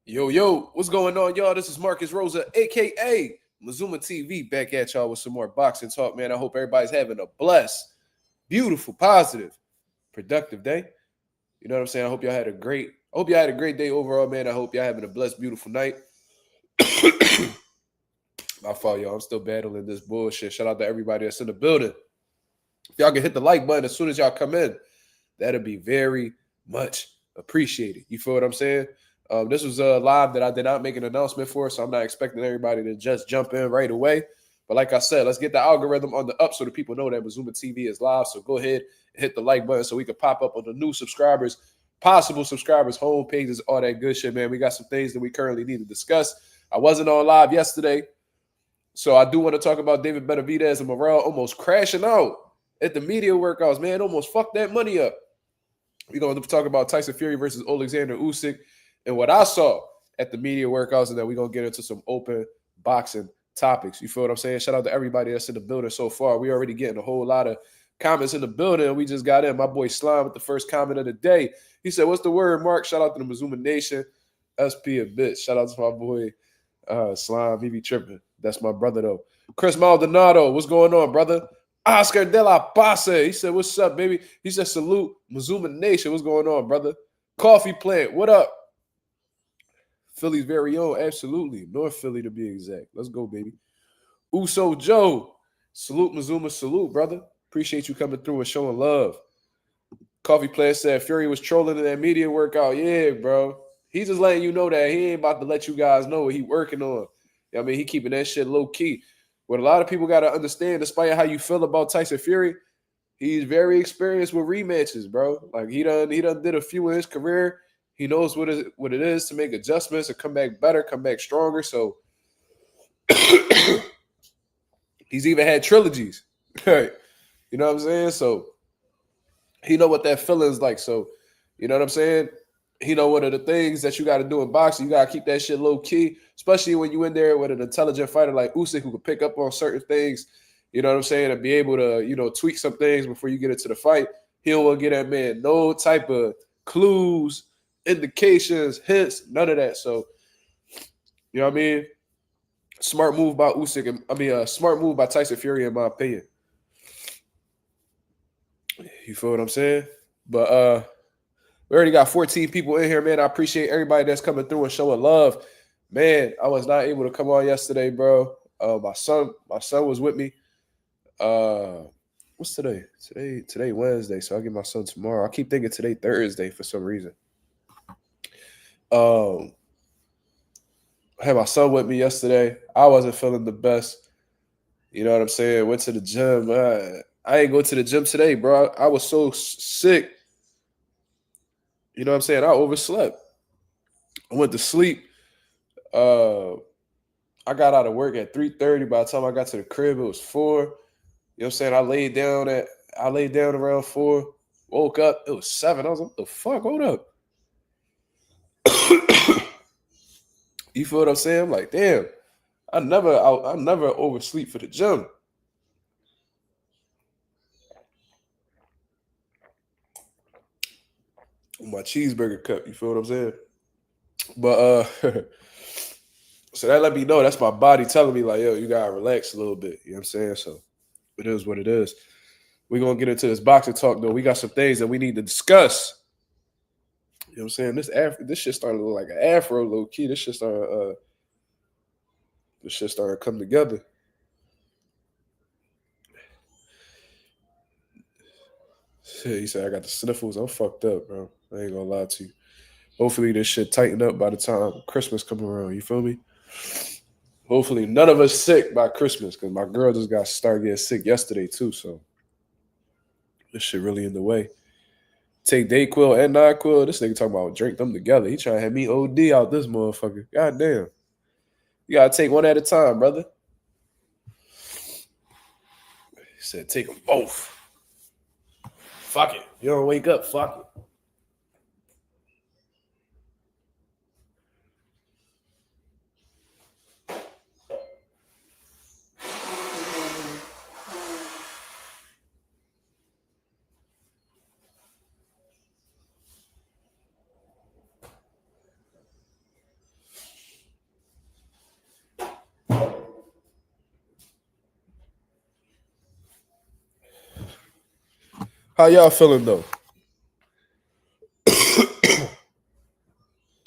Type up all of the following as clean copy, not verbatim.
Yo, what's going on, y'all? This is Marcus Rosa, aka Mazuma TV, back at y'all with some more boxing talk, man. I hope everybody's having a blessed, beautiful, positive, productive day. You know what I'm saying? I hope y'all had a great day overall, man. I hope y'all having a blessed, beautiful night. My fault, y'all. I'm still battling this bullshit. Shout out to everybody that's in the building. If y'all can hit the like button as soon as y'all come in, that'd be very much appreciated. You feel what I'm saying? This was a live that I did not make an announcement for, so I'm not expecting everybody to just jump in right away. But like I said, let's get the algorithm on the up so the people know that Mazuma TV is live. So go ahead and hit the like button so we can pop up on the new subscribers, possible subscribers, home pages, all that good shit, man. We got some things that we currently need to discuss. I wasn't on live yesterday, so I do want to talk about David Benavidez and Morrell almost crashing out at the media workouts, man. Almost fucked that money up. We're going to talk about Tyson Fury versus Alexander Usyk and what I saw at the media workouts, and then we're going to get into some open boxing topics. You feel what I'm saying? Shout out to everybody that's in the building so far. We already getting a whole lot of comments in the building, and we just got in. My boy Slime with the first comment of the day. He said, "What's the word, Mark?" Shout out to the Mazuma Nation. SP a bitch. Shout out to my boy Slime. He be tripping. That's my brother, though. Chris Maldonado, what's going on, brother? Oscar De La Pase. He said, "What's up, baby?" He said, "Salute, Mazuma Nation. What's going on, brother?" Coffee Plant, what up? Philly's very own, absolutely. North Philly to be exact. Let's go, baby. Uso Joe, salute, Mazuma, salute, brother. Appreciate you coming through and showing love. Coffee Plant said Fury was trolling in that media workout. Yeah, bro. He's just letting you know that he ain't about to let you guys know what he working on. I mean, he keeping that shit low key. What a lot of people got to understand, despite how you feel about Tyson Fury, he's very experienced with rematches, bro. Like he done did a few in his career. He knows what it is to make adjustments and come back better, come back stronger. So he's even had trilogies. You know what I'm saying? So he know what that feeling's like. So you know what I'm saying? He know what are the things that you got to do in boxing. You got to keep that shit low key, especially when you in there with an intelligent fighter like Usyk who can pick up on certain things. You know what I'm saying? And be able to, tweak some things before you get into the fight. He don't want to get that man no type of clues, indications, hints, none of that. So, you know what I mean? Smart move by Usyk. Smart move by Tyson Fury, in my opinion. You feel what I'm saying? But we already got 14 people in here, man. I appreciate everybody that's coming through and showing love. Man, I was not able to come on yesterday, bro. My son was with me. What's today? Today Wednesday, so I'll get my son tomorrow. I keep thinking today Thursday for some reason. I had my son with me yesterday. I wasn't feeling the best. You know what I'm saying? Went to the gym. I ain't go to the gym today, bro. I was so sick. You know what I'm saying? I overslept. I went to sleep. I got out of work at 3:30. By the time I got to the crib, it was 4. You know what I'm saying? I laid down around 4. Woke up, it was 7. I was like, what the fuck? Hold up. You feel what I'm saying? I'm like, damn. I never oversleep for the gym. My cheeseburger cup, you feel what I'm saying? But so that let me know that's my body telling me like, yo, you gotta relax a little bit. You know what I'm saying? So it is what it is. We're gonna get into this boxing talk though. We got some things that we need to discuss. You know what I'm saying? This shit started to look like an afro low key. This shit started coming together. Shit, he said I got the sniffles. I'm fucked up, bro. I ain't gonna lie to you. Hopefully this shit tighten up by the time Christmas come around. You feel me? Hopefully none of us sick by Christmas because my girl just got started getting sick yesterday too. So this shit really in the way. Take Dayquil and NyQuil. This nigga talking about drink them together. He trying to have me OD out this motherfucker. God damn. You gotta take one at a time, brother. He said take them both. Fuck it. You don't wake up, fuck it. How y'all feeling though?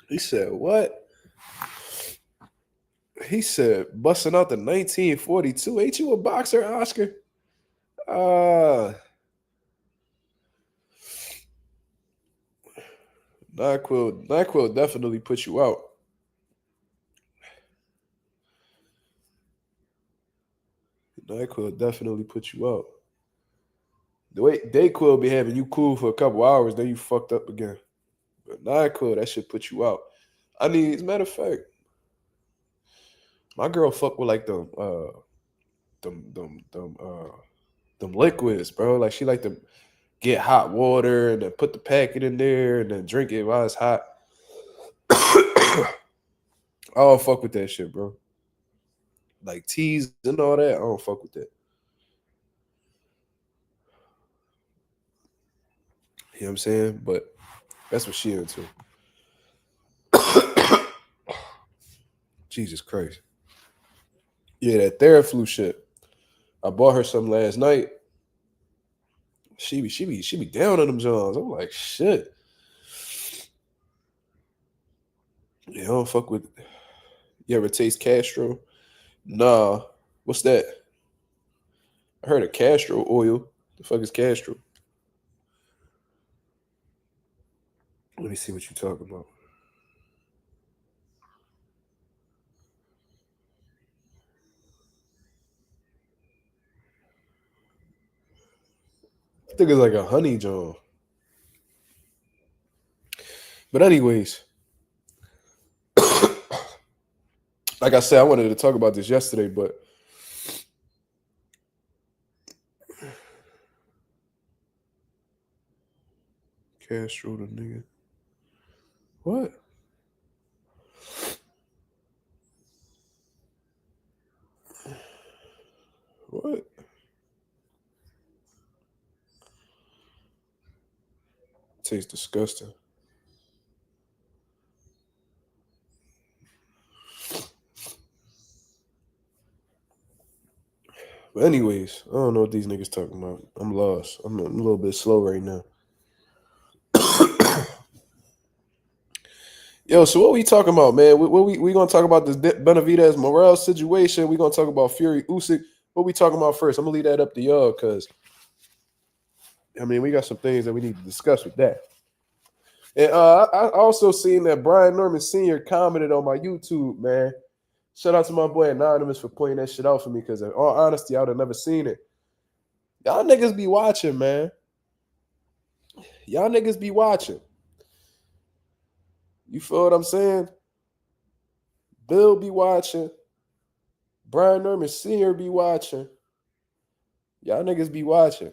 He said what? He said busting out the 1942. Ain't you a boxer, Oscar? NyQuil definitely put you out. NyQuil definitely put you out. The way Dayquil be having you cool for a couple hours, then you fucked up again. But NyQuil, that shit put you out. I need, as a matter of fact, my girl fuck with like them liquids, bro. Like she like to get hot water and then put the packet in there and then drink it while it's hot. I don't fuck with that shit, bro. Like teas and all that, I don't fuck with that. You know what I'm saying? But that's what she into. Jesus Christ. Yeah, that Theraflu shit. I bought her some last night. She be down on them Johns. I'm like, shit. Yeah, I don't fuck with. You ever taste Castro? Nah. What's that? I heard of Castro oil. The fuck is Castro? Let me see what you're talking about. I think it's like a honey John. But anyways, like I said, I wanted to talk about this yesterday, but Castro the nigga. What? What? Tastes disgusting. But anyways, I don't know what these niggas talking about. I'm lost. I'm a little bit slow right now. Yo, so what we talking about, man? We gonna talk about this Benavidez Morrell situation. We gonna talk about Fury Usyk. What we talking about first? I'm gonna leave that up to y'all because I mean we got some things that we need to discuss with that. And I also seen that Brian Norman Sr. commented on my YouTube, man. Shout out to my boy Anonymous for pointing that shit out for me because in all honesty, I would have never seen it. Y'all niggas be watching, man. Y'all niggas be watching. You feel what I'm saying? Bill be watching. Brian Norman Sr. be watching. Y'all niggas be watching.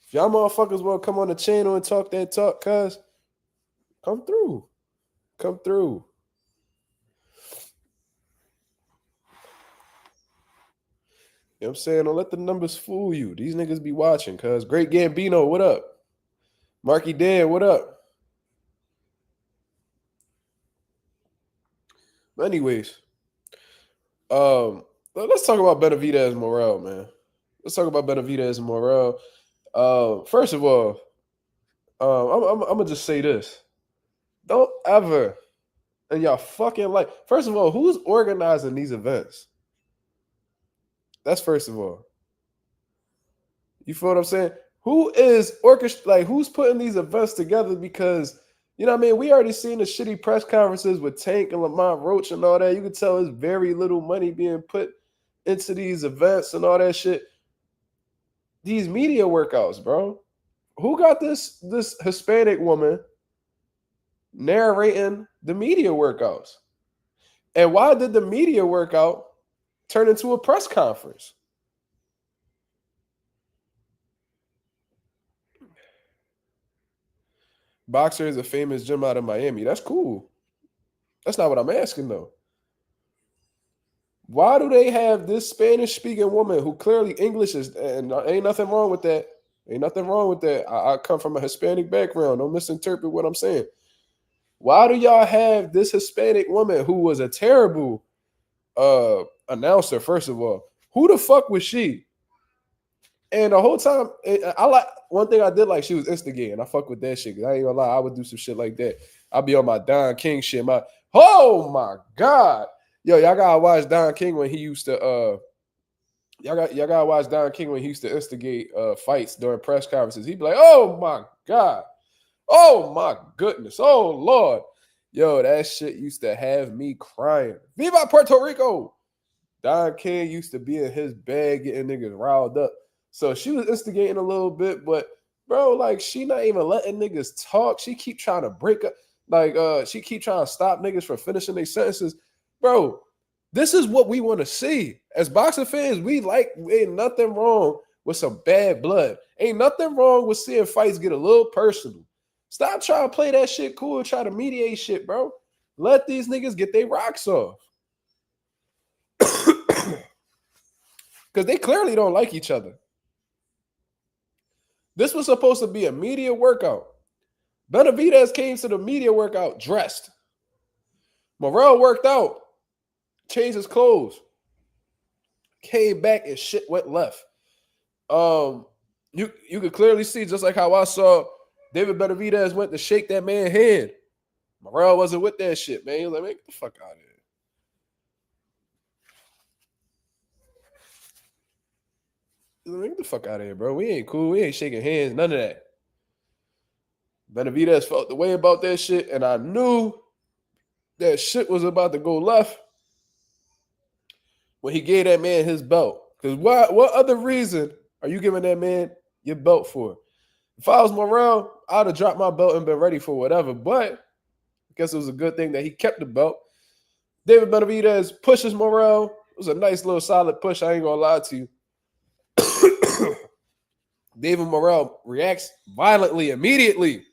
If y'all motherfuckers want to come on the channel and talk that talk, cuz, come through. Come through. You know what I'm saying? Don't let the numbers fool you. These niggas be watching, cuz. Great Gambino, what up? Marky Dan, what up? Anyways, let's talk about Benavidez and Morrell, man. Let's talk about Benavidez and Morrell. First of all, I'm gonna just say this: don't ever in y'all fucking life. First of all, who's organizing these events? That's first of all. You feel what I'm saying? Who is like who's putting these events together? Because you know what I mean, we already seen the shitty press conferences with Tank and Lamont Roach and all that. You can tell there's very little money being put into these events and all that shit. These media workouts, bro. Who got this Hispanic woman narrating the media workouts? And why did the media workout turn into a press conference? Boxer is a famous gym out of Miami. That's cool. That's not what I'm asking, though. Why do they have this Spanish-speaking woman who clearly English is, and ain't nothing wrong with that. Ain't nothing wrong with that. I come from a Hispanic background. Don't misinterpret what I'm saying. Why do y'all have this Hispanic woman who was a terrible announcer, first of all? Who the fuck was she? And the whole time, I like one thing I did like she was instigating. I fuck with that shit. I ain't gonna lie, I would do some shit like that. I'll be on my Don King shit. Oh my God. Yo, y'all gotta watch Don King when he used to y'all gotta watch Don King when he used to instigate fights during press conferences. He'd be like, oh my God. Oh my goodness. Oh Lord. Yo, that shit used to have me crying. Viva Puerto Rico. Don King used to be in his bag getting niggas riled up. So she was instigating a little bit, but bro, like she not even letting niggas talk. She keep trying to break up, like she keep trying to stop niggas from finishing their sentences. Bro, this is what we want to see. As boxing fans, ain't nothing wrong with some bad blood. Ain't nothing wrong with seeing fights get a little personal. Stop trying to play that shit cool and try to mediate shit, bro. Let these niggas get their rocks off. Because they clearly don't like each other. This was supposed to be a media workout. Benavidez came to the media workout dressed. Morrell worked out, changed his clothes, came back and shit went left. You could clearly see, just like how I saw David Benavidez went to shake that man's hand. Morrell wasn't with that shit, man. He was like, man, get the fuck out of here. Get the fuck out of here, bro. We ain't cool. We ain't shaking hands. None of that. Benavidez felt the way about that shit, and I knew that shit was about to go left when he gave that man his belt. Because what other reason are you giving that man your belt for? If I was Morrell, I'd have dropped my belt and been ready for whatever. But I guess it was a good thing that he kept the belt. David Benavidez pushes Morrell. It was a nice little solid push. I ain't gonna lie to you. David Morrell reacts violently immediately.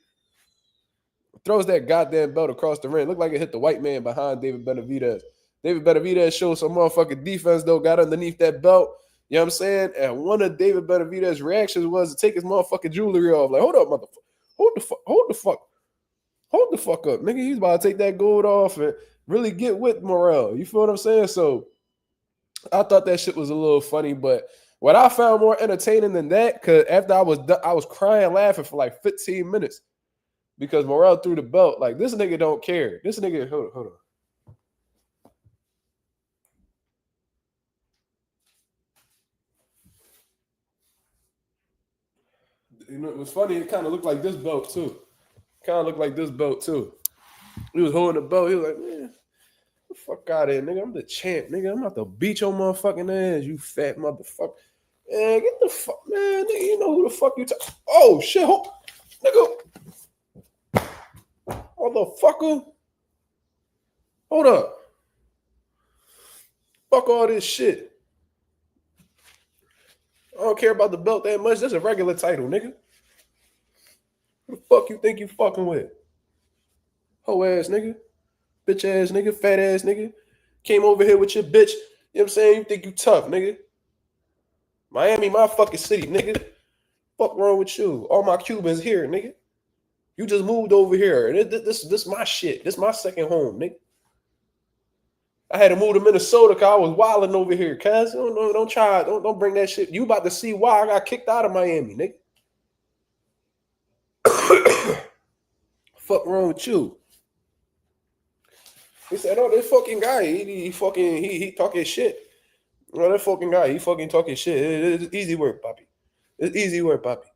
Throws that goddamn belt across the ring. Looked like it hit the white man behind David Benavidez. David Benavidez showed some motherfucking defense, though, got underneath that belt. You know what I'm saying? And one of David Benavidez's reactions was to take his motherfucking jewelry off. Like, hold up, motherfucker. Hold the fuck up. Nigga, he's about to take that gold off and really get with Morrell. You feel what I'm saying? So I thought that shit was a little funny, but what I found more entertaining than that, because after I was crying laughing for like 15 minutes because Morrell threw the belt. Like, this nigga don't care. This nigga, hold on. You know, it was funny. It kind of looked like this belt too. He was holding the belt. He was like, man, get the fuck out of here, nigga. I'm the champ, nigga. I'm about to beat your motherfucking ass, you fat motherfucker. Man, get the fuck, man, nigga. You know who the fuck you talking? Oh shit, nigga. Motherfucker. Hold up. Fuck all this shit. I don't care about the belt that much. That's a regular title, nigga. Who the fuck you think you fucking with? Hoe ass nigga. Bitch ass nigga. Fat ass nigga. Came over here with your bitch. You know what I'm saying? You think you tough, nigga. Miami, my fucking city, nigga. Fuck wrong with you? All my Cubans here, nigga. You just moved over here. This my shit. This my second home, nigga. I had to move to Minnesota because I was wilding over here, cuz. Don't bring that shit. You about to see why I got kicked out of Miami, nigga. Fuck wrong with you? He said, oh, this fucking guy, he talking shit. Oh, that fucking guy, he fucking talking shit. It's easy work, Poppy. It's easy work, Poppy.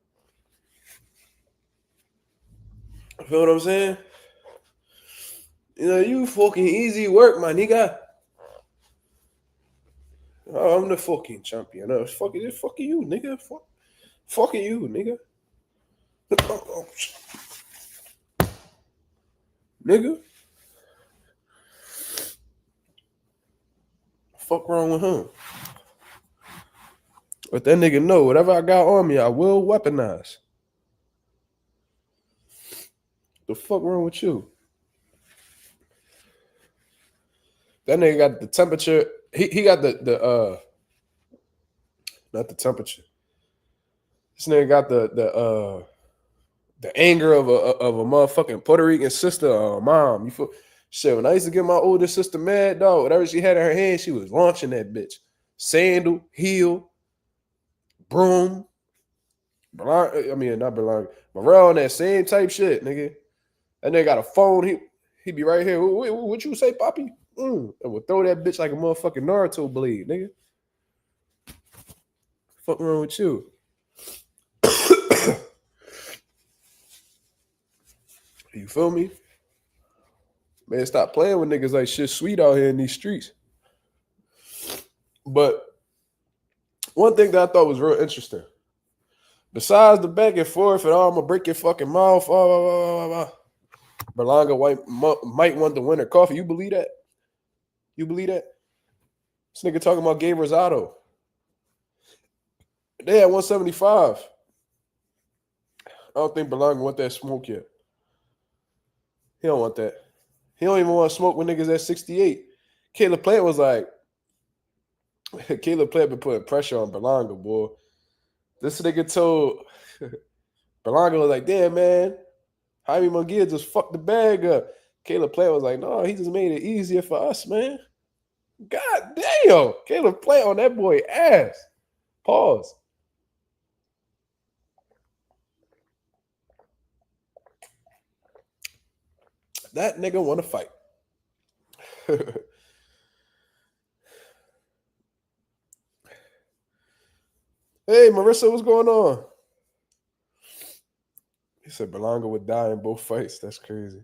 You feel what I'm saying? You know, you fucking easy work, my nigga. Oh, I'm the fucking champion. No, fucking you, nigga. Fucking you, nigga. Nigga. Fuck wrong with him? But that nigga know whatever I got on me, I will weaponize. The fuck wrong with you? That nigga got the temperature. He got the not the temperature. This nigga got the anger of a motherfucking Puerto Rican sister or mom. You feel shit? When I used to get my older sister mad, dog, whatever she had in her hand, she was launching that bitch. Sandal, heel, broom, Not Berlanga. Morrell on that same type shit, nigga. That nigga got a phone. He be right here. What you say, Poppy? And we'll throw that bitch like a motherfucking Naruto blade, nigga. Fuck wrong with you? You feel me? Man, stop playing with niggas like shit sweet out here in these streets. But one thing that I thought was real interesting, besides the back and forth and I'm gonna break your fucking mouth, Berlanga might want the winner coffee. You believe that? You believe that? This nigga talking about Gabe Rosado. They at 175. I don't think Berlanga want that smoke yet. He don't want that. He don't even want to smoke with niggas at 68. Caleb Plant was like, Caleb Plant been putting pressure on Berlanga, boy. This nigga told Berlanga was like, damn, man, Jaime Munguia just fucked the bag up. Caleb Plant was like, no, he just made it easier for us, man. God damn. Caleb Plant on that boy ass. Pause. That nigga want to fight. Hey, Marissa, what's going on? He said Berlanga would die in both fights. That's crazy.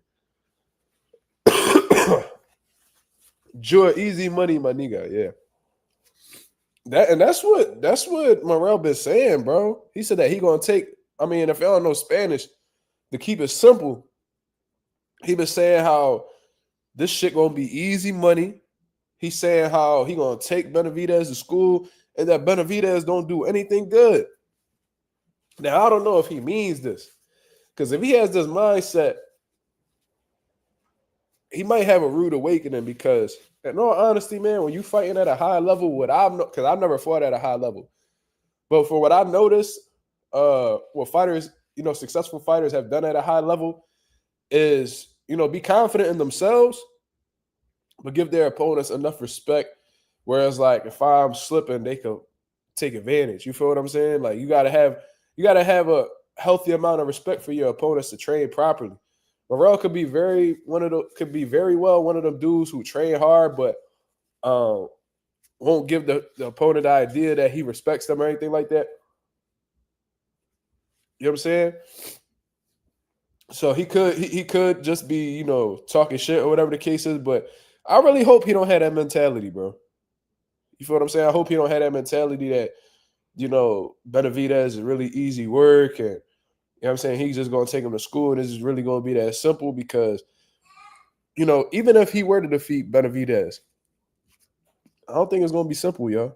Joy, easy money, my nigga. Yeah. That's what Morrell been saying, bro. He said that he gonna take. I mean, if y'all don't know Spanish, to keep it simple, he been saying how this shit gonna be easy money. He's saying how he gonna take Benavidez to school and that Benavidez don't do anything good. Now, I don't know if he means this. Because if he has this mindset, he might have a rude awakening because, in all honesty, man, when you fighting at a high level, because I've never fought at a high level, but for what I've noticed, what fighters, successful fighters have done at a high level is, be confident in themselves, but give their opponents enough respect. Whereas, like, if I'm slipping, they could take advantage. You feel what I'm saying? Like, you gotta have a healthy amount of respect for your opponents to train properly. Morrell could be very well one of them dudes who train hard, but won't give the opponent the idea that he respects them or anything like that. You know what I'm saying? So he could just be, talking shit or whatever the case is, but I really hope he don't have that mentality, bro. You feel what I'm saying? I hope he don't have that mentality that, Benavidez is really easy work and, what I'm saying, he's just going to take him to school and this is really going to be that simple because, even if he were to defeat Benavidez, I don't think it's going to be simple, yo.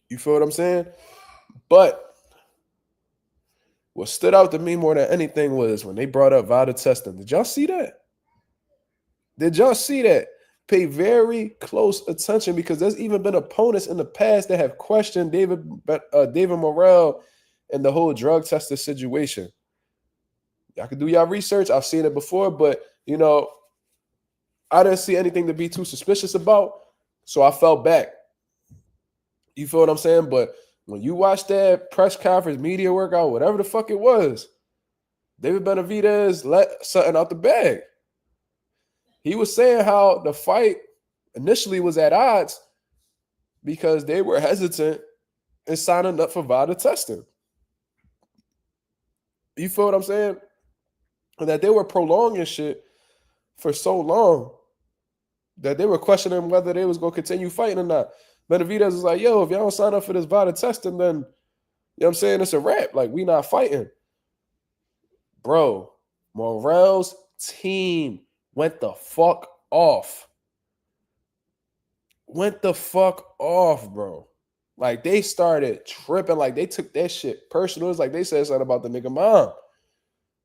You feel what I'm saying? But what stood out to me more than anything was when they brought up VADA testing. Did y'all see that? Did y'all see that? Pay very close attention because there's even been opponents in the past that have questioned David Morrell and the whole drug testing situation. Y'all can do y'all research. I've seen it before, but, I didn't see anything to be too suspicious about, so I fell back. You feel what I'm saying? But when you watch that press conference, media workout, whatever the fuck it was, David Benavidez let something out the bag. He was saying how the fight initially was at odds because they were hesitant in signing up for VADA testing. You feel what I'm saying? And that they were prolonging shit for so long that they were questioning whether they was going to continue fighting or not. Benavidez was like, yo, if y'all don't sign up for this VADA testing, then, you know what I'm saying, it's a wrap. Like, we not fighting. Bro, Morrell's team went the fuck off. Went the fuck off, bro. Like, they started tripping. Like, they took that shit personal. It's like they said something about the nigga mom.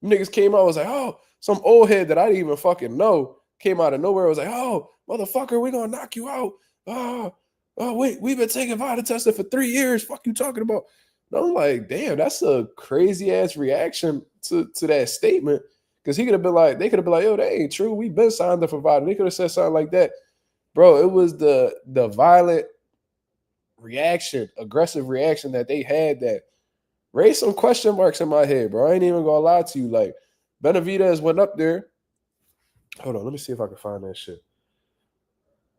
Niggas came out, was like, oh, some old head that I didn't even fucking know came out of nowhere. Was like, oh, motherfucker, we gonna knock you out. Oh, wait, we've been taking VADA testing for 3 years. Fuck you talking about? And I'm like, damn, that's a crazy ass reaction to that statement. Because they could have been like, yo, that ain't true. We've been signed up for VADA. They could have said something like that. Bro, it was the violent aggressive reaction that they had that raised some question marks in my head, bro. I ain't even gonna lie to you. Like, Benavidez went up there. Hold on, let me see if I can find that shit.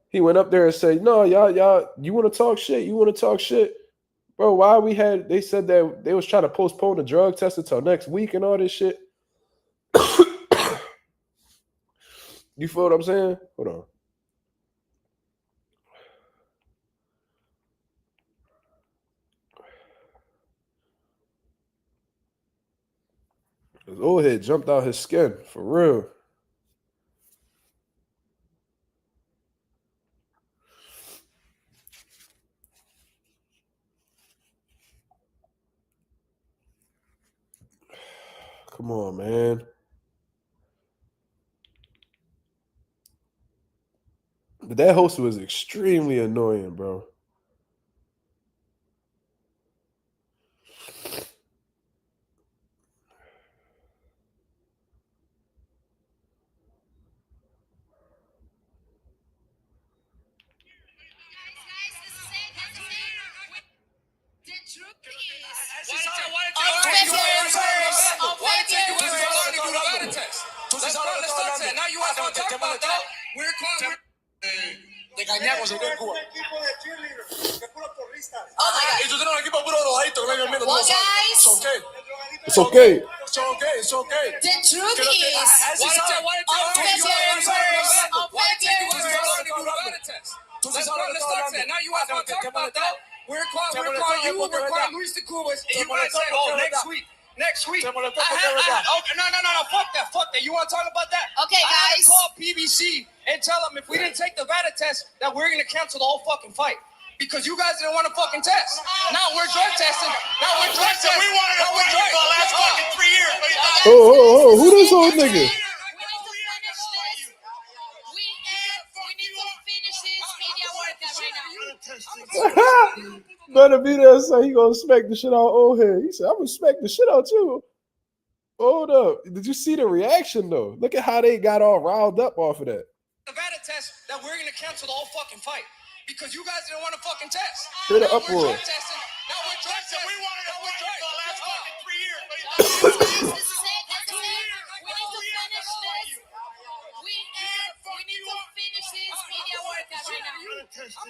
He went up there and said, "No, y'all, you want to talk shit? You want to talk shit, bro? Why they said that they was trying to postpone the drug test until next week and all this shit." You feel what I'm saying? Hold on. His old head jumped out his skin, for real. Come on, man. But that host was extremely annoying, bro. Te engañamos en Cuba. Oh my God. Y tú tienes un equipo puro rojito. Well, guys. It's okay. It's okay. It's okay. The truth is, on February 1st, now you want to talk about that? We're calling Luis de Cubas, and you guys said, oh, next week. Okay, no, fuck that. You want to talk about that? Okay, guys. I had to call PBC and tell them if we didn't take the VADA test, that we're going to cancel the whole fucking fight. Because you guys didn't want to fucking test. Now we're drug testing. We wanted to fight for the last fucking 3 years. Oh, who this old nigga? Benavidez said he gonna smack the shit out of old head. He said, "I'm gonna smack the shit out you." Hold up. Did you see the reaction though? Look at how they got all riled up off of that. The VADA test that we're gonna cancel the whole fucking fight because you guys didn't want to fucking test. Hear the uproar. We're drug testing. We wanted to fight for the last fucking 3 years. We need to finish this media workout right now. That's it,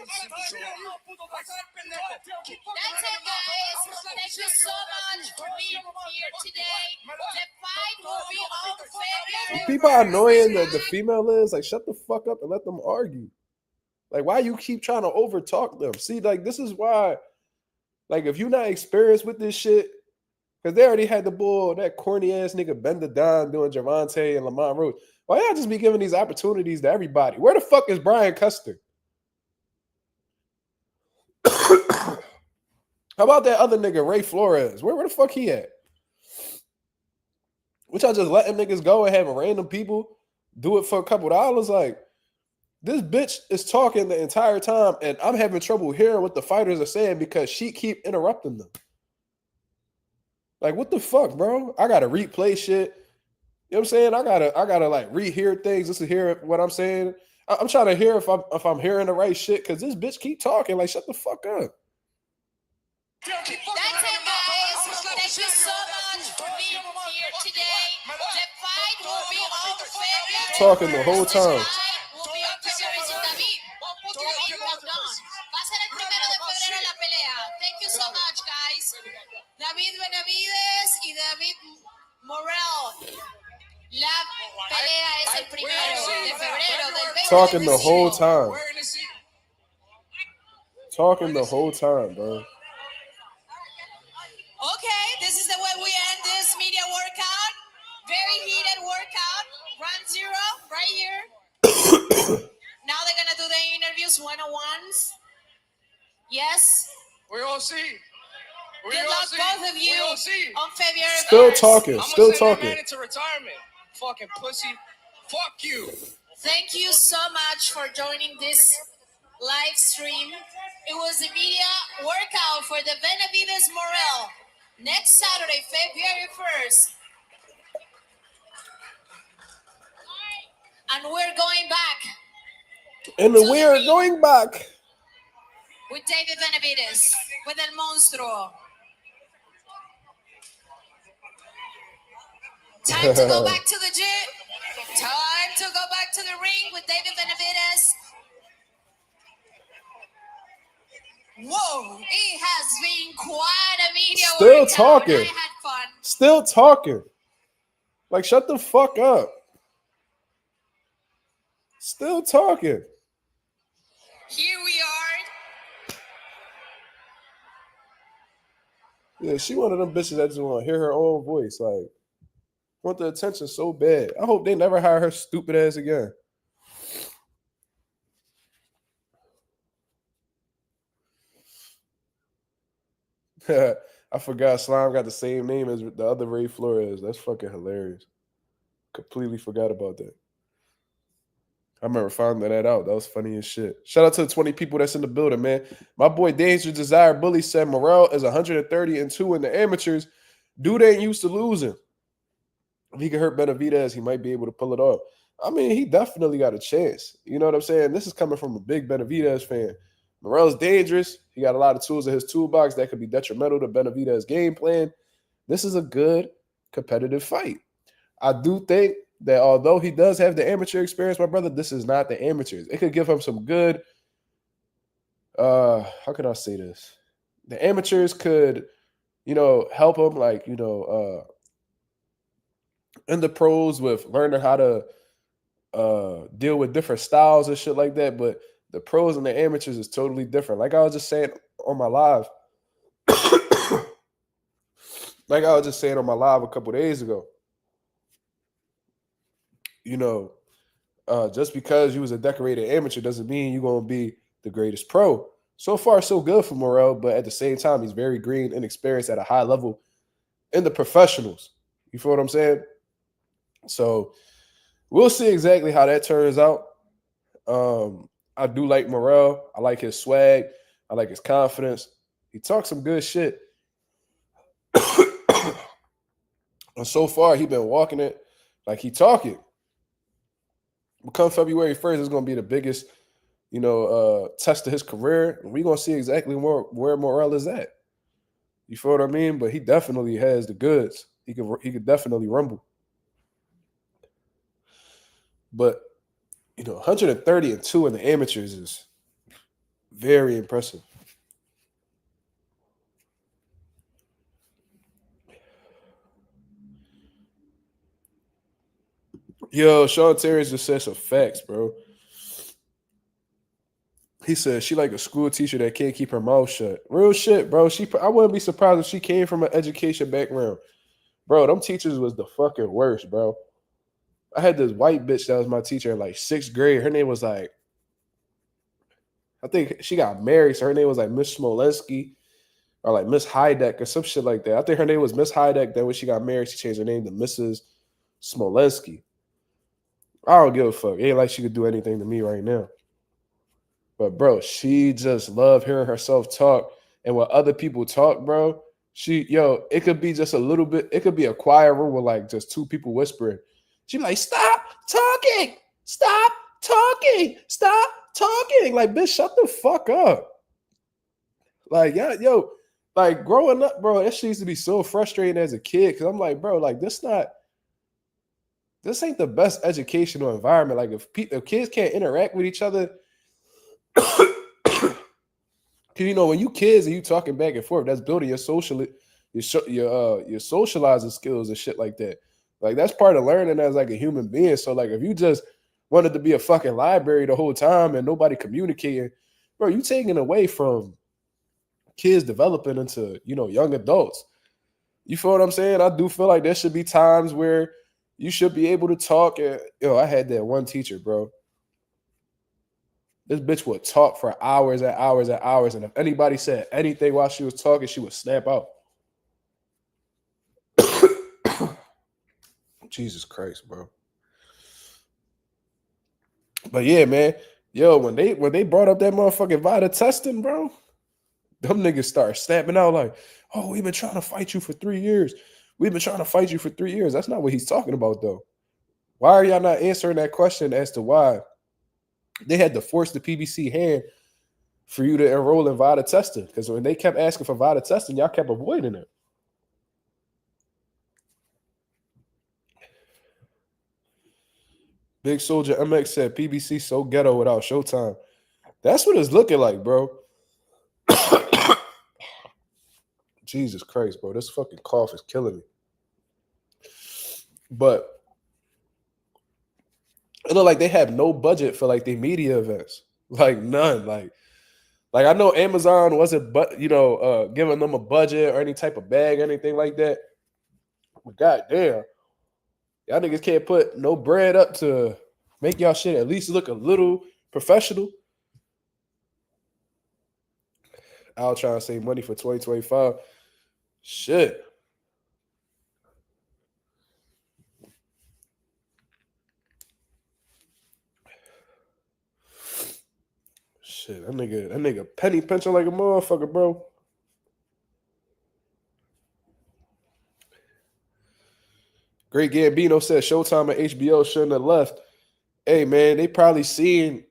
guys. Thank you so much for being here today. The fight will be on February. People are annoying that the female is like, shut the fuck up and let them argue. Like, why you keep trying to overtalk them? See, like, this is why, like, if you're not experienced with this shit, because they already had the bull, that corny ass nigga Ben the Don doing Javante and Lamont Rose. Why y'all just be giving these opportunities to everybody? Where the fuck is Brian Custer? How about that other nigga, Ray Flores? Where the fuck he at? Which I just letting niggas go and having random people do it for a couple dollars? Like, this bitch is talking the entire time, and I'm having trouble hearing what the fighters are saying because she keep interrupting them. Like, what the fuck, bro? I gotta replay shit. You know what I'm saying? I gotta like rehear things just to hear what I'm saying. I'm trying to hear if I'm hearing the right shit because this bitch keep talking. Like, shut the fuck up. That's it, guys. Thank you so much for being here today. The fight will be on February. Talking the whole time. Thank you so much, guys. David Benavidez y David Morrell. La pelea es el 1 de febrero del 2025. Talking the whole time. Talking the whole time, bro. Okay, this is the way we end this media workout. Very heated workout. Round 0 right here. Now they're gonna do the interviews one-on-ones. Yes. We're all see. Good luck, both of you, on February 1st. Still talking. Still talking. Into retirement. Fucking pussy. Fuck you. Thank you so much for joining this live stream. It was the media workout for the Benavidez Morrell. Next Saturday, February 1st. And we're going back. And we're going back. with David Benavidez, with El Monstruo. Time to go back to the gym. Time to go back to the ring with David Benavidez. Whoa, it has been quite a video. Still talking. I had fun. Still talking. Like, shut the fuck up. Still talking. Here we are. Yeah, she one of them bitches that just want to hear her own voice. Like, want the attention so bad. I hope they never hire her stupid ass again. I forgot Slime got the same name as the other Ray Flores. That's fucking hilarious. Completely forgot about that. I remember finding that out. That was funny as shit. Shout out to the 20 people that's in the building, man. My boy Dangerous Desire Bully said Morrell is 130-2 in the amateurs. Dude ain't used to losing. If he can hurt Benavidez, he might be able to pull it off. I mean, he definitely got a chance. You know what I'm saying? This is coming from a big Benavidez fan. Morrell's dangerous. He got a lot of tools in his toolbox that could be detrimental to Benavidez's game plan. This is a good competitive fight. I do think that although he does have the amateur experience, my brother, this is not the amateurs. It could give him some good, how can I say this? The amateurs could, help him, like, in the pros with learning how to deal with different styles and shit like that. But the pros and the amateurs is totally different. Like I was just saying on my live, a couple days ago, just because you was a decorated amateur doesn't mean you're going to be the greatest pro. So far, so good for Morrell, but at the same time, he's very green and experienced at a high level in the professionals. You feel what I'm saying? So we'll see exactly how that turns out. I do like Morrell. I like his swag. I like his confidence. He talks some good shit. And so far, he's been walking it like he talking. Come February 1st, it's going to be the biggest, test of his career. And we're going to see exactly where Morrell is at. You feel what I mean? But he definitely has the goods. He could definitely rumble. But 130-2 in the amateurs is very impressive. Yo, Sean Terry just said some facts, bro. He said she like a school teacher that can't keep her mouth shut. Real shit, bro. I wouldn't be surprised if she came from an education background. Bro, them teachers was the fucking worst, bro. I had this white bitch that was my teacher in like 6th grade. Her name was like, I think she got married, so her name was like Miss Smolensky or like Miss Heideck or some shit like that. I think her name was Miss Heideck. Then when she got married, she changed her name to Mrs. Smolensky. I don't give a fuck. It ain't like she could do anything to me right now. But, bro, she just loved hearing herself talk. And when other people talk, bro, it could be just a little bit. It could be a quiet room with like just 2 people whispering. She be like, stop talking. Stop talking. Stop talking. Like, bitch, shut the fuck up. Like, like growing up, bro, that shit used to be so frustrating as a kid. Cause I'm like, bro, like this ain't the best educational environment. Like if kids can't interact with each other, cause when you kids and you talking back and forth, that's building your socializing skills and shit like that. Like that's part of learning as like a human being. So like if you just wanted to be a fucking library the whole time and nobody communicating, bro, you taking away from kids developing into, young adults. You feel what I'm saying? I do feel like there should be times where you should be able to talk. And I had that one teacher, bro. This bitch would talk for hours and hours and hours. And if anybody said anything while she was talking, she would snap out. Jesus Christ, bro. But yeah, man. Yo, when they brought up that motherfucking Vita testing, bro, them niggas start snapping out like, oh, we've been trying to fight you for 3 years. We've been trying to fight you for 3 years. That's not what he's talking about, though. Why are y'all not answering that question as to why they had to force the PBC hand for you to enroll in VADA testing. Because when they kept asking for VADA testing, y'all kept avoiding it. Big Soldier MX said PBC so ghetto without Showtime. That's what it's looking like, bro. Jesus Christ, bro. This fucking cough is killing me. But it look like they have no budget for like the media events. Like none. Like I know Amazon wasn't giving them a budget or any type of bag or anything like that. But goddamn. Y'all niggas can't put no bread up to make y'all shit at least look a little professional. I'll try to save money for 2025. Shit. Shit, that nigga penny pinching like a motherfucker, bro. Great Gambino said Showtime and HBO shouldn't have left. Hey, man, they probably seen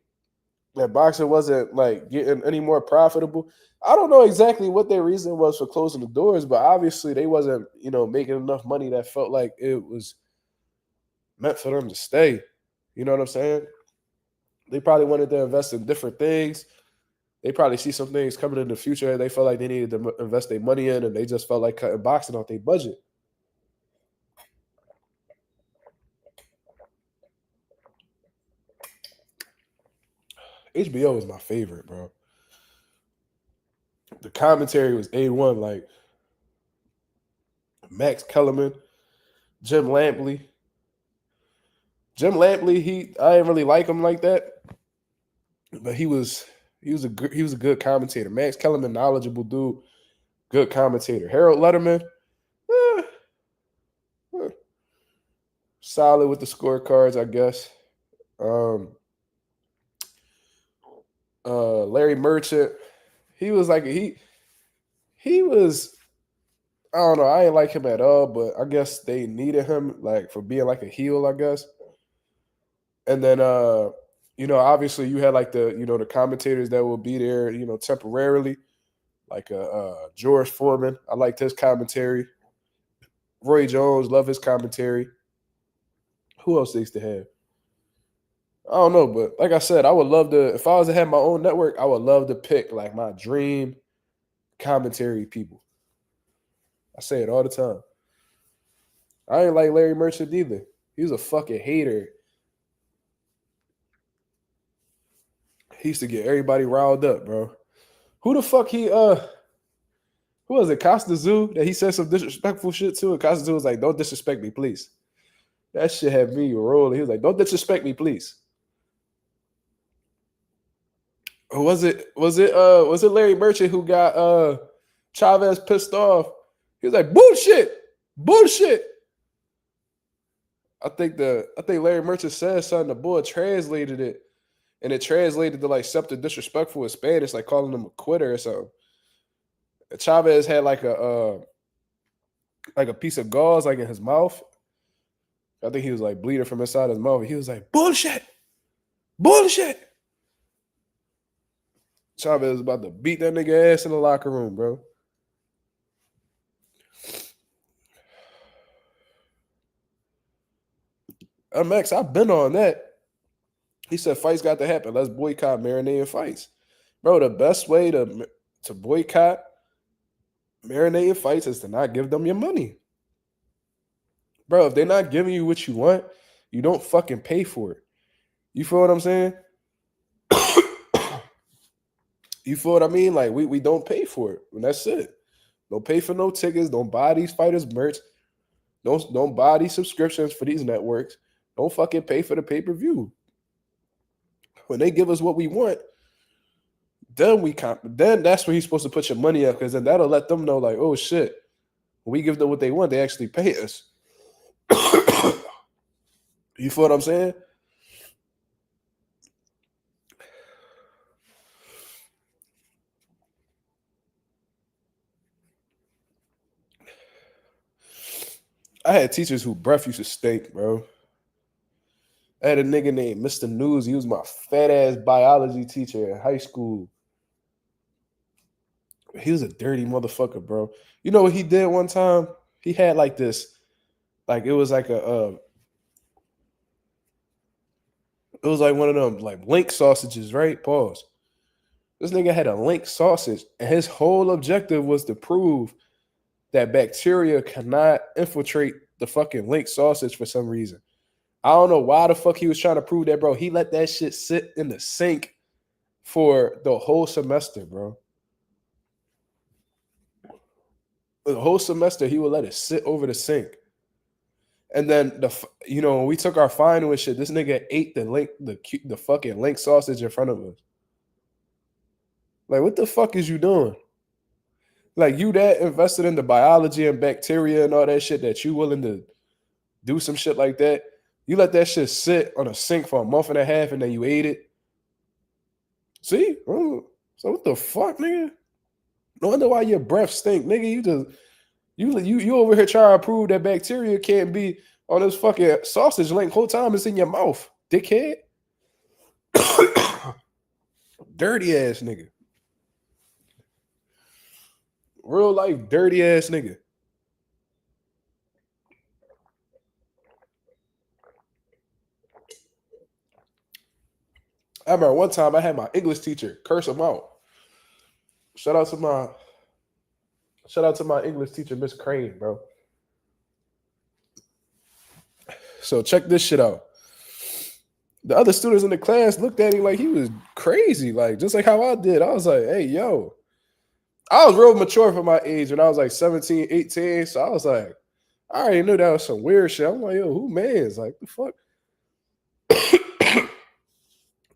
that boxing wasn't like getting any more profitable. I don't know exactly what their reason was for closing the doors, but obviously they wasn't, making enough money that felt like it was meant for them to stay. You know what I'm saying? They probably wanted to invest in different things. They probably see some things coming in the future they felt like they needed to invest their money in, and they just felt like cutting boxing off their budget. HBO is my favorite, bro. The commentary was A1, like Max Kellerman, Jim Lampley. I didn't really like him like that, but he was a good commentator. Max Kellerman, knowledgeable dude, good commentator. Harold Letterman, solid with the scorecards, I guess. Larry Merchant, he was like he was. I don't know. I ain't like him at all, but I guess they needed him like for being like a heel, I guess. And then obviously you had like the commentators that will be there, temporarily, like George Foreman. I liked his commentary. Roy Jones, love his commentary. Who else they used to have? I don't know, but like I said, I would love to, if I was to have my own network, I would love to pick like my dream commentary people. I say it all the time. I ain't like Larry Merchant either. He was a fucking hater. He used to get everybody riled up, bro. Who the fuck who was it, Costa Zoo, that he said some disrespectful shit to? And Costa Zoo was like, don't disrespect me, please. That shit had me rolling. He was like, don't disrespect me, please. Or was it Larry Merchant who got Chavez pissed off? He was like, bullshit. I think Larry Merchant said something, the boy translated it, and it translated to like something disrespectful in Spanish, like calling him a quitter or something. And Chavez had like a piece of gauze like in his mouth. I think he was like bleeding from inside his mouth. He was like, bullshit. Chavez was about to beat that nigga ass in the locker room, bro. MX, I've been on that. He said fights got to happen. Let's boycott marinating fights. Bro, the best way to boycott marinating fights is to not give them your money. Bro, if they're not giving you what you want, you don't fucking pay for it. You feel what I'm saying? You feel what I mean? Like, we don't pay for it. And that's it. Don't pay for no tickets. Don't buy these fighters merch. Don't buy these subscriptions for these networks. Don't fucking pay for the pay-per-view. When they give us what we want, then that's where he's supposed to put your money up, because then that'll let them know, like, oh shit, when we give them what they want, they actually pay us. You feel what I'm saying? I had teachers who breath used to stink, bro. I had a nigga named Mr. News. He was my fat ass biology teacher in high school. He was a dirty motherfucker, bro. You know what he did one time? He had like this, like it was like it was like one of them like link sausages, right? Pause. This nigga had a link sausage, and his whole objective was to prove that bacteria cannot infiltrate the fucking link sausage for some reason. I don't know why the fuck he was trying to prove that, bro. He let that shit sit in the sink for the whole semester, bro. The whole semester, he would let it sit over the sink. And then when we took our final and shit, this nigga ate the fucking link sausage in front of us. Like, what the fuck is you doing? Like, you that invested in the biology and bacteria and all that shit that you willing to do some shit like that? You let that shit sit on a sink for a month and a half and then you ate it? See? So what the fuck, nigga? No wonder why your breath stink, nigga. You over here trying to prove that bacteria can't be on this fucking sausage link whole time it's in your mouth, dickhead. Dirty ass nigga. Real life dirty ass nigga. I remember one time I had my English teacher curse him out. Shout out to my English teacher, Miss Crane, bro. So check this shit out. The other students in the class looked at him like he was crazy, like just like how I did. I was like, hey, yo. I was real mature for my age when I was like 17, 18. So I was like, I already knew that was some weird shit. I'm like, yo, who man's? Like, the fuck? I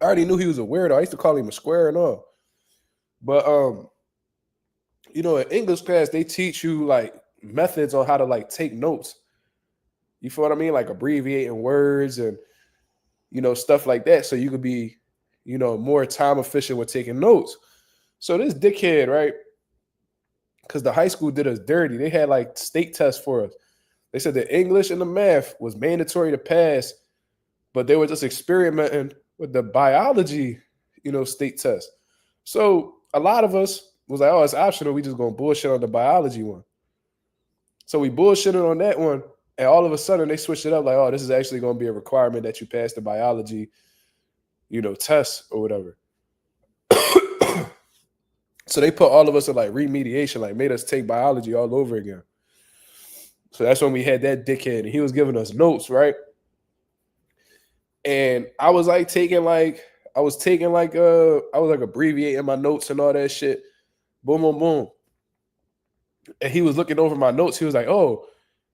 already knew he was a weirdo. I used to call him a square and all. But in English class, they teach you like methods on how to like take notes. You feel what I mean? Like abbreviating words and stuff like that. So you could be, more time efficient with taking notes. So this dickhead, right? Because the high school did us dirty. They had like state tests for us. They said the English and the math was mandatory to pass, but they were just experimenting with the biology, state test. So a lot of us was like, oh, it's optional. We just gonna bullshit on the biology one. So we bullshitted on that one, and all of a sudden they switched it up like, oh, this is actually gonna be a requirement that you pass the biology, test or whatever. So they put all of us in like remediation, like made us take biology all over again. So that's when we had that dickhead, and he was giving us notes, right? And I was abbreviating my notes and all that shit. Boom, boom, boom. And he was looking over my notes. He was like, oh,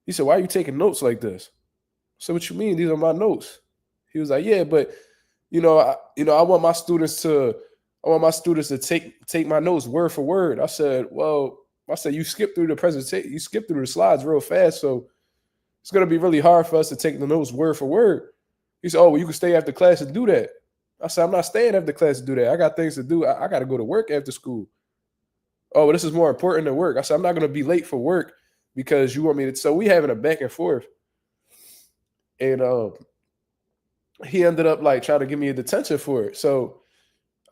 he said, why are you taking notes like this? I said, what you mean? These are my notes. He was like, yeah, but I want my students to take my notes word for word. I said, you skipped through the presentation, you skipped through the slides real fast, so it's gonna be really hard for us to take the notes word for word. He said, oh, well, you can stay after class and do that. I said, I'm not staying after class to do that. I got things to do. I got to go to work after school. Oh, well, this is more important than work. I said, I'm not gonna be late for work because you want me to. So we having a back and forth, and he ended up like trying to give me a detention for it. So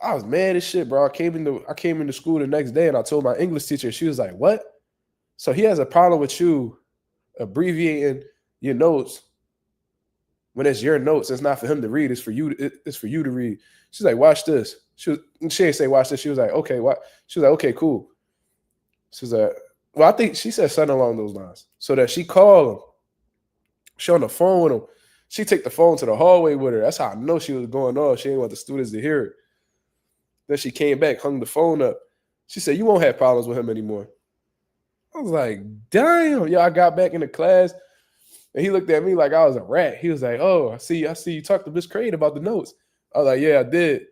I was mad as shit, bro. I came into school the next day and I told my English teacher. She was like, what? So he has a problem with you abbreviating your notes when it's your notes. It's not for him to read. It's for you. It's for you to read. She's like, watch this. She didn't say watch this. She was like, okay, what? She was like, okay, cool. She was like, well, I think she said something along those lines. So that she called him. She on the phone with him. She take the phone to the hallway with her. That's how I know she was going on. She didn't want the students to hear it. Then she came back, hung the phone up. She said, you won't have problems with him anymore. I was like, damn. Yeah, I got back into class, and he looked at me like I was a rat. He was like, oh, I see you talked to Miss Crane about the notes. I was like, yeah, I did.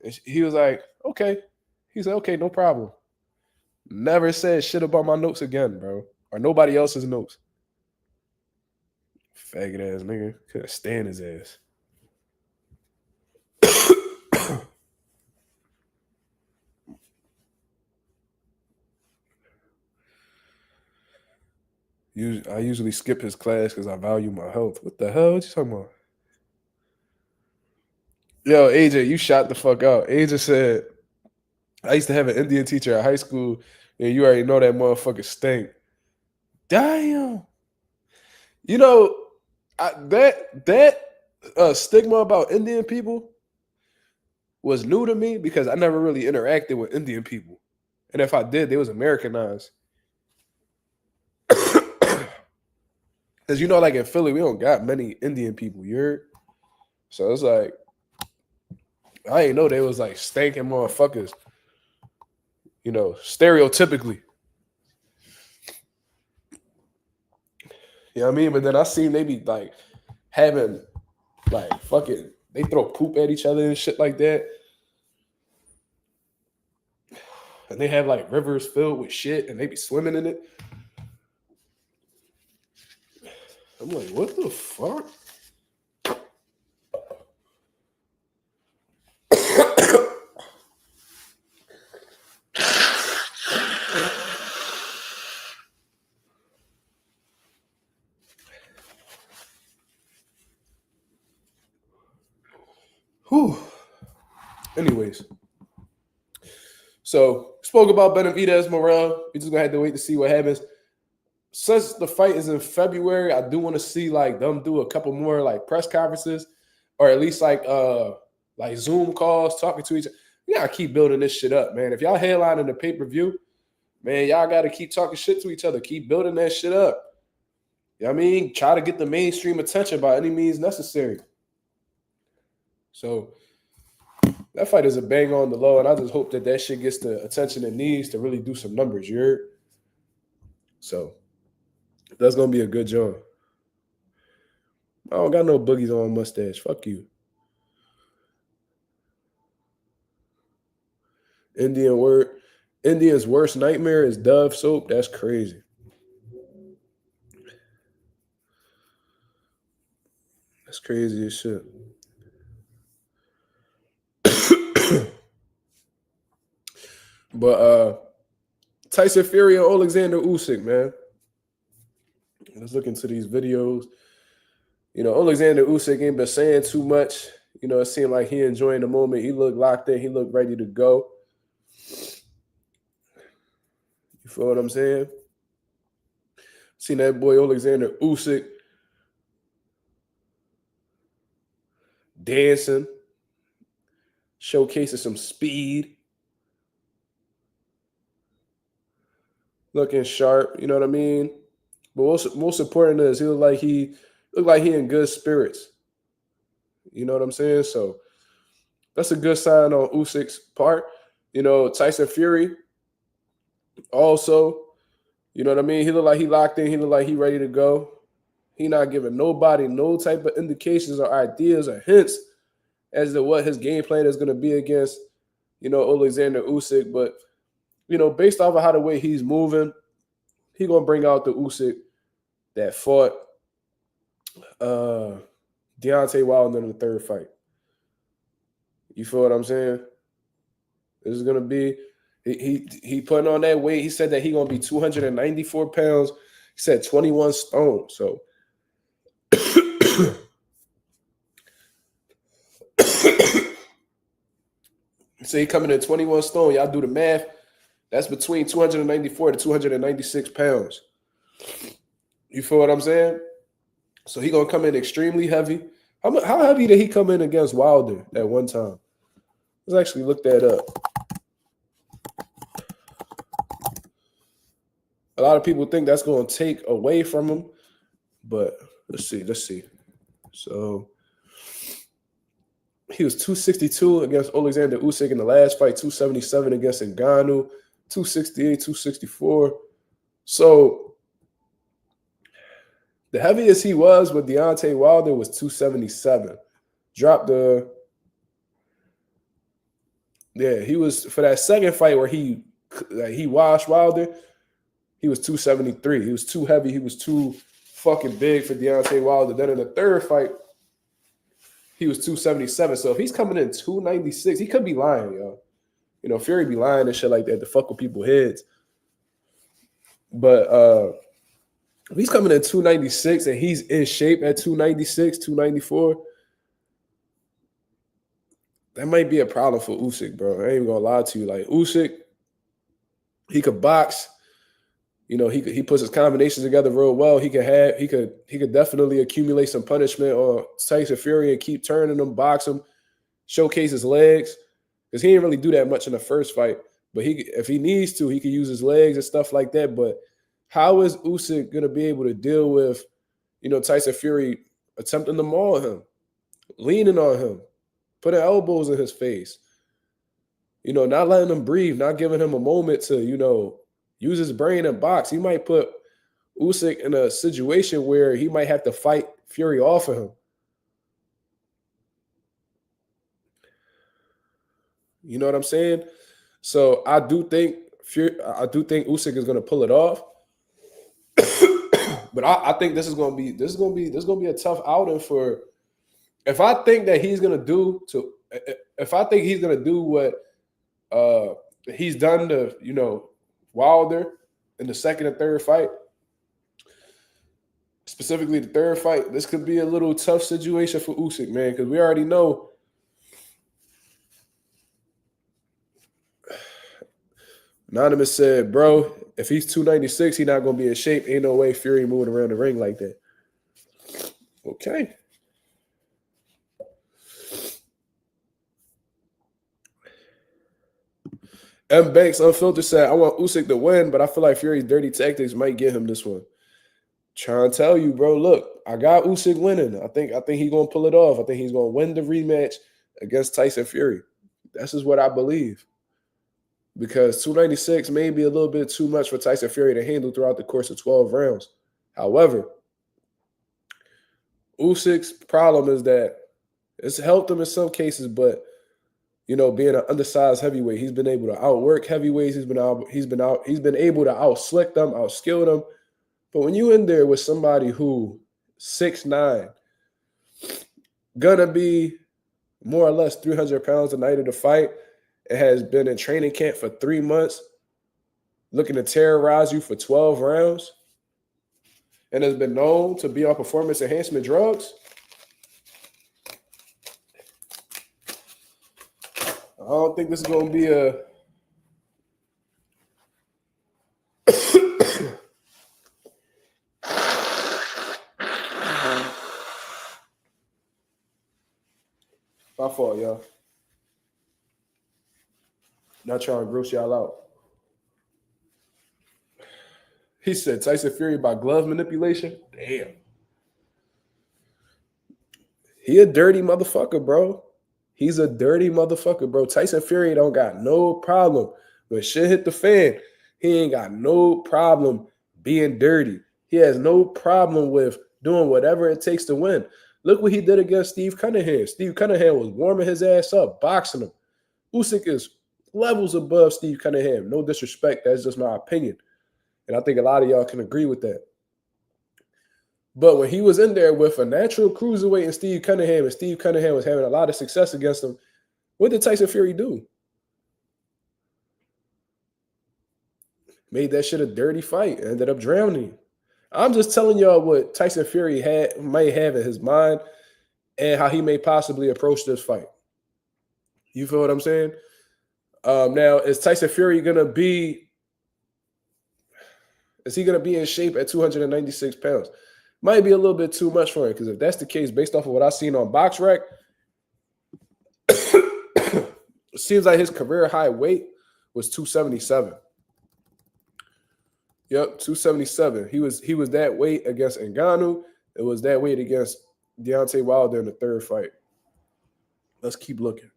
And he was like, okay. He said, okay, no problem. Never said shit about my notes again, bro. Or nobody else's notes. Faggot ass nigga. Couldn't stand his ass. I usually skip his class because I value my health. What the hell? What you talking about? Yo, AJ, you shot the fuck out. AJ said, I used to have an Indian teacher at high school, and you already know that motherfucker stink. Damn. You know, that stigma about Indian people was new to me because I never really interacted with Indian people. And if I did, they was Americanized. Because you know, like in Philly, we don't got many Indian people, you heard? So it's like, I ain't know they was like stinking motherfuckers, you know, stereotypically. You know what I mean? But then I seen they be like having like fucking, they throw poop at each other and shit like that. And they have like rivers filled with shit and they be swimming in it. I'm like, what the fuck? Whew. Anyways, so spoke about Benavidez, Morrell. We just gonna have to wait to see what happens. Since the fight is in February, I do want to see like them do a couple more like press conferences, or at least like Zoom calls, talking to each other. We gotta keep building this shit up, man. If y'all headlining the pay-per-view, man, y'all gotta keep talking shit to each other. Keep building that shit up. You know what I mean? Try to get the mainstream attention by any means necessary. So that fight is a bang on the low, and I just hope that shit gets the attention it needs to really do some numbers, you heard? So that's going to be a good job. I don't got no boogies on my mustache. Fuck you. Indian's worst nightmare is Dove soap. That's crazy. That's crazy as shit. But Tyson Fury and Alexander Usyk, man. Let's look into these videos. You know, Alexander Usyk ain't been saying too much. You know, it seemed like he enjoying the moment. He looked locked in. He looked ready to go. You feel what I'm saying? Seen that boy Alexander Usyk dancing, showcasing some speed, looking sharp. You know what I mean? But most important is he looked like he in good spirits. You know what I'm saying? So that's a good sign on Usyk's part. You know, Tyson Fury also, you know what I mean? He looked like he locked in. He looked like he ready to go. He not giving nobody no type of indications or ideas or hints as to what his game plan is going to be against, you know, Alexander Usyk. But, you know, based off of how the way he's moving, he going to bring out the Usyk that fought Deontay Wilder in the third fight. You feel what I'm saying? This is going to be, he putting on that weight. He said that he going to be 294 pounds. He said 21 stone. So, so he coming in 21 stone. Y'all do the math. That's between 294 to 296 pounds. You feel what I'm saying? So he going to come in extremely heavy. How heavy did he come in against Wilder at one time? Let's actually look that up. A lot of people think that's going to take away from him, but let's see. So he was 262 against Alexander Usyk in the last fight, 277 against Ngannou, 268, 264. So the heaviest he was with Deontay Wilder was 277. He was, for that second fight where he washed Wilder, he was 273. He was too heavy. He was too fucking big for Deontay Wilder. Then in the third fight, he was 277. So if he's coming in 296, he could be lying, yo. You know, Fury be lying and shit like that to fuck with people's heads. But if he's coming in 296 and he's in shape at 296, 294, that might be a problem for Usyk, bro. I ain't even gonna lie to you. Like Usyk, he could box. You know, he puts his combinations together real well. He could definitely accumulate some punishment on Tyson Fury and keep turning him, box him, showcase his legs. Because he didn't really do that much in the first fight. But if he needs to, he could use his legs and stuff like that. But how is Usyk gonna be able to deal with, Tyson Fury attempting to maul him, leaning on him, putting elbows in his face, not letting him breathe, not giving him a moment to, use his brain and box. He might put Usyk in a situation where he might have to fight Fury off of him. You know what I'm saying? So I do think Usyk is going to pull it off. But I think this is going to be a tough outing for. If I think he's going to do what he's done to Wilder in the second and third fight, specifically the third fight, this could be a little tough situation for Usyk, man, because we already know. Anonymous said, bro, if he's 296, he's not going to be in shape. Ain't no way Fury moving around the ring like that. Okay. M. Banks Unfiltered said, I want Usyk to win, but I feel like Fury's dirty tactics might get him this one. Trying to tell you, bro, look, I got Usyk winning. I think he's going to pull it off. I think he's going to win the rematch against Tyson Fury. That's just what I believe. Because 296 may be a little bit too much for Tyson Fury to handle throughout the course of 12 rounds. However, Usyk's problem is that it's helped him in some cases, but being an undersized heavyweight, he's been able to outwork heavyweights. He's been able to outslick them, outskill them. But when you in there with somebody who 6'9", gonna be more or less 300 pounds the night of the fight, and has been in training camp for 3 months, looking to terrorize you for 12 rounds, and has been known to be on performance enhancement drugs, I don't think this is going to be a my fault, y'all. Not trying to gross y'all out. He said Tyson Fury by glove manipulation. Damn. He a dirty motherfucker, bro. He's a dirty motherfucker, bro. Tyson Fury don't got no problem. When shit hit the fan, he ain't got no problem being dirty. He has no problem with doing whatever it takes to win. Look what he did against Steve Cunningham. Steve Cunningham was warming his ass up, boxing him. Usyk is levels above Steve Cunningham. No disrespect. That's just my opinion. And I think a lot of y'all can agree with that. But when he was in there with a natural cruiserweight and Steve Cunningham was having a lot of success against him, what did Tyson Fury do? Made that shit a dirty fight. Ended up drowning. I'm just telling y'all what Tyson Fury might have in his mind and how he may possibly approach this fight. You feel what I'm saying? Now, is Tyson Fury going to be in shape at 296 pounds? Might be a little bit too much for him, because if that's the case, based off of what I've seen on BoxRec, it seems like his career high weight was 277. Yep, 277. He was that weight against Ngannou. It was that weight against Deontay Wilder in the third fight. Let's keep looking.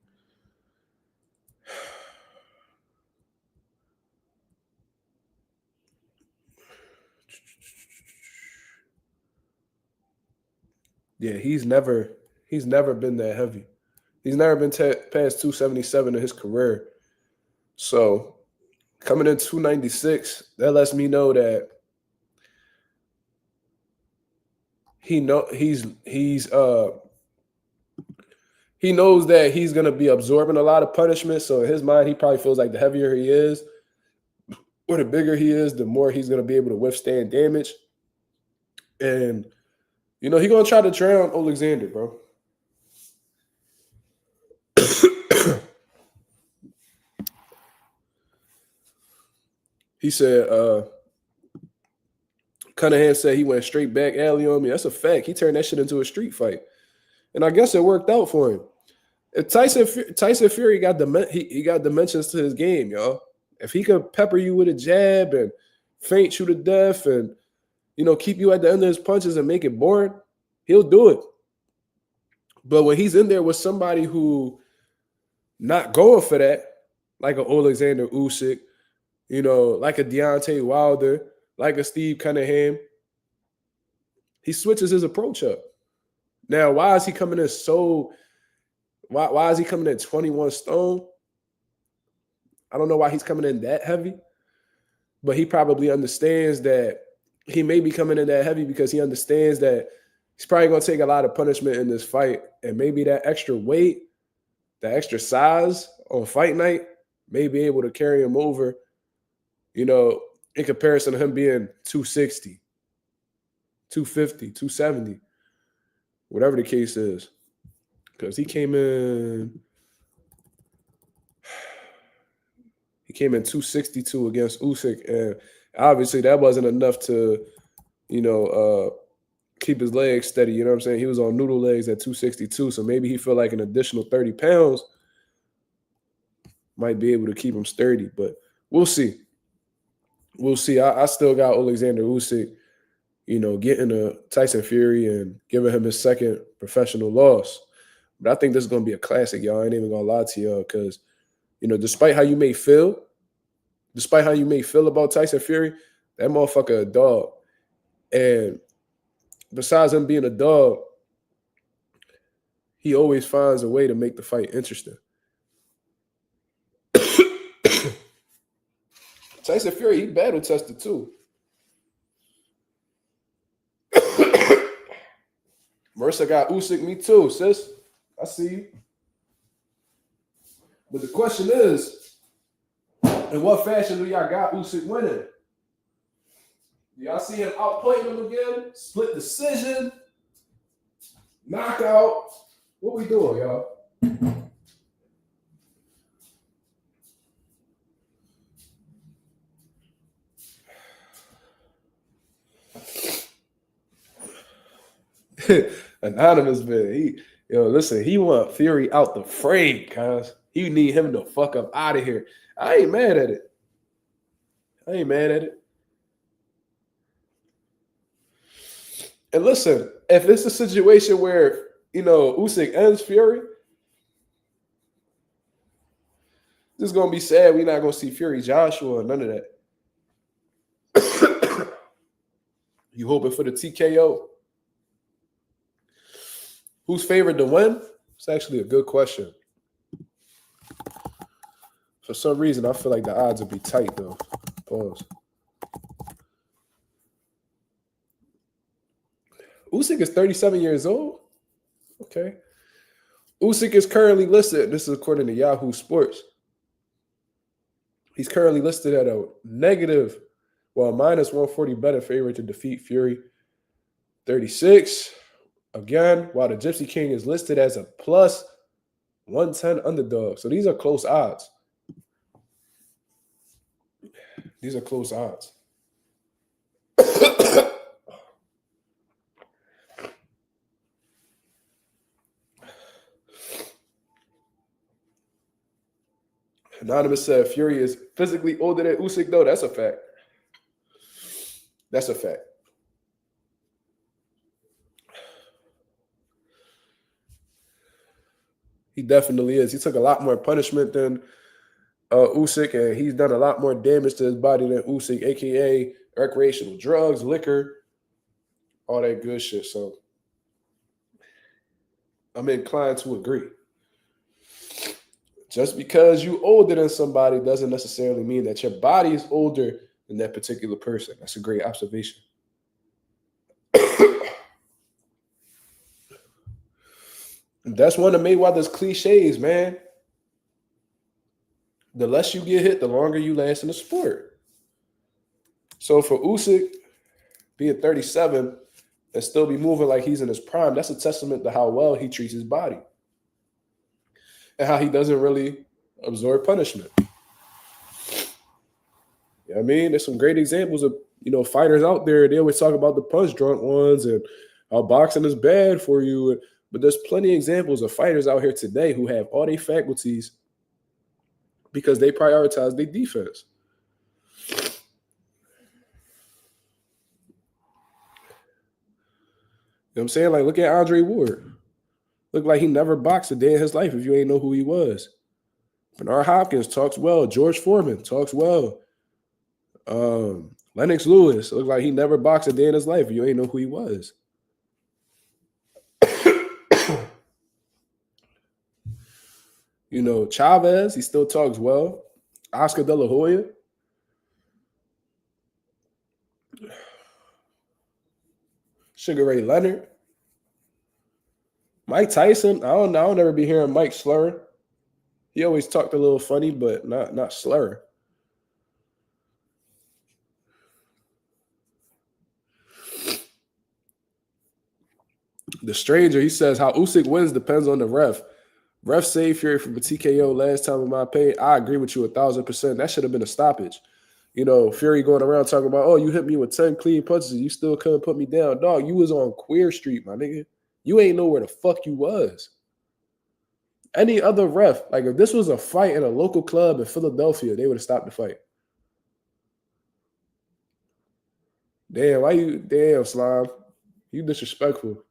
Yeah, he's never been that heavy. He's never been past 277 in his career. So coming in 296, that lets me know that he knows that he's gonna be absorbing a lot of punishment. So in his mind, he probably feels like the heavier he is, or the bigger he is, the more he's gonna be able to withstand damage. And he's going to try to drown Alexander, bro. He said, Cunningham said he went straight back alley on me. That's a fact. He turned that shit into a street fight. And I guess it worked out for him. If Tyson Fury got he got dimensions to his game, y'all. If he could pepper you with a jab and feint you to death and, keep you at the end of his punches and make it boring, he'll do it. But when he's in there with somebody who not going for that, like an Alexander Usyk, like a Deontay Wilder, like a Steve Cunningham, he switches his approach up. Now, why is he coming in why is he coming in 21 stone? I don't know why he's coming in that heavy, but he probably understands that he may be coming in that heavy because he understands that he's probably going to take a lot of punishment in this fight, and maybe that extra weight, that extra size on fight night may be able to carry him over, in comparison to him being 260, 250, 270, whatever the case is. Because he came in 262 against Usyk, and obviously that wasn't enough to, keep his legs steady. You know what I'm saying? He was on noodle legs at 262, so maybe he feel like an additional 30 pounds might be able to keep him sturdy. But we'll see. We'll see. I still got Alexander Usyk, getting a Tyson Fury and giving him his second professional loss. But I think this is going to be a classic, y'all. I ain't even going to lie to y'all because, despite how you may feel about Tyson Fury, that motherfucker a dog. And besides him being a dog, he always finds a way to make the fight interesting. Tyson Fury, he battle tested too. Mercer got Usyk, me too, sis. I see you. But the question is, in what fashion do y'all got Usyk winning? Do y'all see him outpointing him again? Split decision? Knockout? What we doing, y'all? Anonymous, man. Listen, he want Fury out the frame, cuz. You need him to fuck up out of here. I ain't mad at it. And listen, if it's a situation where, Usyk ends Fury, this is going to be sad. We're not going to see Fury Joshua or none of that. You hoping for the TKO? Who's favored to win? It's actually a good question. For some reason, I feel like the odds would be tight, though. Pause. Usyk is 37 years old? Okay. Usyk is currently listed, this is according to Yahoo Sports. He's currently listed at a minus 140 betting favorite to defeat Fury. 36. Again, while the Gypsy King is listed as a plus 110 underdog. So these are close odds. Anonymous said Fury is physically older than Usyk, though. That's a fact. He definitely is. He took a lot more punishment than Usyk, and he's done a lot more damage to his body than Usyk, a.k.a. recreational drugs, liquor, all that good shit. So I'm inclined to agree. Just because you older than somebody doesn't necessarily mean that your body is older than that particular person. That's a great observation. That's one of Mayweather's cliches, man. The less you get hit, the longer you last in the sport. So for Usyk being 37 and still be moving like he's in his prime, that's a testament to how well he treats his body and how he doesn't really absorb punishment. I mean, there's some great examples of, fighters out there. They always talk about the punch drunk ones and how boxing is bad for you. But there's plenty of examples of fighters out here today who have all their faculties because they prioritize their defense. You know what I'm saying? Like, look at Andre Ward. Looked like he never boxed a day in his life if you ain't know who he was. Bernard Hopkins talks well. George Foreman talks well. Lennox Lewis looked like he never boxed a day in his life if you ain't know who he was. Chavez, he still talks well. Oscar De La Hoya. Sugar Ray Leonard. Mike Tyson. I don't ever be hearing Mike slurring. He always talked a little funny, but not slurring. The Stranger, he says, how Usyk wins depends on the ref. Ref saved Fury from a TKO last time, in my opinion. I agree with you 1,000%. That should have been a stoppage. Fury going around talking about, oh, you hit me with 10 clean punches and you still couldn't put me down. Dog, you was on Queer Street, my nigga. You ain't know where the fuck you was. Any other ref, like if this was a fight in a local club in Philadelphia, they would have stopped the fight. Damn, Slime. You disrespectful.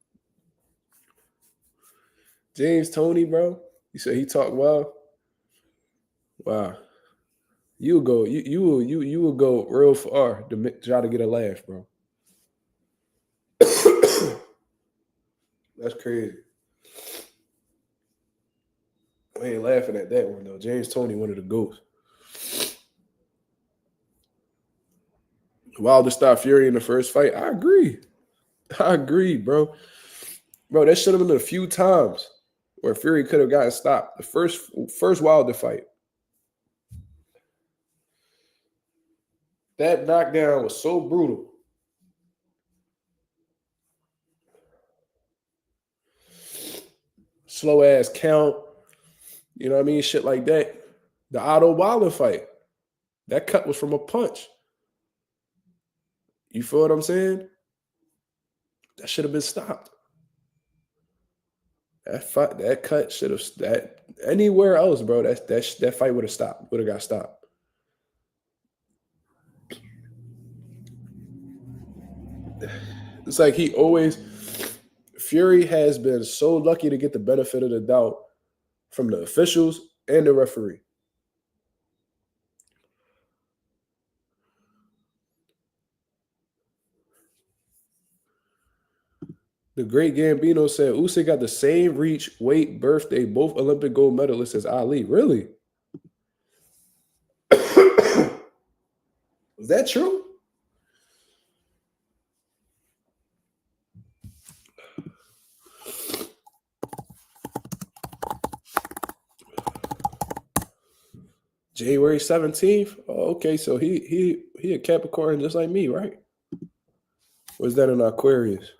James Toney, bro. You said he talked well. Wow. You will go real far to try to get a laugh, bro. That's crazy. I ain't laughing at that one though. James Toney, one of the GOATs. Wilder stopped Fury in the first fight. I agree, bro. Bro, that should have been a few times where Fury could have gotten stopped. The first Wilder fight. That knockdown was so brutal. Slow ass count. You know what I mean? Shit like that. The Otto Wilder fight. That cut was from a punch. You feel what I'm saying? That should have been stopped. That cut should have anywhere else, bro. That fight would have stopped. Would have got stopped. It's like Fury has been so lucky to get the benefit of the doubt from the officials and the referee. The great Gambino said Usyk got the same reach, weight, birthday, both Olympic gold medalists as Ali. Really? Is that true? January 17th? Oh, okay, so he a Capricorn just like me, right? Was that an Aquarius?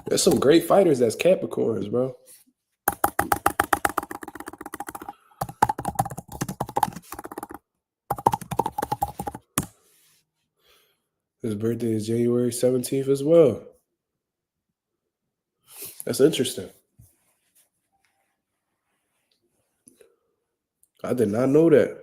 There's some great fighters that's Capricorns, bro. His birthday is January 17th as well. That's interesting. I did not know that.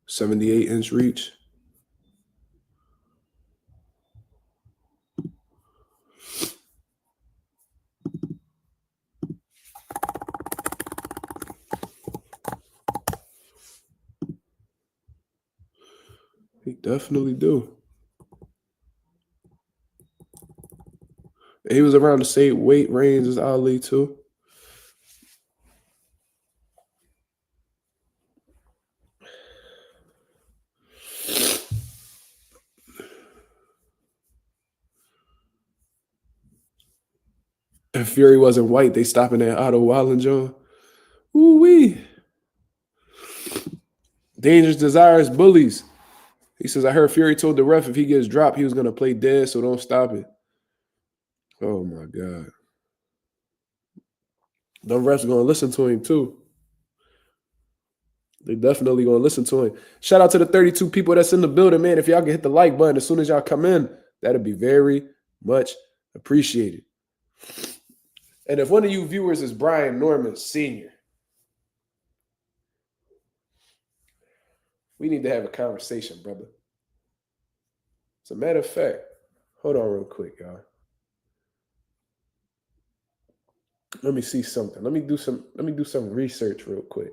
.78-inch reach. He definitely do. He was around the same weight range as Ali too. If Fury wasn't white, they stopping at Otto Wallen, John. Ooh-wee. Dangerous Desires Bullies. He says, I heard Fury told the ref if he gets dropped, he was going to play dead, so don't stop it. Oh, my God. The refs are going to listen to him, too. They definitely going to listen to him. Shout out to the 32 people that's in the building, man. If y'all can hit the like button as soon as y'all come in, that'd be very much appreciated. And if one of you viewers is Brian Norman Sr., we need to have a conversation, brother. As a matter of fact, hold on real quick, y'all. Let me see something. Let me do some research real quick.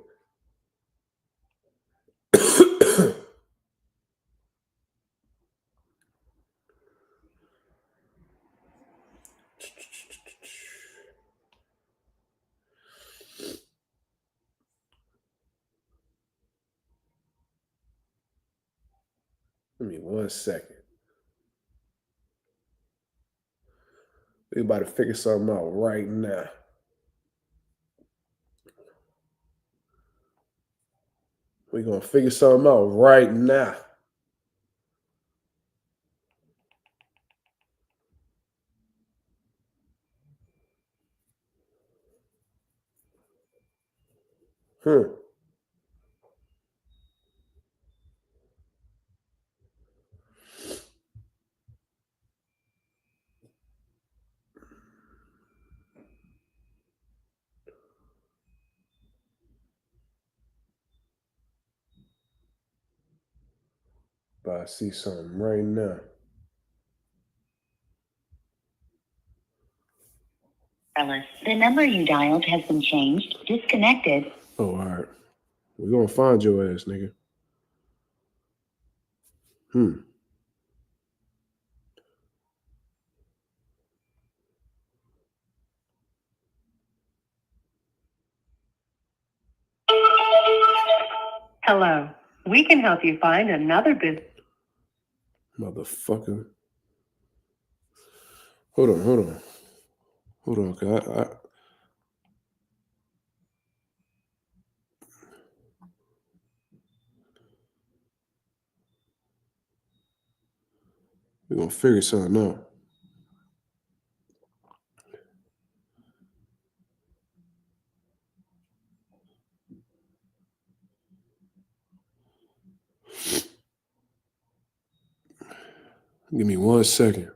Give me 1 second. We about to figure something out right now. We're going to figure something out right now. But I see something right now. The number you dialed has been changed. Disconnected. Oh, all right. We're going to find your ass, nigga. Hello. We can help you find another business. Motherfucker. Hold on. Cause we're going to figure something out. Give me 1 second.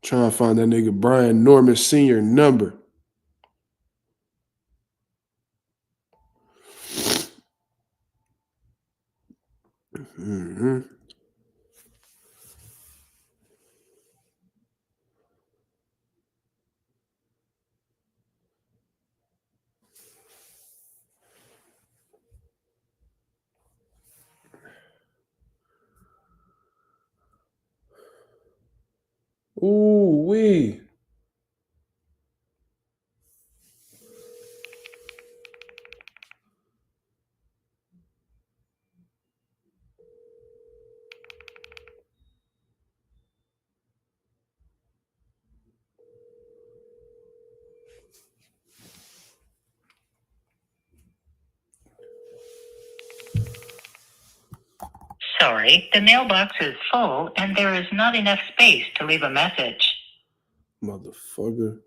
Trying to find that nigga Brian Norman Sr. number. Mm-hmm. Ooh-wee. Sorry, the mailbox is full and there is not enough space to leave a message. Motherfucker.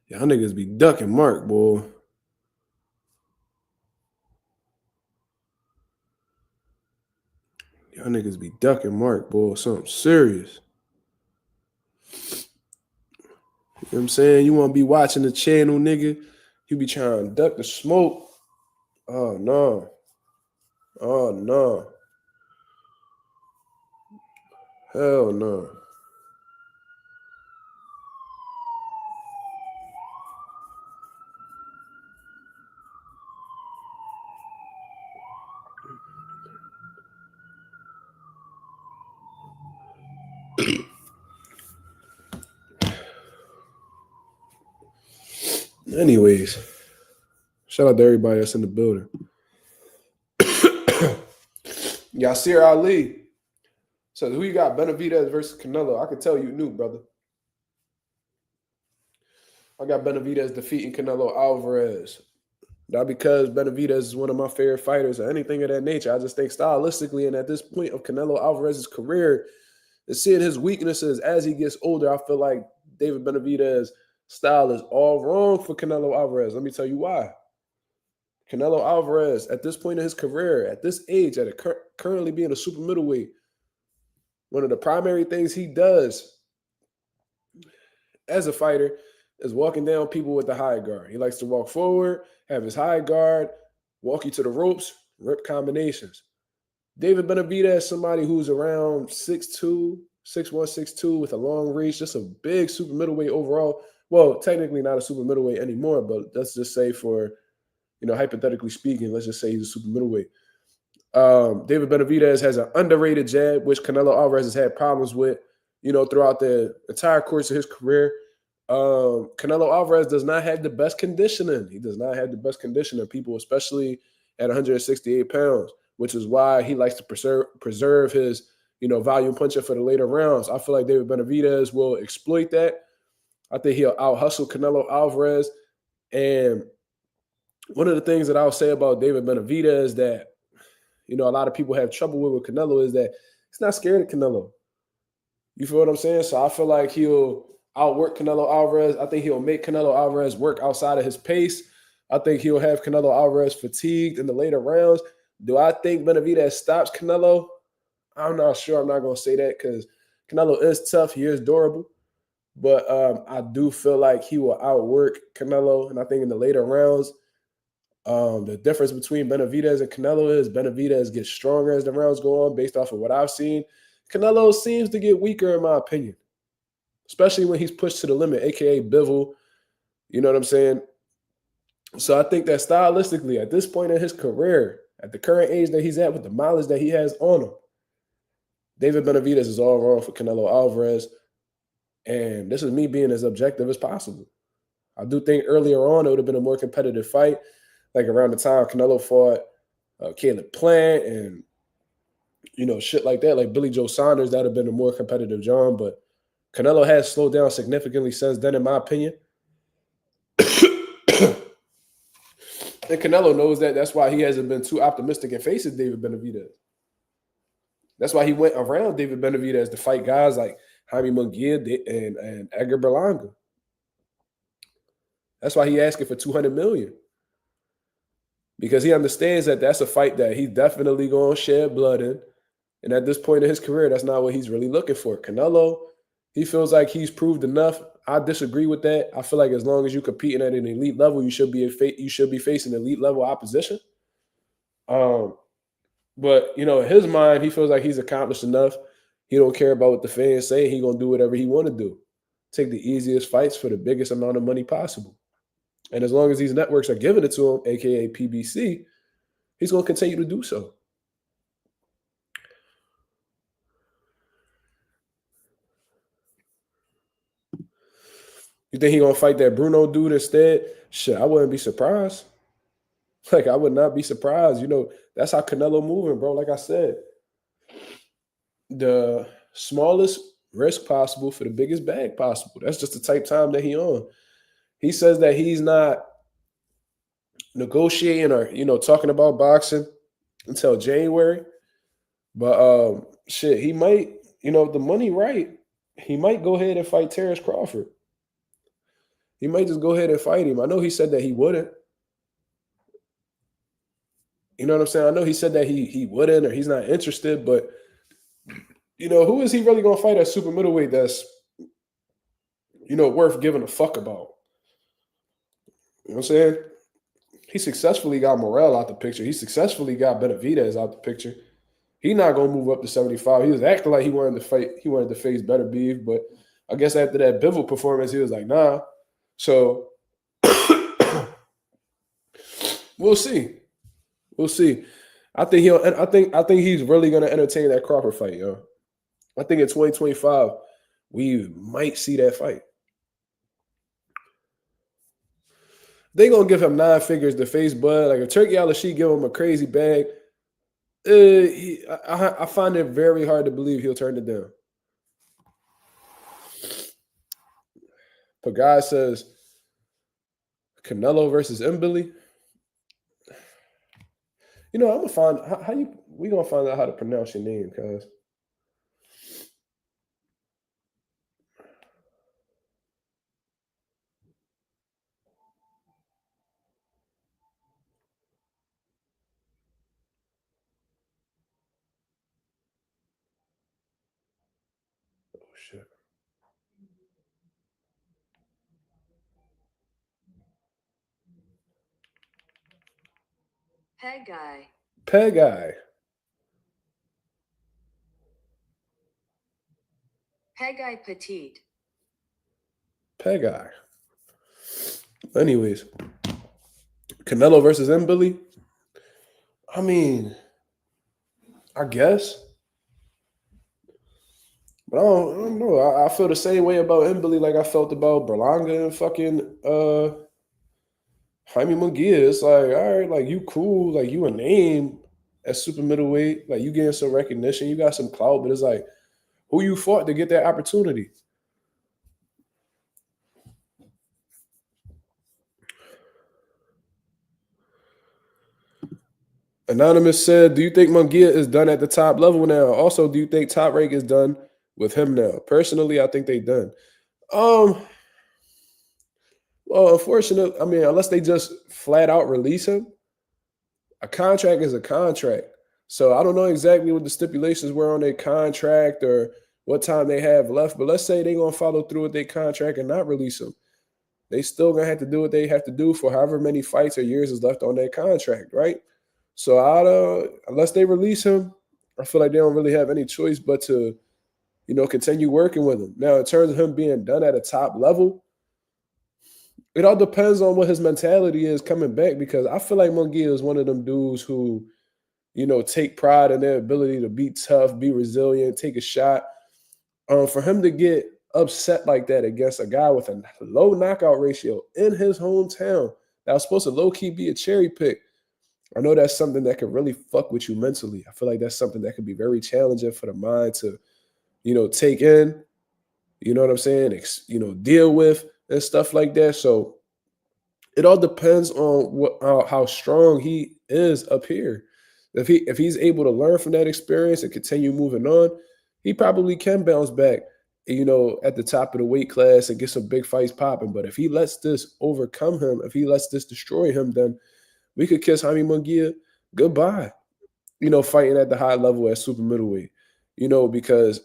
Y'all niggas be ducking Mark, boy. Y'all niggas be ducking Mark, boy. Something serious. You know what I'm saying? You want to be watching the channel, nigga. You be trying to duck the smoke. Oh, no. Oh, no. Hell no. Anyways, shout out to everybody that's in the building. Yasir Ali says, who you got, Benavidez versus Canelo? I can tell you knew, brother. I got Benavidez defeating Canelo Alvarez. Not because Benavidez is one of my favorite fighters or anything of that nature. I just think stylistically and at this point of Canelo Alvarez's career, and seeing his weaknesses as he gets older, I feel like David Benavidez's style is all wrong for Canelo Alvarez. Let me tell you why. Canelo Alvarez, at this point in his career, at this age, currently being a super middleweight, one of the primary things he does as a fighter is walking down people with the high guard. He likes to walk forward, have his high guard, walk you to the ropes, rip combinations. David Benavidez, somebody who's around 6'2", 6'1", 6'2", with a long reach, just a big super middleweight overall. Well, technically not a super middleweight anymore, but let's just say for, hypothetically speaking, let's just say he's a super middleweight. David Benavidez has an underrated jab, which Canelo Alvarez has had problems with, throughout the entire course of his career. Canelo Alvarez does not have the best conditioning. He does not have the best conditioning, people, especially at 168 pounds, which is why he likes to preserve his, volume puncher for the later rounds. I feel like David Benavidez will exploit that. I think he'll out-hustle Canelo Alvarez. And one of the things that I'll say about David Benavidez that, a lot of people have trouble with Canelo is that he's not scared of Canelo. You feel what I'm saying? So I feel like he'll outwork Canelo Alvarez. I think he'll make Canelo Alvarez work outside of his pace. I think he'll have Canelo Alvarez fatigued in the later rounds. Do I think Benavidez stops Canelo? I'm not sure. I'm not going to say that because Canelo is tough. He is durable. But I do feel like he will outwork Canelo. And I think in the later rounds, the difference between Benavidez and Canelo is Benavidez gets stronger as the rounds go on based off of what I've seen. Canelo seems to get weaker in my opinion, especially when he's pushed to the limit, a.k.a. Bivol. You know what I'm saying? So I think that stylistically, at this point in his career, at the current age that he's at with the mileage that he has on him, David Benavidez is all wrong for Canelo Alvarez. And this is me being as objective as possible. I do think earlier on it would have been a more competitive fight, like around the time Canelo fought Caleb Plant and, shit like that, like Billy Joe Saunders. That would have been a more competitive John. But Canelo has slowed down significantly since then, in my opinion. And Canelo knows that. That's why he hasn't been too optimistic in facing David Benavidez. That's why he went around David Benavidez to fight guys like Jaime Munguia and Edgar Berlanga. That's why he asking for $200 million. Because he understands that that's a fight that he's definitely going to shed blood in. And at this point in his career, that's not what he's really looking for. Canelo, he feels like he's proved enough. I disagree with that. I feel like as long as you're competing at an elite level, you should be facing elite level opposition. But, in his mind, he feels like he's accomplished enough. He don't care about what the fans say. He going to do whatever he want to do. Take the easiest fights for the biggest amount of money possible. And as long as these networks are giving it to him, a.k.a. PBC, he's going to continue to do so. You think he's going to fight that Bruno dude instead? Shit, I wouldn't be surprised. Like, I would not be surprised. That's how Canelo moving, bro. Like I said, the smallest risk possible for the biggest bag possible. That's just the type time that he on. He says that he's not negotiating or, talking about boxing until January. But, shit, he might, if the money right, he might go ahead and fight Terrence Crawford. He might just go ahead and fight him. I know he said that he wouldn't. You know what I'm saying? I know he said that he wouldn't or he's not interested, but, who is he really going to fight at super middleweight that's, worth giving a fuck about? You know what I'm saying? He successfully got Morrell out the picture. He successfully got Benavidez out the picture. He's not going to move up to 75. He was acting like he wanted to fight. He wanted to face Better Beef, but I guess after that Bivol performance, he was like, nah. So we'll see. We'll see. I think he's really going to entertain that Crawford fight, yo. I think in 2025, we might see that fight. They gonna give him 9 figures to face Bud. Like if Turkey Al-Sheikh give him a crazy bag, I find it very hard to believe he'll turn it down. But guy says Canelo versus Mbili. You know, I'm gonna find we gonna find out how to pronounce your name, cuz. Oh shit. Pegai. Pegai. Pegai Petite. Pegai. Anyways, Canelo versus Mbili. I mean, I guess. But I don't know. I feel the same way about Mbili like I felt about Berlanga and fucking Jaime Munguia. It's like, all right, like you cool, like you a name at super middleweight, like you getting some recognition, you got some clout, but it's like who you fought to get that opportunity. Anonymous said, do you think Munguia is done at the top level now? Also, do you think Top Rank is done with him now? Personally, I think they done. Well, unfortunately, I mean, unless they just flat out release him, a contract is a contract. So I don't know exactly what the stipulations were on their contract or what time they have left. But let's say they're gonna follow through with their contract and not release him. They still gonna have to do what they have to do for however many fights or years is left on their contract, right? So unless they release him, I feel like they don't really have any choice but to, continue working with him. Now, in terms of him being done at a top level, it all depends on what his mentality is coming back because I feel like Munguia is one of them dudes who, take pride in their ability to be tough, be resilient, take a shot. For him to get upset like that against a guy with a low knockout ratio in his hometown that was supposed to low-key be a cherry pick, I know that's something that could really fuck with you mentally. I feel like that's something that could be very challenging for the mind to, take in, you know what I'm saying, deal with and stuff like that. So it all depends on how strong he is up here. If he's able to learn from that experience and continue moving on, he probably can bounce back, at the top of the weight class and get some big fights popping. But if he lets this overcome him, if he lets this destroy him, then we could kiss Jaime Munguia goodbye, fighting at the high level at super middleweight, because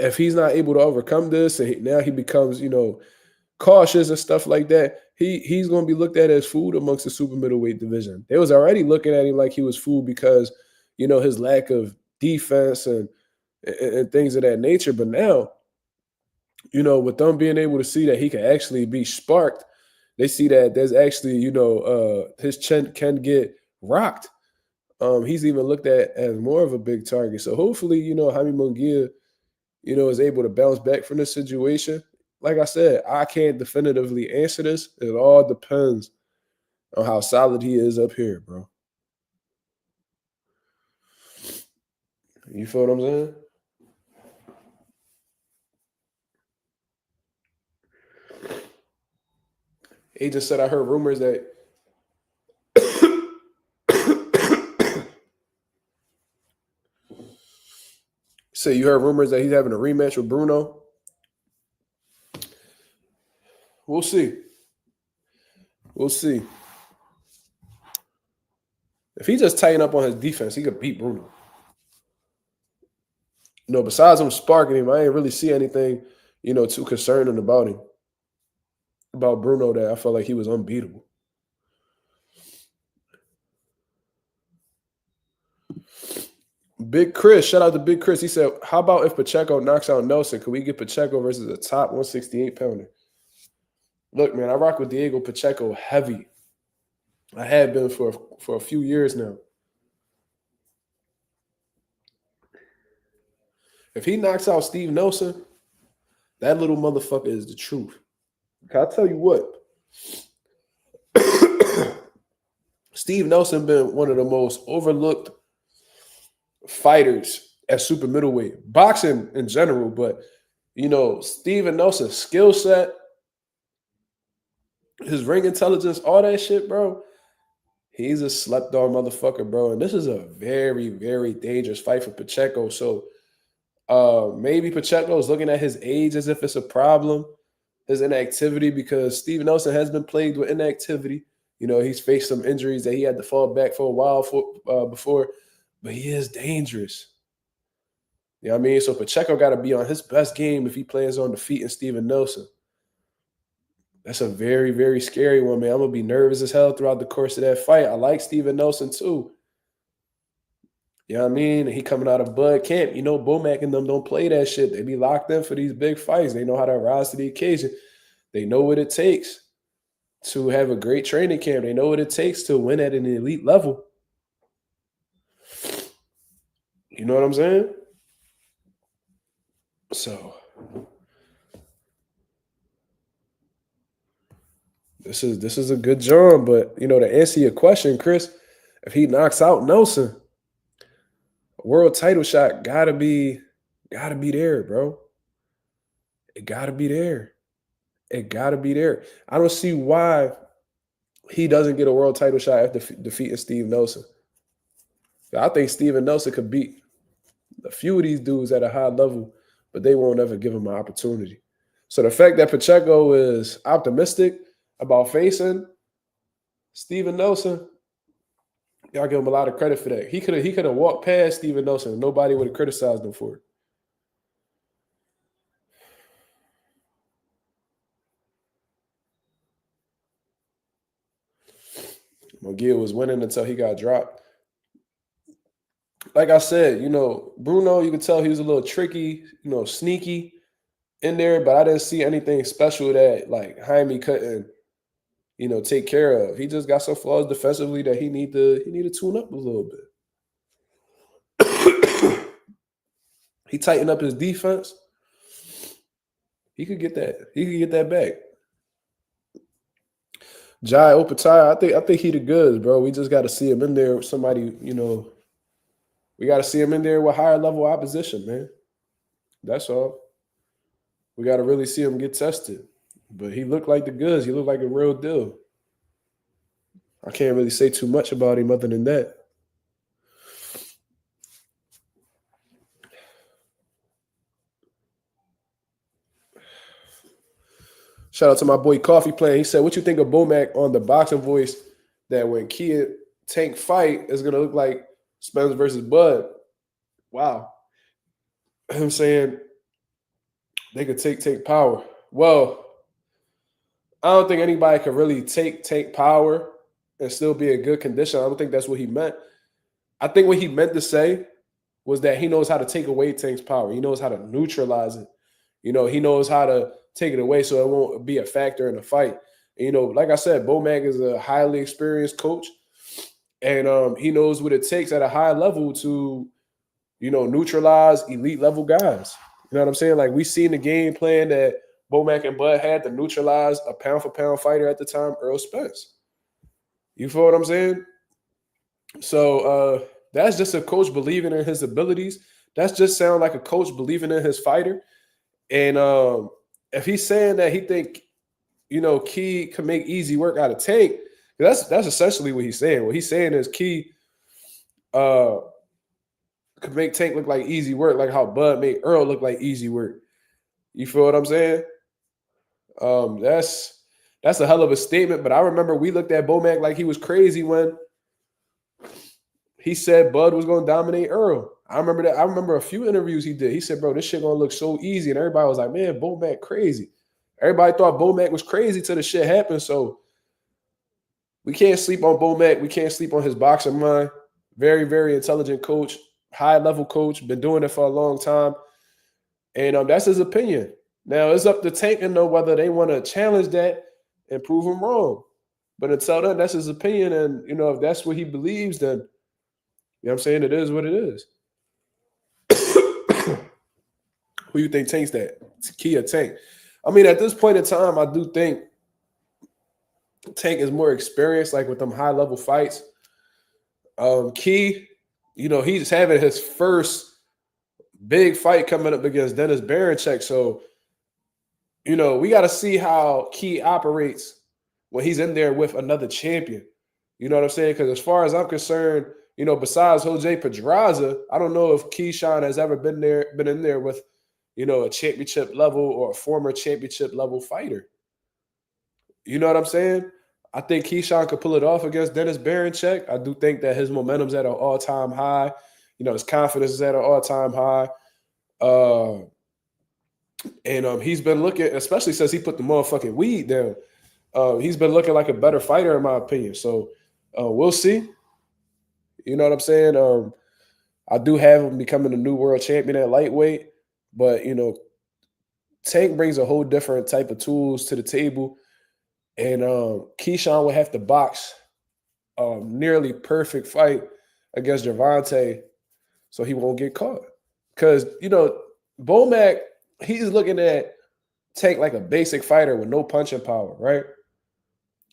if he's not able to overcome this and now he becomes, cautious and stuff like that, he's going to be looked at as food amongst the super middleweight division. They was already looking at him like he was food because, his lack of defense and things of that nature. But now, with them being able to see that he can actually be sparked, they see that there's actually, his chin can get rocked. He's even looked at as more of a big target. So hopefully, Jaime Munguia, is able to bounce back from this situation. Like I said, I can't definitively answer this. It all depends on how solid he is up here, bro. You feel what I'm saying? Agent said I heard rumors that you heard rumors that he's having a rematch with Bruno. We'll see. We'll see. If he just tighten up on his defense, he could beat Bruno. Besides him sparking him, I ain't really see anything, too concerning about him. About Bruno that I felt like he was unbeatable. Big Chris, shout out to Big Chris. He said, how about if Pacheco knocks out Nelson? Could we get Pacheco versus a top 168 pounder? Look, man, I rock with Diego Pacheco heavy. I have been for a few years now. If he knocks out Steve Nelson, that little motherfucker is the truth. I'll tell you what. Steve Nelson been one of the most overlooked fighters at super middleweight, boxing in general, but Steven Nelson's skill set, his ring intelligence, all that shit, bro. He's a slept on motherfucker, bro. And this is a very, very dangerous fight for Pacheco. So maybe Pacheco is looking at his age as if it's a problem, his inactivity, because Steve Nelson has been plagued with inactivity. He's faced some injuries that he had to fall back for a while before, but he is dangerous. You know what I mean? So Pacheco got to be on his best game if he plans on defeating Steven Nelson. That's a very, very scary one, man. I'm going to be nervous as hell throughout the course of that fight. I like Steven Nelson, too. You know what I mean? He coming out of Bud Camp. Bomac and them don't play that shit. They be locked in for these big fights. They know how to rise to the occasion. They know what it takes to have a great training camp. They know what it takes to win at an elite level. You know what I'm saying? So this is a good job, but to answer your question, Chris, if he knocks out Nelson, a world title shot gotta be there, bro. It gotta be there. It gotta be there. I don't see why he doesn't get a world title shot after defeating Steve Nelson. I think Steven Nelson could beat a few of these dudes at a high level, but they won't ever give him an opportunity. So the fact that Pacheco is optimistic about facing Steven Nelson, y'all give him a lot of credit for that. He could have walked past Steven Nelson and nobody would have criticized him for it. McGill was winning until he got dropped. Like I said, Bruno, you could tell he was a little tricky, sneaky in there, but I didn't see anything special that like Jaime couldn't, take care of. He just got some flaws defensively that he need to tune up a little bit. He tightened up his defense. He could get that. He could get that back. Jai Opatai, I think he the goods, bro. We just got to see him in there with somebody, we got to see him in there with higher level opposition, man. That's all. We got to really see him get tested. But he looked like the goods. He looked like a real deal. I can't really say too much about him other than that. Shout out to my boy Coffee Playing. He said, what you think of Bomac on the boxing voice that when Kia Tank fight is going to look like Spence versus Bud? Wow. I'm saying they could take power. Well, I don't think anybody could really take power and still be in good condition. I don't think that's what he meant. I think what he meant to say was that he knows how to take away Tank's power. He knows how to neutralize it. He knows how to take it away so it won't be a factor in the fight. And, like I said, Bomac is a highly experienced coach, and he knows what it takes at a high level to, neutralize elite level guys. You know what I'm saying? Like, we seen the game plan that Bomac and Bud had to neutralize a pound-for-pound fighter at the time, Earl Spence. You feel what I'm saying? So that's just a coach believing in his abilities. That's just sound like a coach believing in his fighter. And if he's saying that he think, Key can make easy work out of Tank, that's essentially what he's saying. What he's saying is Key could make Tank look like easy work, like how Bud made Earl look like easy work. You feel what I'm saying? That's a hell of a statement. But I remember we looked at Bomac like he was crazy when he said Bud was going to dominate Earl. I remember that. I remember a few interviews he did. He said, bro, this shit going to look so easy. And everybody was like, man, Bomac crazy. Everybody thought Bomac was crazy till the shit happened. So we can't sleep on Bomac. We can't sleep on his boxing mind. Very, very intelligent coach, high-level coach, been doing it for a long time. And that's his opinion. Now, it's up to Tank to know whether they want to challenge that and prove him wrong. But until then, that's his opinion. And, if that's what he believes, then, you know what I'm saying, it is what it is. Who you think Tank's that? Key or Tank? I mean, at this point in time, I do think Tank is more experienced, like with them high level fights. Key, he's having his first big fight coming up against Dennis Berinchyk. So, we got to see how Key operates when he's in there with another champion. You know what I'm saying? Because as far as I'm concerned, besides Jose Pedraza, I don't know if Keyshawn has ever been in there with, a championship level or a former championship level fighter. You know what I'm saying? I think Keyshawn could pull it off against Dennis Berinchyk. I do think that his momentum's at an all-time high. His confidence is at an all-time high. And he's been looking, especially since he put the motherfucking weed down, he's been looking like a better fighter, in my opinion. So we'll see. You know what I'm saying? I do have him becoming the new world champion at lightweight. But, Tank brings a whole different type of tools to the table. And Keyshawn would have to box a nearly perfect fight against Gervonta so he won't get caught. Because, Bomac, he's looking at Tank like a basic fighter with no punching power, right?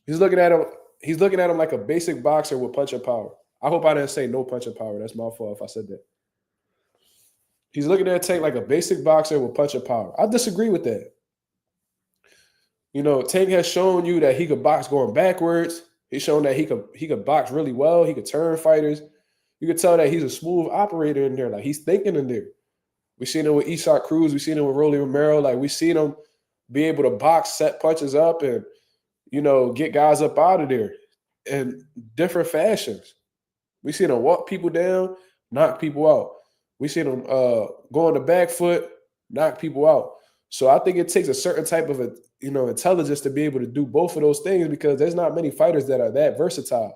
He's looking at him like a basic boxer with punching power. I hope I didn't say no punching power. That's my fault if I said that. He's looking at Tank like a basic boxer with punching power. I disagree with that. Tank has shown you that he could box going backwards. He's shown that he could box really well. He could turn fighters. You could tell that he's a smooth operator in there. Like, he's thinking in there. We've seen him with Usyk Cruz. We've seen him with Rolly Romero. Like, we've seen him be able to box, set punches up, and, get guys up out of there in different fashions. We've seen him walk people down, knock people out. We've seen him go on the back foot, knock people out. So I think it takes a certain type of intelligence to be able to do both of those things, because there's not many fighters that are that versatile.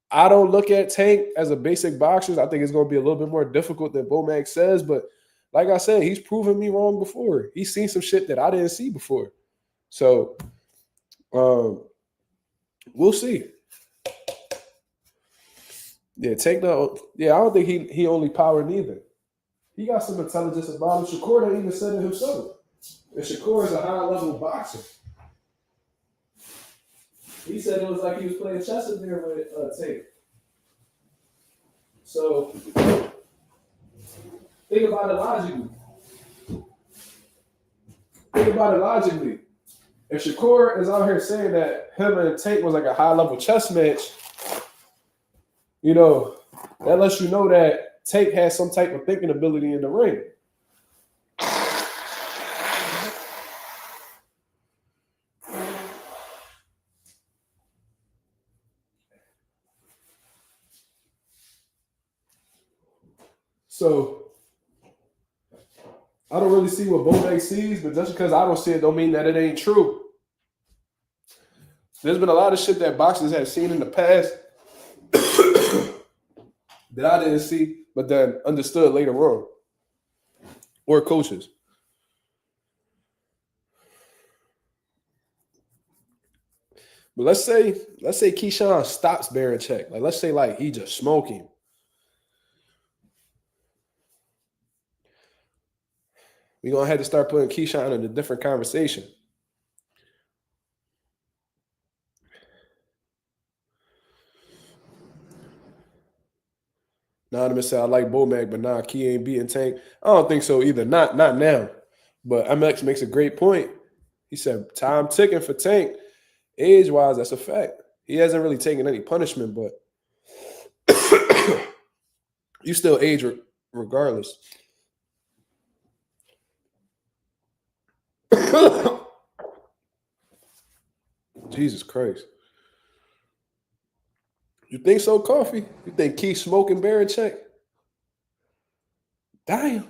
I don't look at Tank as a basic boxer. I think it's going to be a little bit more difficult than Bomac says. But like I said, he's proven me wrong before. He's seen some shit that I didn't see before. So we'll see. Yeah, Tank, I don't think he only power neither. He got some intelligence about him. Shakur didn't even said it himself. And Shakur is a high-level boxer. He said it was like he was playing chess in there with Tank. So, think about it logically. If Shakur is out here saying that him and Tank was like a high-level chess match, that lets you know that Tank has some type of thinking ability in the ring. So I don't really see what Bomac sees, but just because I don't see it don't mean that it ain't true. There's been a lot of shit that boxers have seen in the past that I didn't see, but then understood later on. Or coaches. But let's say Keyshawn stops Berinchyk. Like, let's say like he just smoking. We're going to have to start putting Keyshawn in a different conversation. Anonymous said, I like Bomac, but nah, Key ain't beating Tank. I don't think so either. Not now. But MX makes a great point. He said, time ticking for Tank. Age-wise, that's a fact. He hasn't really taken any punishment, but you still age regardless. Jesus Christ. You think so, Coffee? You think Keith smoking Berinchyk? Damn.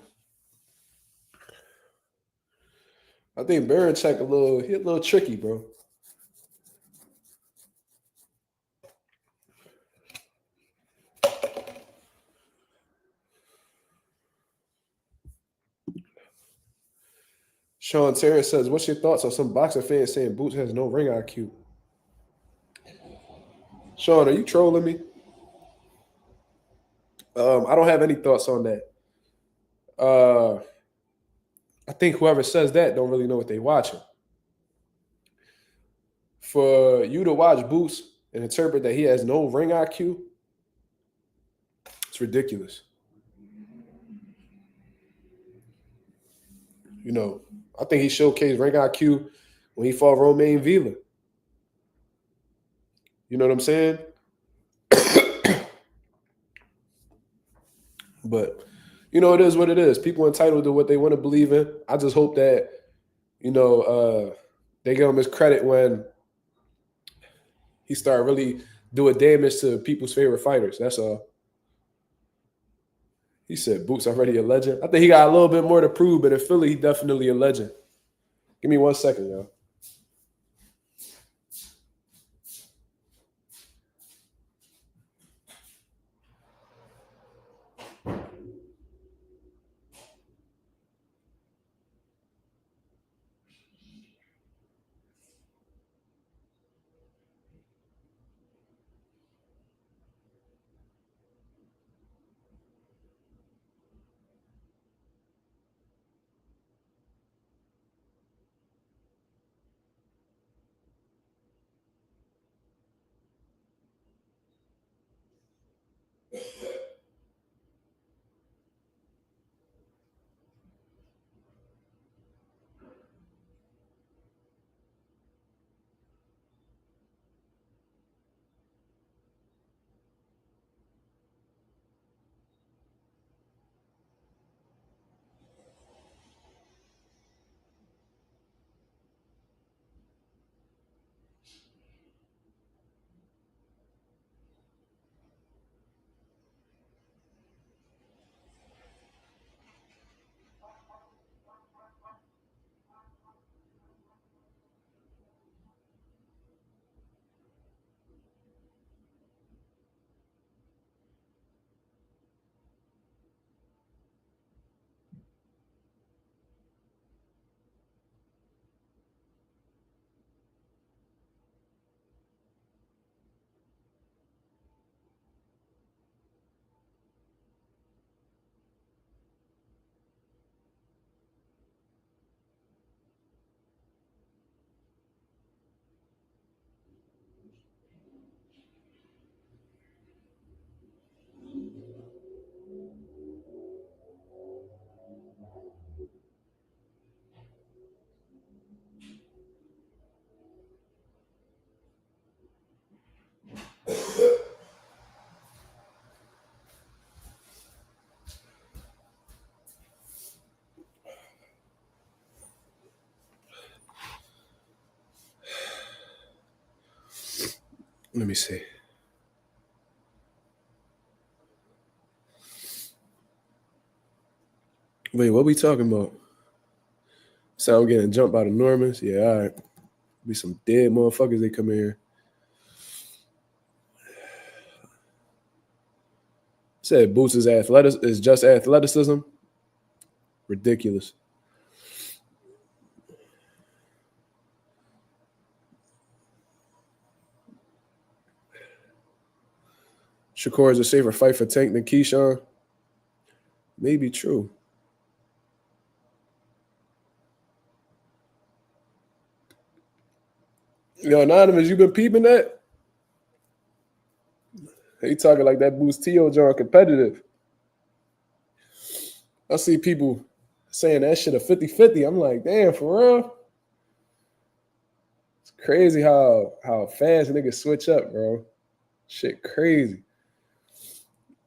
I think Berinchyk a little tricky, bro. Sean Terrence says, what's your thoughts on some boxing fans saying Boots has no ring IQ? Sean, are you trolling me? I don't have any thoughts on that. I think whoever says that don't really know what they're watching. For you to watch Boots and interpret that he has no ring IQ, it's ridiculous. You know, I think he showcased ring IQ when he fought Romain Vila. You know what I'm saying? But, you know, it is what it is. People entitled to what they want to believe in. I just hope that, you know, they give him his credit when he started really doing damage to people's favorite fighters. That's all. He said Boots already a legend. I think he got a little bit more to prove, but in Philly, he definitely a legend. Give me 1 second, y'all. Let me see. Wait, what we talking about? Sound getting jumped by the Normans? Yeah, all right. Be some dead motherfuckers they come in here. Said Boots is just athleticism. Ridiculous. Shakur is a safer fight for Tank than Keyshawn. Maybe true. Yo, Anonymous, you been peeping that? He talking like that Boots T.O. John competitive. I see people saying that shit a 50-50. I'm like, damn, for real? It's crazy how fast niggas switch up, bro. Shit crazy.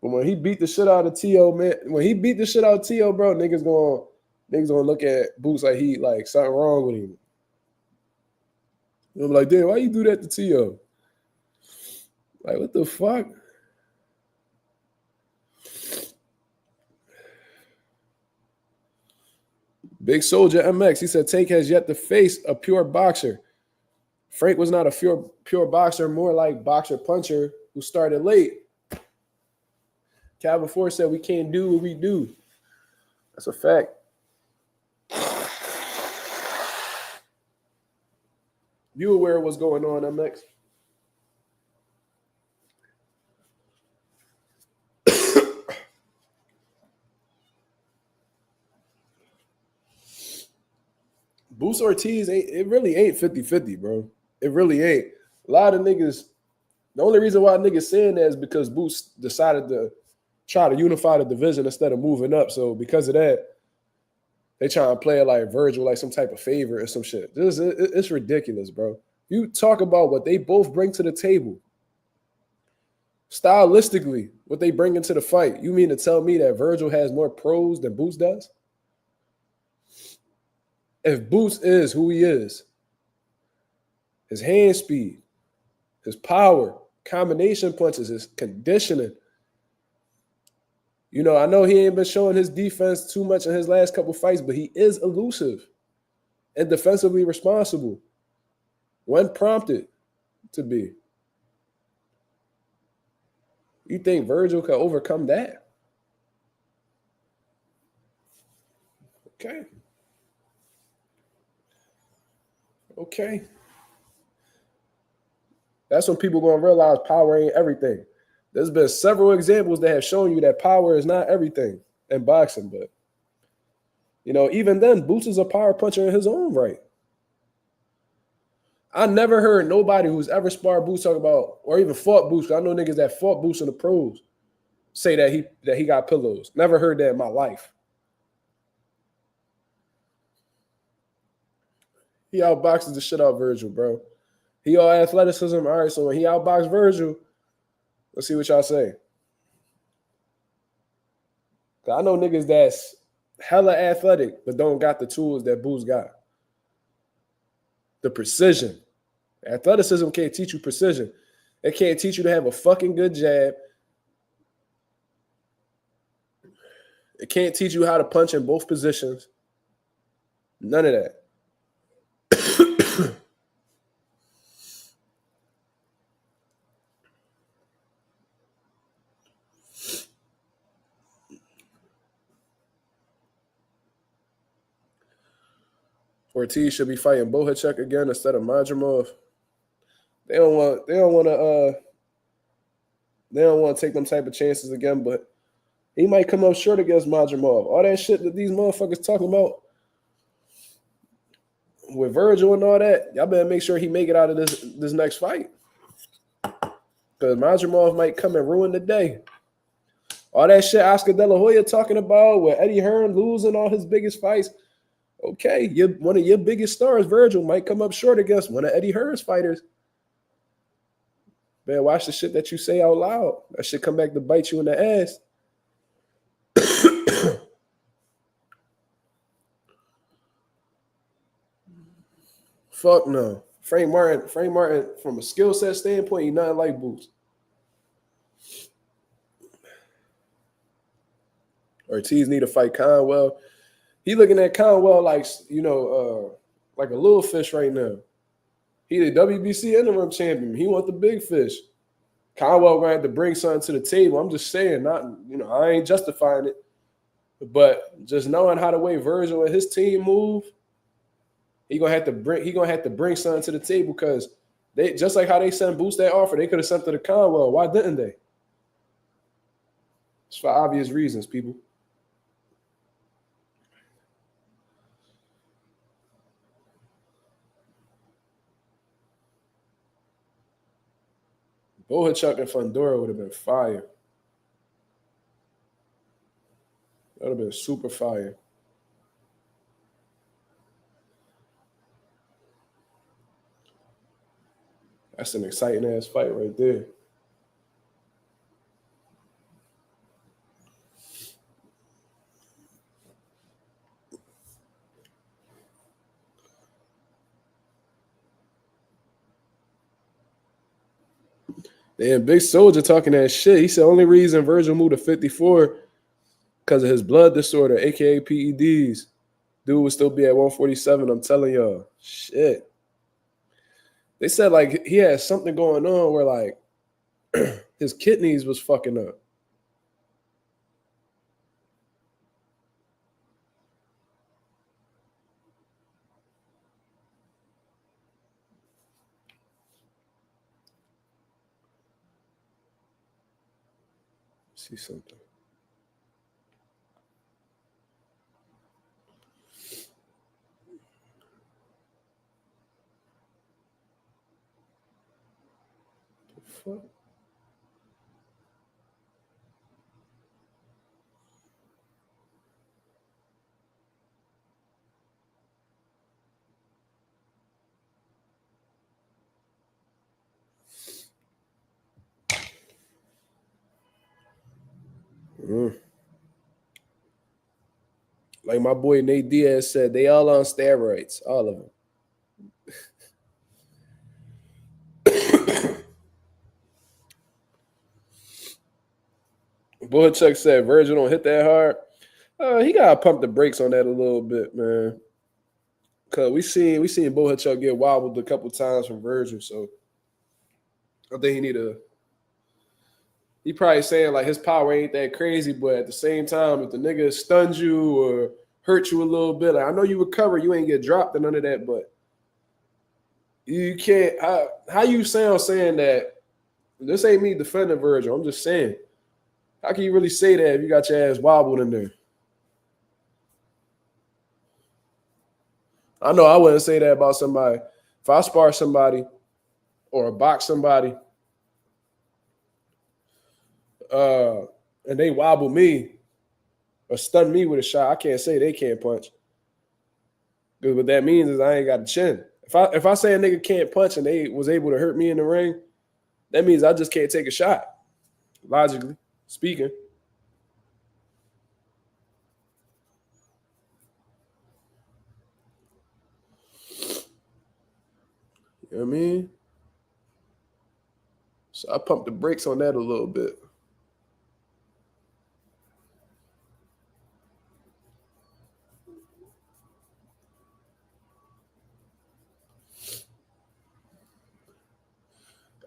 But when he beat the shit out of T.O., man, bro, niggas gonna look at Boots like he like something wrong with him. I'm like, damn, why you do that to T.O.? Like, what the fuck? Big Soldier MX, he said Tank has yet to face a pure boxer. Frank was not a pure boxer, more like boxer puncher who started late. Calvin Ford said we can't do what we do. That's a fact. You aware of what's going on, MX? Boots Ortiz it really ain't 50-50, bro. It really ain't. A lot of niggas, the only reason why niggas saying that is because Boots decided to try to unify the division instead of moving up. So because of that, they try to play it like Virgil, like some type of favor or some shit. It's ridiculous, bro. You talk about what they both bring to the table. Stylistically, what they bring into the fight. You mean to tell me that Virgil has more pros than Boots does? If Boots is who he is, his hand speed, his power, combination punches, his conditioning. You know, I know he ain't been showing his defense too much in his last couple fights, but he is elusive and defensively responsible when prompted to be. You think Virgil can overcome that? Okay. That's when people going to realize power ain't everything. There's been several examples that have shown you that power is not everything in boxing, but you know, even then, Boots is a power puncher in his own right. I never heard nobody who's ever sparred Boots talk about, or even fought Boots. I know niggas that fought Boots in the pros say that he got pillows. Never heard that in my life. He outboxes the shit out of Virgil, bro. He all athleticism. All right, so when he outboxed Virgil, let's see what y'all say. I know niggas that's hella athletic, but don't got the tools that Boots got. The precision. Athleticism can't teach you precision. It can't teach you to have a fucking good jab. It can't teach you how to punch in both positions. None of that. Ortiz should be fighting Bohachek again instead of Madrimov. They don't want to take them type of chances again, but he might come up short against Madrimov. All that shit that these motherfuckers talking about with Virgil and all that, y'all better make sure he make it out of this next fight. Because Madrimov might come and ruin the day. All that shit Oscar De La Hoya talking about with Eddie Hearn losing all his biggest fights. Okay, one of your biggest stars, Virgil, might come up short against one of Eddie Hearn's fighters. Man, watch the shit that you say out loud. That shit come back to bite you in the ass. Fuck no. Frank Martin, from a skill set standpoint, he's nothing like Boots. Ortiz need to fight Conwell. He looking at Conwell like, you know, like a little fish right now. He the WBC interim champion. He want the big fish. Conwell gonna have to bring something to the table. I'm just saying, not, you know, I ain't justifying it, but just knowing how the way Virgil and his team move, he gonna have to bring something to the table, because they, just like how they sent Boots that offer, they could have sent it to Conwell. Why didn't they? It's for obvious reasons, people. Bohachuk and Fundora would have been fire. That would have been super fire. That's an exciting ass fight right there. Damn, Big Soldier talking that shit. He said only reason Virgil moved to 54 because of his blood disorder, aka PEDs. Dude would still be at 147. I'm telling y'all, shit. They said like he had something going on where like his kidneys was fucking up. See something. fuck? Like my boy Nate Diaz said, they all on steroids, all of them. Chuck said Virgil don't hit that hard. He gotta pump the brakes on that a little bit, man. Cause we seen Chuck get wobbled a couple times from Virgil, so I think he probably saying like his power ain't that crazy, but at the same time, if the nigga stuns you or hurt you a little bit, like I know you recover, you ain't get dropped and none of that, but you can't. How you sound saying that? This ain't me defending Virgil. I'm just saying. How can you really say that if you got your ass wobbled in there? I know I wouldn't say that about somebody. If I spar somebody or box somebody, and they wobble me or stun me with a shot, I can't say they can't punch. Because what that means is I ain't got a chin. If I say a nigga can't punch and they was able to hurt me in the ring, that means I just can't take a shot, logically speaking. You know what I mean? So I pumped the brakes on that a little bit.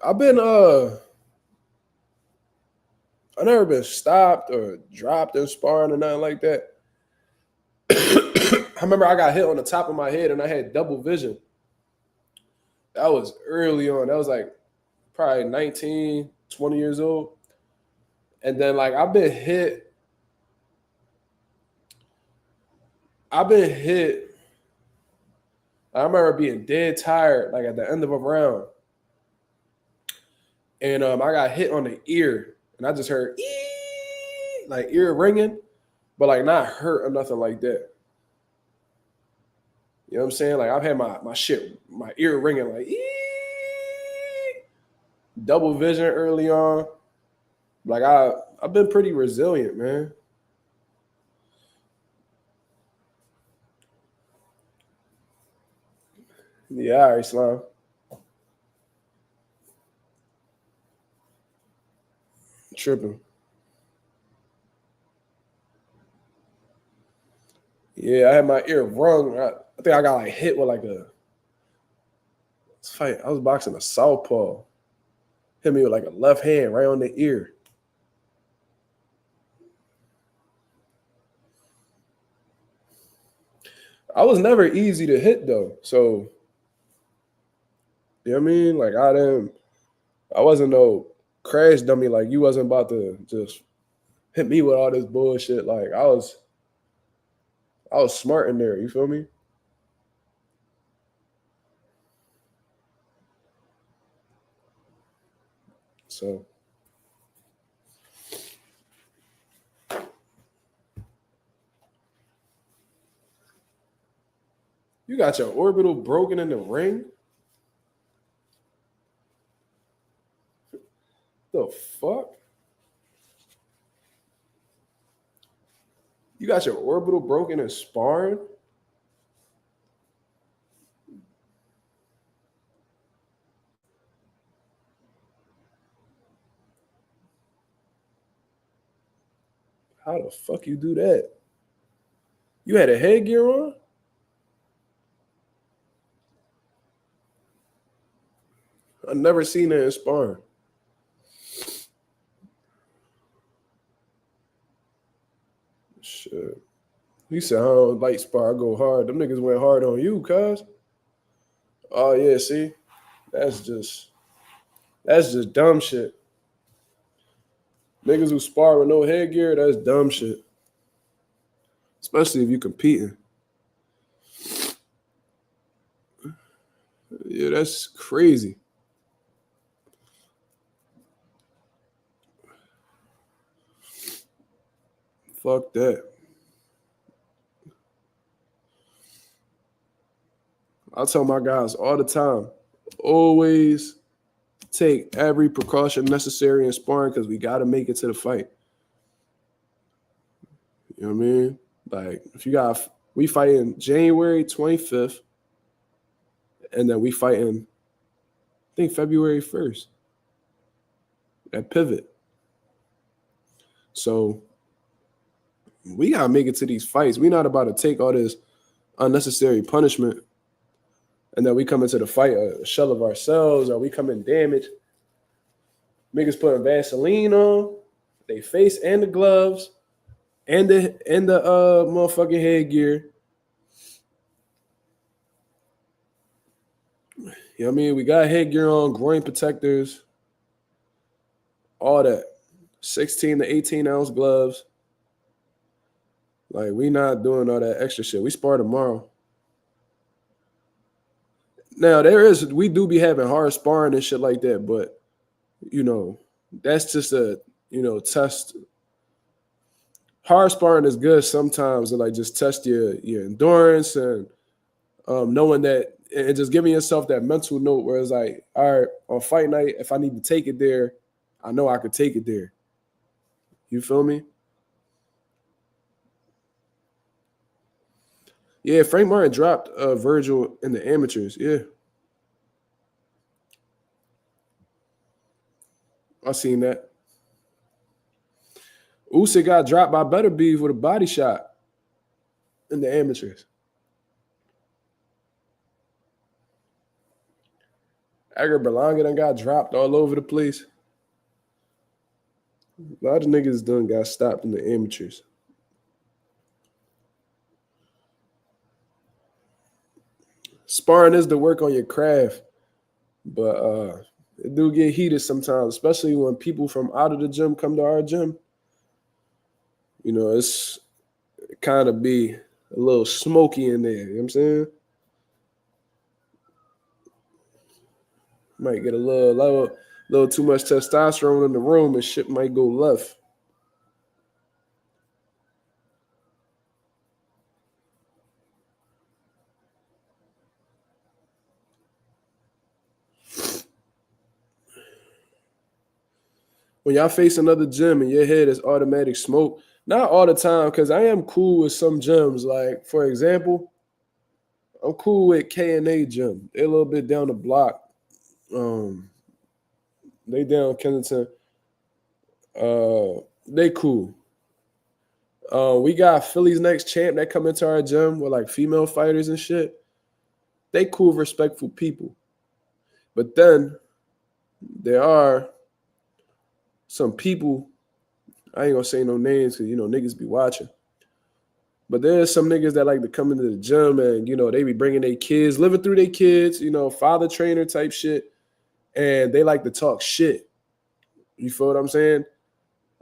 I've never been stopped or dropped in sparring or nothing like that. I remember I got hit on the top of my head and I had double vision. That was early on. That was like probably 19, 20 years old. And then like I've been hit. I remember being dead tired, like at the end of a round. And I got hit on the ear. And I just heard like ear ringing, but like not hurt or nothing like that. You know what I'm saying? Like I've had my ear ringing like double vision early on. Like I've been pretty resilient, man. Yeah, all right, Slime. Tripping. Yeah, I had my ear rung. I think I got like hit with like a fight. I was boxing a southpaw. Hit me with like a left hand right on the ear. I was never easy to hit though. So you know what I mean? Like I wasn't no crash dummy. Like you wasn't about to just hit me with all this bullshit. Like I was smart in there, you feel me? So you got your orbital broken in the ring? The fuck? You got your orbital broken in sparring? How the fuck you do that? You had a headgear on? I never seen that in sparring. Shit. You said I don't like spar, I go hard. Them niggas went hard on you, cuz. Oh yeah, see? That's just dumb shit. Niggas who spar with no headgear, that's dumb shit. Especially if you competing. Yeah, that's crazy. Fuck that. I tell my guys all the time, always take every precaution necessary in sparring because we got to make it to the fight. You know what I mean? Like, if you got, we fighting January 25th, and then we fighting, I think, February 1st at Pivot. So we got to make it to these fights. We're not about to take all this unnecessary punishment and then we come into the fight a shell of ourselves, or we come in damaged. Niggas putting Vaseline on they face and the gloves and the motherfucking headgear. You know what I mean? We got headgear on, groin protectors, all that. 16 to 18 ounce gloves. Like, we not doing all that extra shit. We spar tomorrow. Now, we do be having hard sparring and shit like that, but, you know, that's just a, you know, test. Hard sparring is good sometimes to, like, just test your endurance and knowing that, and just giving yourself that mental note where it's like, all right, on fight night, if I need to take it there, I know I could take it there. You feel me? Yeah, Frank Martin dropped Virgil in the amateurs. Yeah. I seen that. Usyk got dropped by Better Beef with a body shot in the amateurs. Edgar Berlanga done got dropped all over the place. A lot of niggas done got stopped in the amateurs. Sparring is to work on your craft, but it do get heated sometimes, especially when people from out of the gym come to our gym. You know, it kind of be a little smoky in there, you know what I'm saying? Might get a little too much testosterone in the room and shit might go left. When y'all face another gym and your head is automatic smoke, not all the time, because I am cool with some gyms. Like, for example, I'm cool with K&A gym. They're a little bit down the block. They down Kensington. They cool. We got Philly's Next Champ that come into our gym with like female fighters and shit. They cool, respectful people. But then there are some people, I ain't gonna say no names because, you know, niggas be watching. But there's some niggas that like to come into the gym and, you know, they be bringing their kids, living through their kids, you know, father trainer type shit. And they like to talk shit. You feel what I'm saying?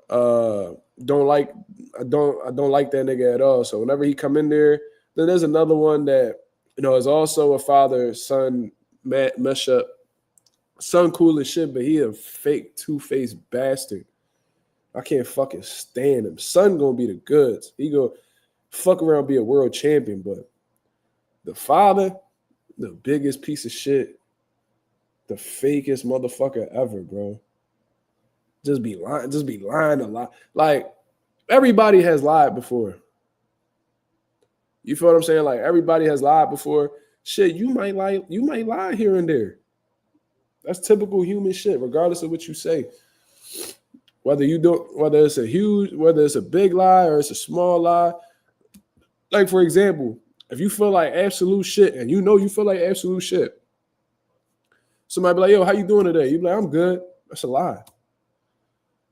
I don't like that nigga at all. So whenever he come in there, then there's another one that, you know, is also a father-son mesh up. Son cool as shit, but he a fake two-faced bastard. I can't fucking stand him. Son gonna be the goods. He go fuck around and be a world champion, but the father, the biggest piece of shit, the fakest motherfucker ever, bro. Just be lying a lot. Like, everybody has lied before. You feel what I'm saying? Like, everybody has lied before. Shit, you might lie here and there. That's typical human shit, regardless of what you say. Whether it's a big lie or it's a small lie. Like, for example, if you feel like absolute shit and you know you feel like absolute shit, somebody be like, yo, how you doing today? You be like, I'm good. That's a lie.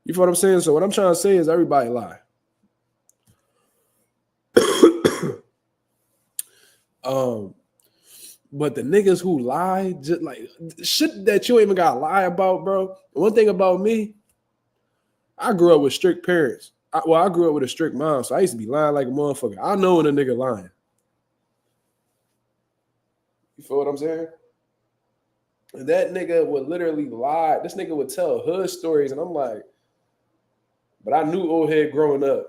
You feel what I'm saying? So what I'm trying to say is everybody lie. But the niggas who lie, just like shit that you ain't even gotta lie about, bro. One thing about me, I grew up with strict parents. I grew up with a strict mom, so I used to be lying like a motherfucker. I know when a nigga lying. You feel what I'm saying? And that nigga would literally lie. This nigga would tell hood stories, and I'm like, but I knew old head growing up.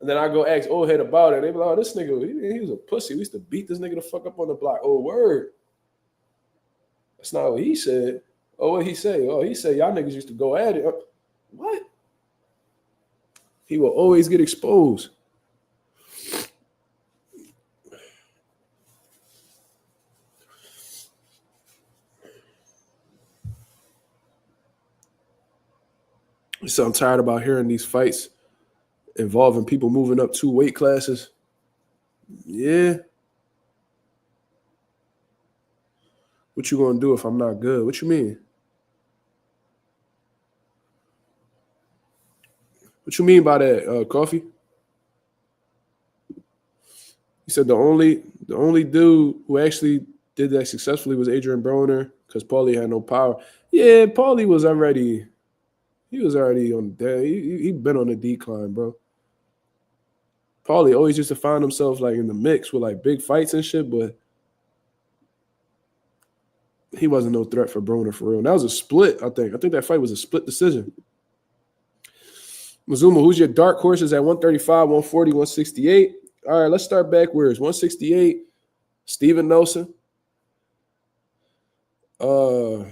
And then I go ask old head about it. They be like, oh, this nigga, he was a pussy. We used to beat this nigga the fuck up on the block. Oh, word. That's not what he said. Oh, what he say? Oh, he said y'all niggas used to go at it. What? He will always get exposed. So I'm tired about hearing these fights involving people moving up 2 weight classes. Yeah. What you gonna do if I'm not good? What you mean? What you mean by that, Coffee? He said the only dude who actually did that successfully was Adrian Broner because Paulie had no power. Yeah, Paulie was already on the he been on the decline, bro. Paulie always used to find himself like in the mix with like big fights and shit, but he wasn't no threat for Broner for real. And that was a split, I think. I think that fight was a split decision. Mazuma, who's your dark horses at 135, 140, 168? All right, let's start backwards. 168, Steven Nelson. I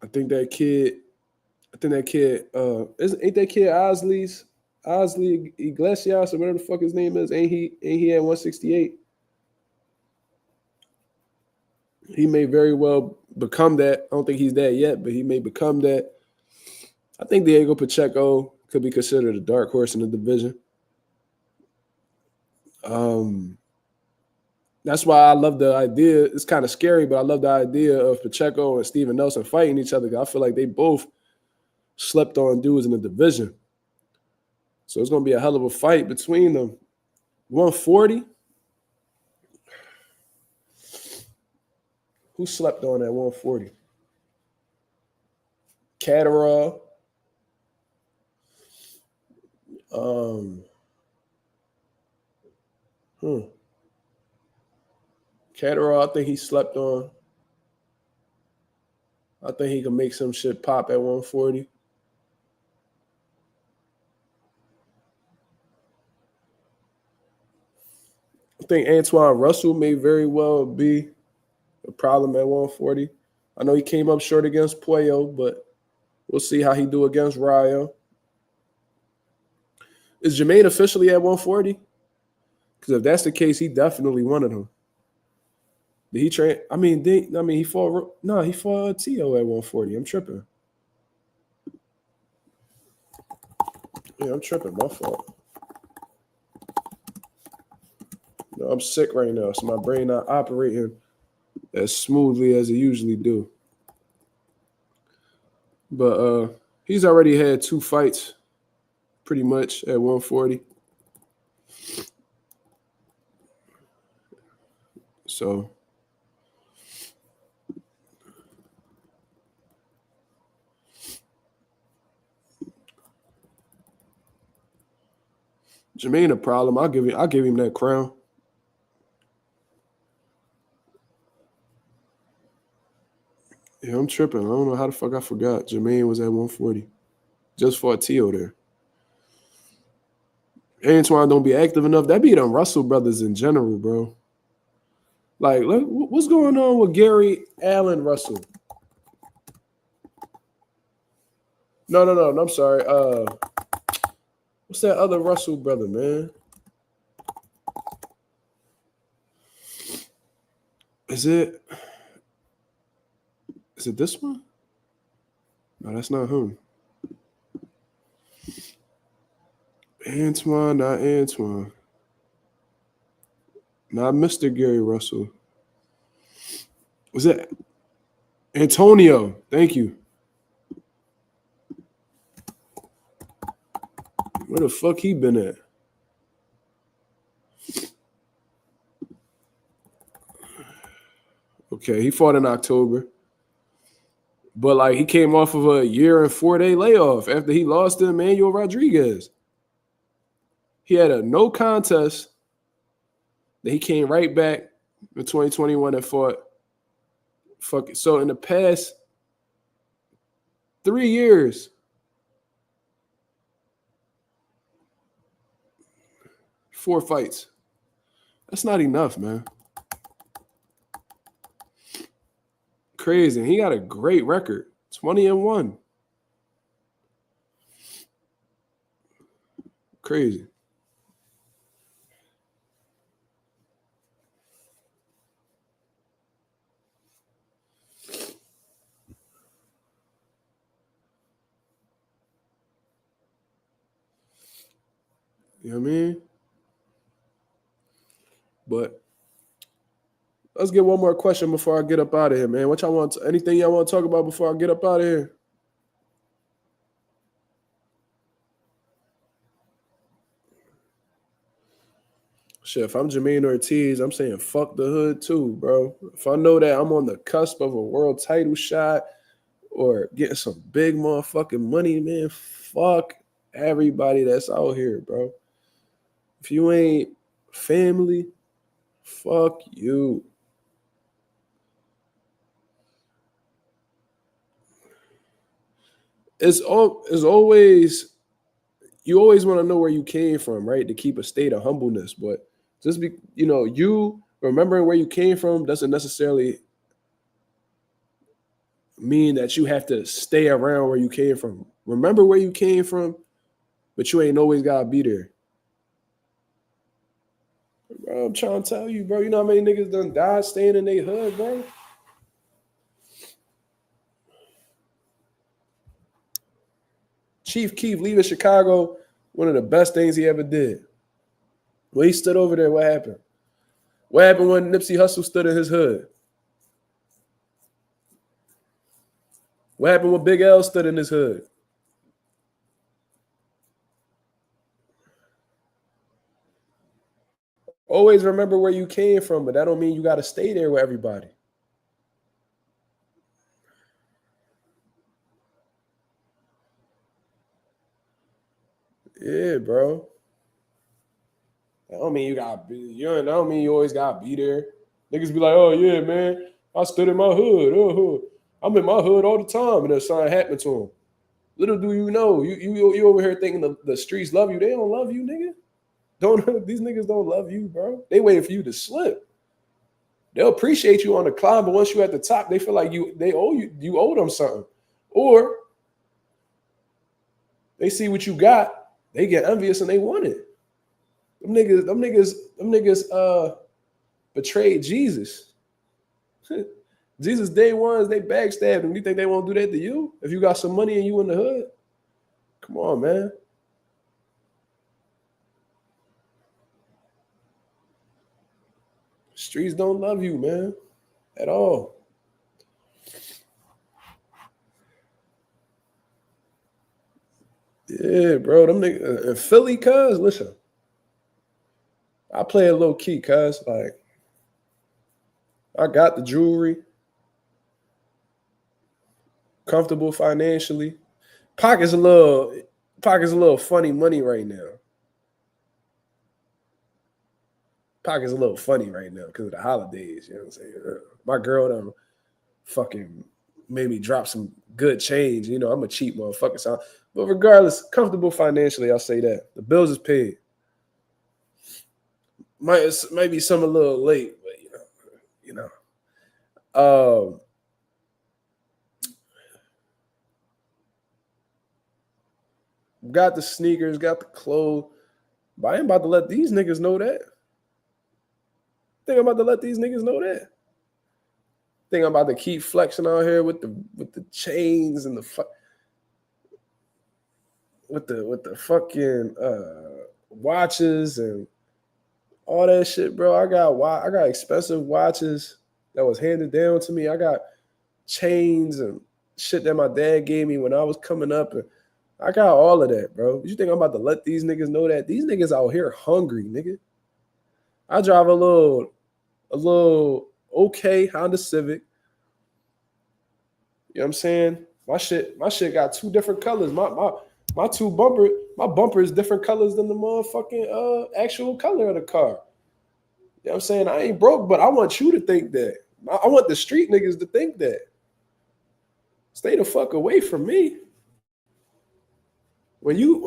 think that kid, ain't that kid Osley Iglesias or whatever the fuck his name is? Ain't he at 168? He may very well become that. I don't think he's that yet, but he may become that. I think Diego Pacheco could be considered a dark horse in the division. That's why I love the idea. It's kind of scary, but I love the idea of Pacheco and Steven Nelson fighting each other. I feel like they both slept on dudes in the division. So it's going to be a hell of a fight between them. 140? Who slept on at 140? Catterall. Catterall, I think he slept on. I think he can make some shit pop at 140. I think Antoine Russell may very well be a problem at 140. I know he came up short against Puello, but we'll see how he do against Rayo. Is Jermaine officially at 140? Because if that's the case, he definitely wanted him. Did he train? He fought. No, he fought Tio at 140. I'm tripping. Yeah, I'm tripping. My fault. No, I'm sick right now, so my brain not operating as smoothly as it usually do. But he's already had 2 fights, pretty much at 140. So Jermaine a problem. I'll give him that crown. Yeah, I'm tripping. I don't know how the fuck I forgot. Jermaine was at 140. Just for a Tio there. Antoine don't be active enough. That be them Russell brothers in general, bro. Like, what's going on with Gary Allen Russell? No, I'm sorry. What's that other Russell brother, man? Is it this one? No, that's not him. Antoine, not Antoine. Not Mr. Gary Russell. Was it Antonio? Thank you. Where the fuck he been at? Okay, he fought in October. But, like, he came off of a 1 and 4-day layoff after he lost to Emmanuel Rodriguez. He had a no contest. Then he came right back in 2021 and fought. So in the past 3 years, 4 fights. That's not enough, man. Crazy. He got a great record. 20-1. Crazy. You know what I mean? But let's get one more question before I get up out of here, man. What y'all want? Anything y'all want to talk about before I get up out of here? Shit, if I'm Jermaine Ortiz, I'm saying fuck the hood too, bro. If I know that I'm on the cusp of a world title shot or getting some big motherfucking money, man, fuck everybody that's out here, bro. If you ain't family, fuck you. It's always, you always want to know where you came from, right? To keep a state of humbleness. But just be, you remembering where you came from doesn't necessarily mean that you have to stay around where you came from. Remember where you came from, but you ain't always gotta be there. Bro, I'm trying to tell you, bro. You know how many niggas done died staying in their hood, bro? Chief Keef leaving Chicago, one of the best things he ever did. When he stood over there, what happened? What happened when Nipsey Hussle stood in his hood? What happened when Big L stood in his hood? Always remember where you came from, but that don't mean you got to stay there with everybody. Yeah, bro. That don't mean you gotta be. That don't mean you always gotta be there. Niggas be like, "Oh yeah, man, I stood in my hood. I'm in my hood all the time," and then something happened to him. Little do you know, you over here thinking the streets love you. They don't love you, nigga. These niggas don't love you, bro. They waiting for you to slip. They'll appreciate you on the climb, but once you at the top, they feel like they owe you owe them something, or they see what you got, they get envious and they want it. Them niggas betrayed Jesus. Jesus day ones, they backstabbed him. You think they won't do that to you? If you got some money and you in the hood? Come on, man. Streets don't love you, man. At all. Yeah, bro. Them niggas in Philly, cuz, listen. I play it low key, cuz. Like, I got the jewelry. Comfortable financially. Pocket's a little funny money right now. Pocket's a little funny right now because of the holidays. You know what I'm saying? My girl done fucking made me drop some good change. You know, I'm a cheap motherfucker. So, but regardless, comfortable financially, I'll say that. The bills is paid. Might be some a little late, but you know. Got the sneakers, got the clothes. But I ain't about to let these niggas know that. Think I'm about to let these niggas know that. Think I'm about to keep flexing out here with the chains and with the fucking watches and all that shit, bro. I got expensive watches that was handed down to me. I got chains and shit that my dad gave me when I was coming up, and I got all of that, bro. You think I'm about to let these niggas know that? These niggas out here hungry, nigga. I drive a little okay Honda Civic. You know what I'm saying? My shit got 2 different colors. My bumper is different colors than the motherfucking actual color of the car. You know what I'm saying? I ain't broke, but I want you to think that. I want the street niggas to think that. Stay the fuck away from me. When you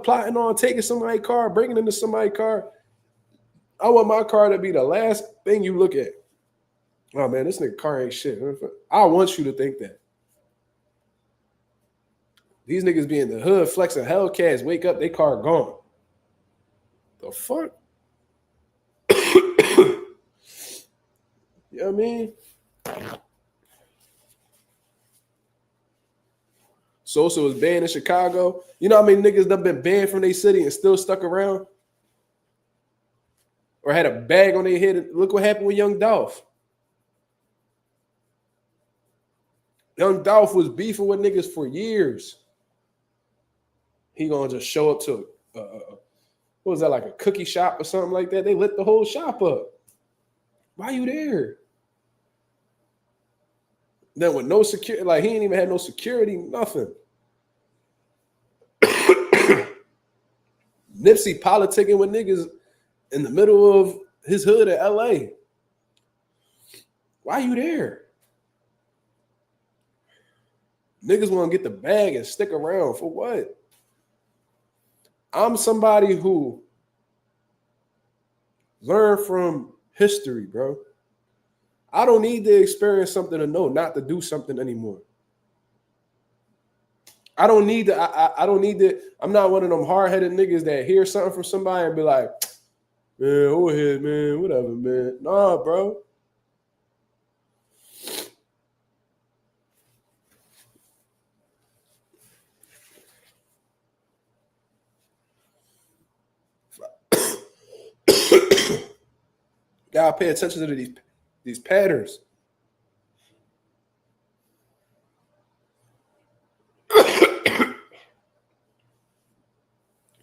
plotting on taking somebody's car, breaking into somebody's car, I want my car to be the last thing you look at. Oh man, this nigga car ain't shit. I want you to think that. These niggas be in the hood flexing Hellcats, wake up, they car gone. The fuck? You know what I mean? Sosa was banned in Chicago. You know how many niggas done been banned from their city and still stuck around? Or had a bag on their head. Look what happened with Young Dolph. Young Dolph was beefing with niggas for years. He gonna just show up to, what was that, like a cookie shop or something like that? They lit the whole shop up. Why you there? Then with no security, like he ain't even had no security, nothing. Nipsey politicking with niggas in the middle of his hood in LA. Why you there? Niggas want to get the bag and stick around for what? I'm somebody who learned from history, bro. I don't need to experience something to know not to do something anymore. I don't need to. I don't need to. I'm not one of them hard-headed niggas that hear something from somebody and be like, man, go ahead, man, whatever, man. Nah, bro. Gotta pay attention to these patterns.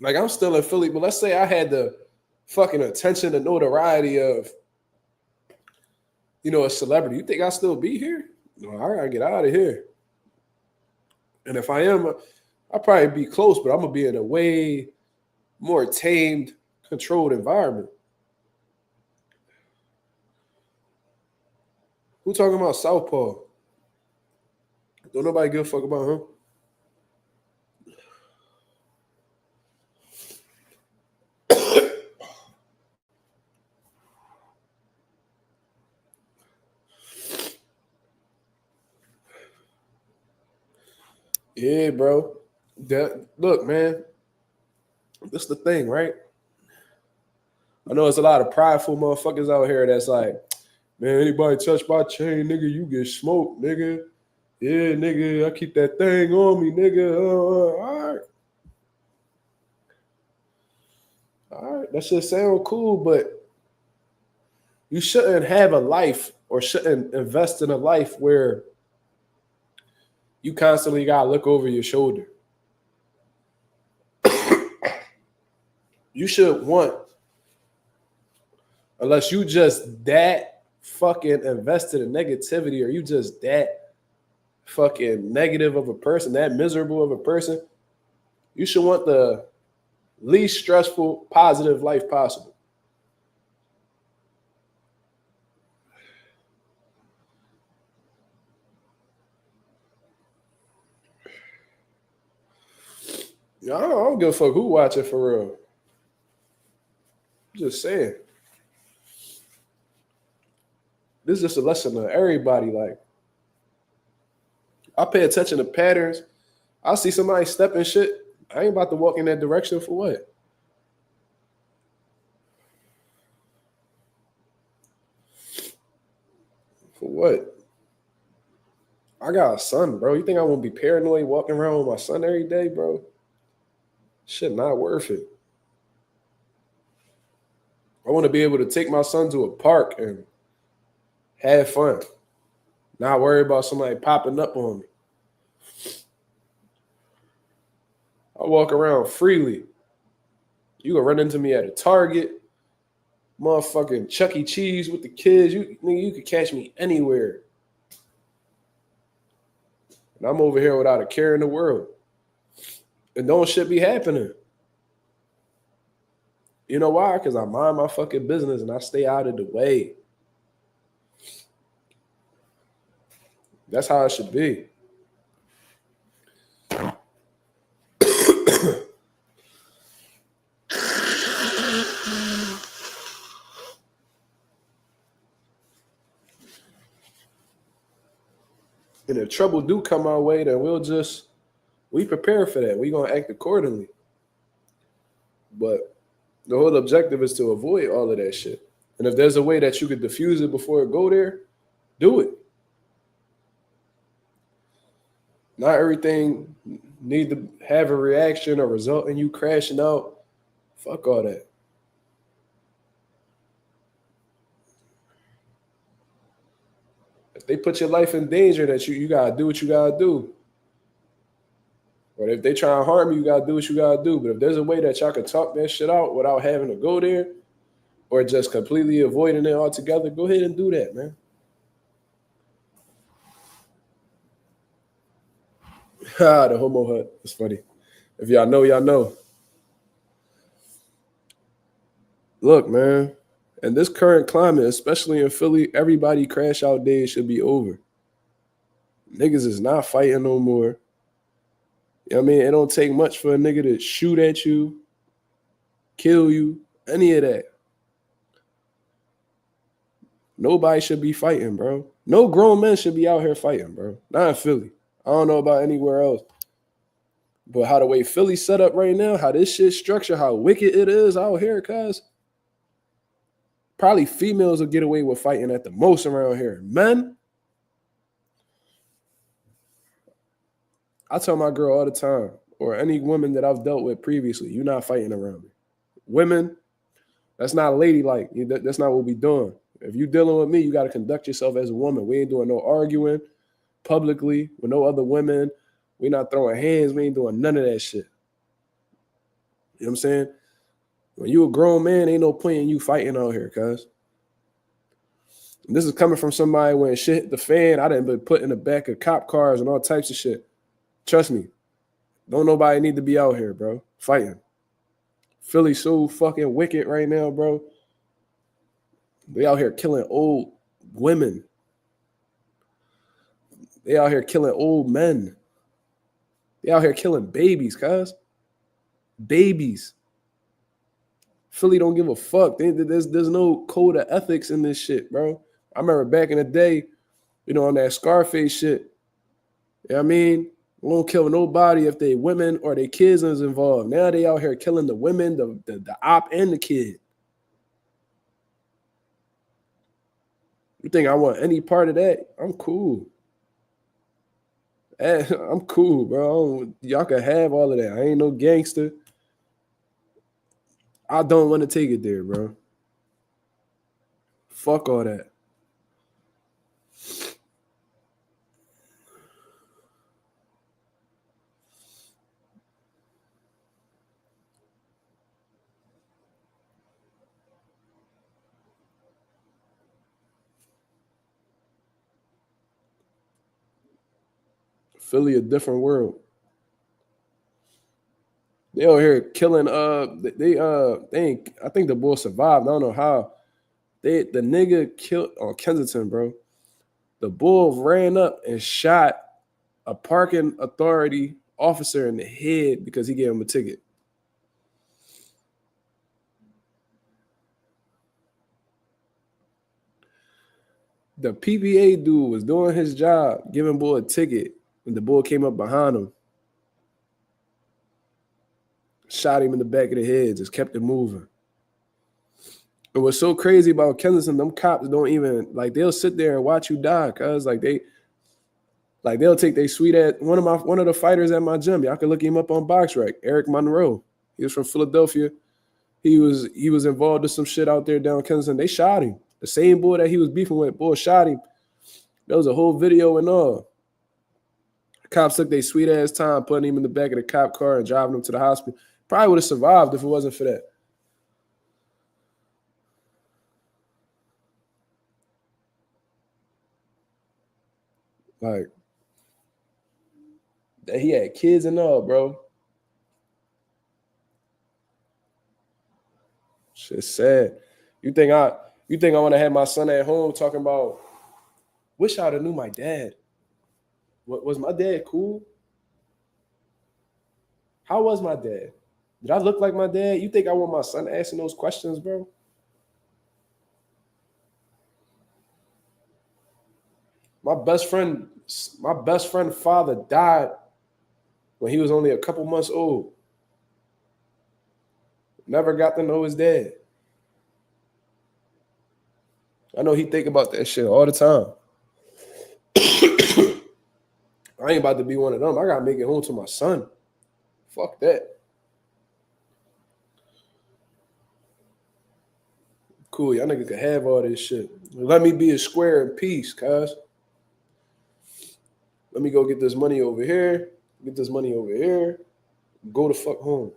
Like, I'm still in Philly, but let's say I had the fucking attention and notoriety of, you know, a celebrity. You think I'll still be here? No, I gotta get out of here. And if I am, I'll probably be close, but I'm gonna be in a way more tamed, controlled environment. Who talking about Southpaw? Don't nobody give a fuck about him. Yeah, bro. Look, man. That's the thing, right? I know there's a lot of prideful motherfuckers out here that's like, man, anybody touch my chain, nigga, you get smoked, nigga. Yeah, nigga, I keep that thing on me, nigga. All right, that should sound cool, but you shouldn't have a life or shouldn't invest in a life where you constantly gotta look over your shoulder. You should want, unless you just that fucking invested in negativity or you just that fucking negative of a person, that miserable of a person, you should want the least stressful, positive life possible. I don't give a fuck who watching for real. I'm just saying. This is just a lesson to everybody. Like, I pay attention to patterns. I see somebody stepping shit. I ain't about to walk in that direction for what? For what? I got a son, bro. You think I won't be paranoid walking around with my son every day, bro? Shit, not worth it. I want to be able to take my son to a park and have fun. Not worry about somebody popping up on me. I walk around freely. You can run into me at a Target, motherfucking Chuck E. Cheese with the kids. You could catch me anywhere. And I'm over here without a care in the world. And don't shit be happening. You know why? Because I mind my fucking business and I stay out of the way. That's how it should be. And if trouble do come our way, then we prepare for that. We gonna act accordingly. But the whole objective is to avoid all of that shit. And if there's a way that you could diffuse it before it go there, do it. Not everything need to have a reaction or result in you crashing out. Fuck all that. If they put your life in danger, that you gotta do what you gotta do. Or if they try and harm you, you gotta do what you gotta do. But if there's a way that y'all can talk that shit out without having to go there, or just completely avoiding it altogether, go ahead and do that, man. The homo hut. It's funny. If y'all know, y'all know. Look, man, in this current climate, especially in Philly, everybody crash out days should be over. Niggas is not fighting no more. You know what I mean? It don't take much for a nigga to shoot at you, kill you, any of that. Nobody should be fighting, bro. No grown men should be out here fighting, bro. Not in Philly. I don't know about anywhere else. But how the way Philly's set up right now, how this shit structured, how wicked it is out here, cuz probably females will get away with fighting at the most around here. Men, I tell my girl all the time, or any woman that I've dealt with previously, you're not fighting around me. Women, that's not ladylike. That's not what we doing. If you dealing with me, you got to conduct yourself as a woman. We ain't doing no arguing publicly with no other women. We not throwing hands. We ain't doing none of that shit. You know what I'm saying? When you a grown man, ain't no point in you fighting out here, cuz. This is coming from somebody when shit hit the fan. I done been put in the back of cop cars and all types of shit. Trust me. Don't nobody need to be out here, bro, fighting. Philly's so fucking wicked right now, bro. They out here killing old women. They out here killing old men. They out here killing babies, cuz. Babies. Philly don't give a fuck. There's no code of ethics in this shit, bro. I remember back in the day, on that Scarface shit. You know what I mean? Won't kill nobody if they women or they kids is involved. Now they out here killing the women, the op, and the kid. You think I want any part of that? I'm cool. I'm cool, bro. Y'all can have all of that. I ain't no gangster. I don't want to take it there, bro. Fuck all that. Philly, a different world. They out here killing. I think the boy survived. I don't know how. The nigga killed on Kensington, bro. The bull ran up and shot a parking authority officer in the head because he gave him a ticket. The PPA dude was doing his job, giving bull a ticket, and the bull came up behind him, shot him in the back of the head, just kept it moving. And what's so crazy about Kensington, them cops don't even, they'll sit there and watch you die, cuz they'll take their sweet ass. One of the fighters at my gym, y'all can look him up on BoxRec, Eric Monroe. He was from Philadelphia. He was involved in some shit out there down Kensington. They shot him. The same boy that he was beefing with, boy shot him. There was a whole video and all. The cops took their sweet ass time putting him in the back of the cop car and driving him to the hospital. Probably would have survived if it wasn't for that. That he had kids and all, bro. Shit's sad. You think I want to have my son at home talking about, wish I'd have knew my dad. Was my dad cool? How was my dad? Did I look like my dad? You think I want my son asking those questions, bro? My best friend My best friend's father died when he was only a couple months old. Never got to know his dad. I know he think about that shit all the time. I ain't about to be one of them. I gotta make it home to my son. Fuck that. Cool, y'all niggas can have all this shit. Let me be a square in peace, cuz. Let me go get this money over here. Get this money over here. Go the fuck home.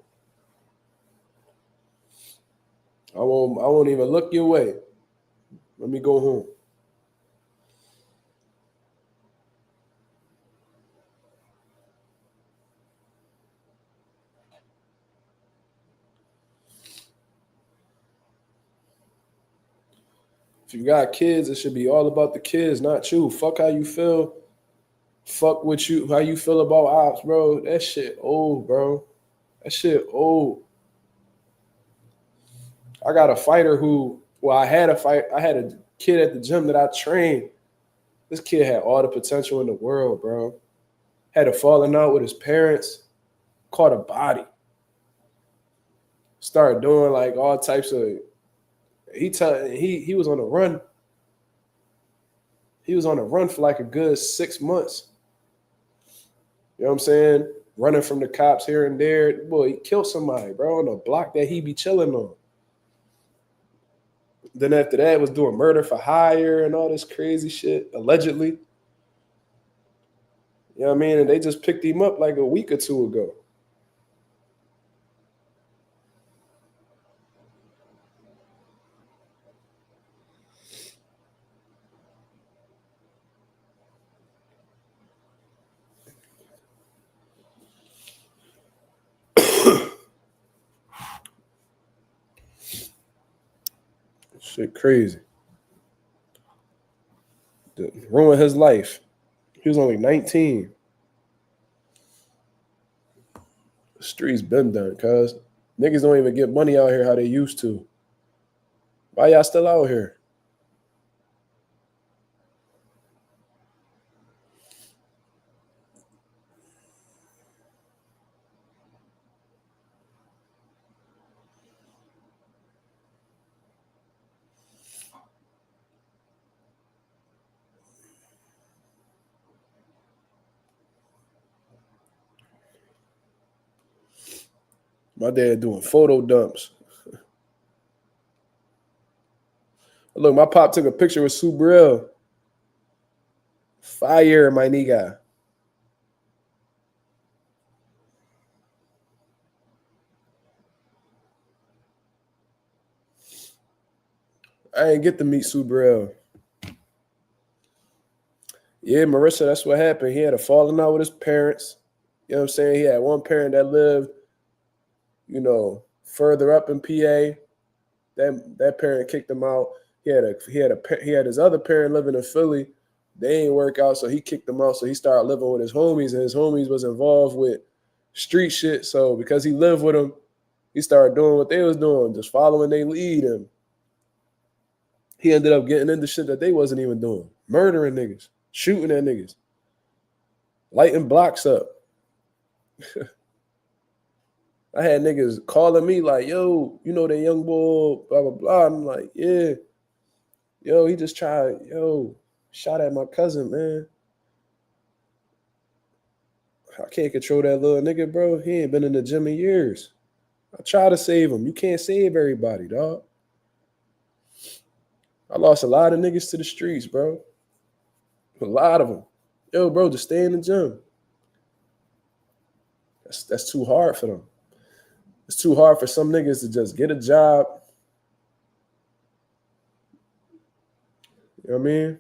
I won't even look your way. Let me go home. If you got kids, it should be all about the kids, not you. Fuck how you feel. Fuck what you, how you feel about ops, bro. That shit old, bro. That shit old. I got a fighter who, I had a kid at the gym that I trained. This kid had all the potential in the world, bro. Had a falling out with his parents, caught a body. Started doing like all types of, he was on a run. He was on a run for like a good 6 months. You know what I'm saying? Running from the cops here and there. Boy, he killed somebody, bro, on a block that he be chilling on. Then after that, was doing murder for hire and all this crazy shit, allegedly. You know what I mean? And they just picked him up like a week or two ago. Shit crazy. Ruined his life. He was only 19. The streets been done, cuz. Niggas don't even get money out here how they used to. Why y'all still out here? My dad doing photo dumps. Look, my pop took a picture with Morrell. Fire, my nigga. I ain't get to meet Morrell. Yeah, Marissa, that's what happened. He had a falling out with his parents. You know what I'm saying? He had one parent that lived, you know, further up in PA. That parent kicked him out. He had his other parent living in Philly. They ain't work out, so he kicked him out. So he started living with his homies, and his homies was involved with street shit. So because he lived with them, he started doing what they was doing, just following their lead. And he ended up getting into shit that they wasn't even doing. Murdering niggas, shooting at niggas, lighting blocks up. I had niggas calling me like, yo, you know that young boy, blah, blah, blah. I'm like, yeah. Yo, he just tried, shot at my cousin, man. I can't control that little nigga, bro. He ain't been in the gym in years. I try to save him. You can't save everybody, dog. I lost a lot of niggas to the streets, bro. A lot of them. Yo, bro, just stay in the gym. That's too hard for them. It's too hard for some niggas to just get a job. You know what I mean?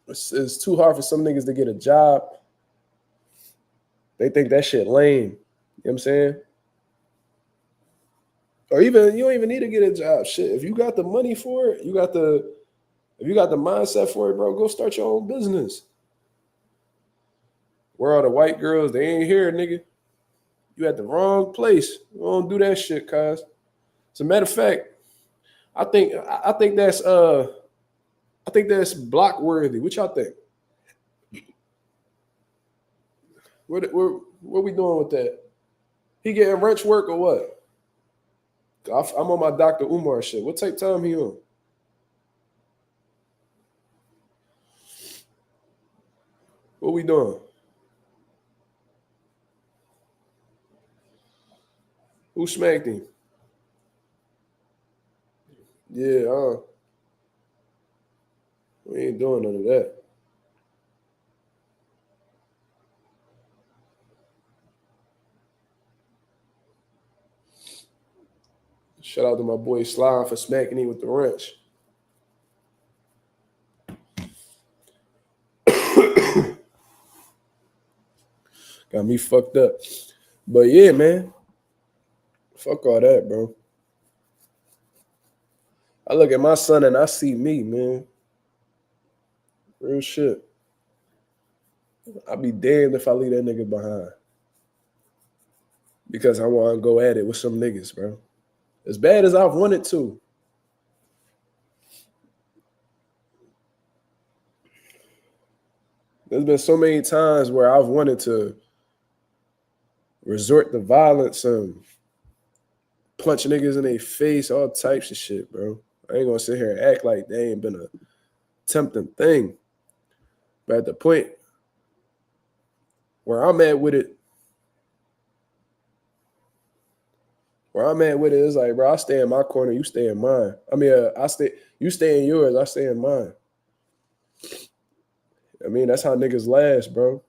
It's too hard for some niggas to get a job. They think that shit lame. You know what I'm saying? Or even, you don't even need to get a job. Shit, if you got the money for it, if you got the mindset for it, bro, go start your own business. Where are the white girls? They ain't here, nigga. You at the wrong place. You don't do that shit, cuz. As a matter of fact, I think that's block worthy. What y'all think? What we doing with that? He getting wrench work or what? I'm on my Dr. Umar shit. What type time he on? What we doing? Who smacked him? Yeah, we ain't doing none of that. Shout out to my boy Slime for smacking him with the wrench. Got me fucked up. But yeah, man. Fuck all that, bro. I look at my son and I see me, man. Real shit. I'll be damned if I leave that nigga behind. Because I want to go at it with some niggas, bro. As bad as I've wanted to. There's been so many times where I've wanted to resort to violence and punch niggas in their face, all types of shit, bro. I ain't gonna sit here and act like they ain't been a tempting thing. But at the point where I'm at with it, is like, bro, I stay in my corner, you stay in mine. I mean, you stay in yours, I stay in mine. I mean, that's how niggas last, bro.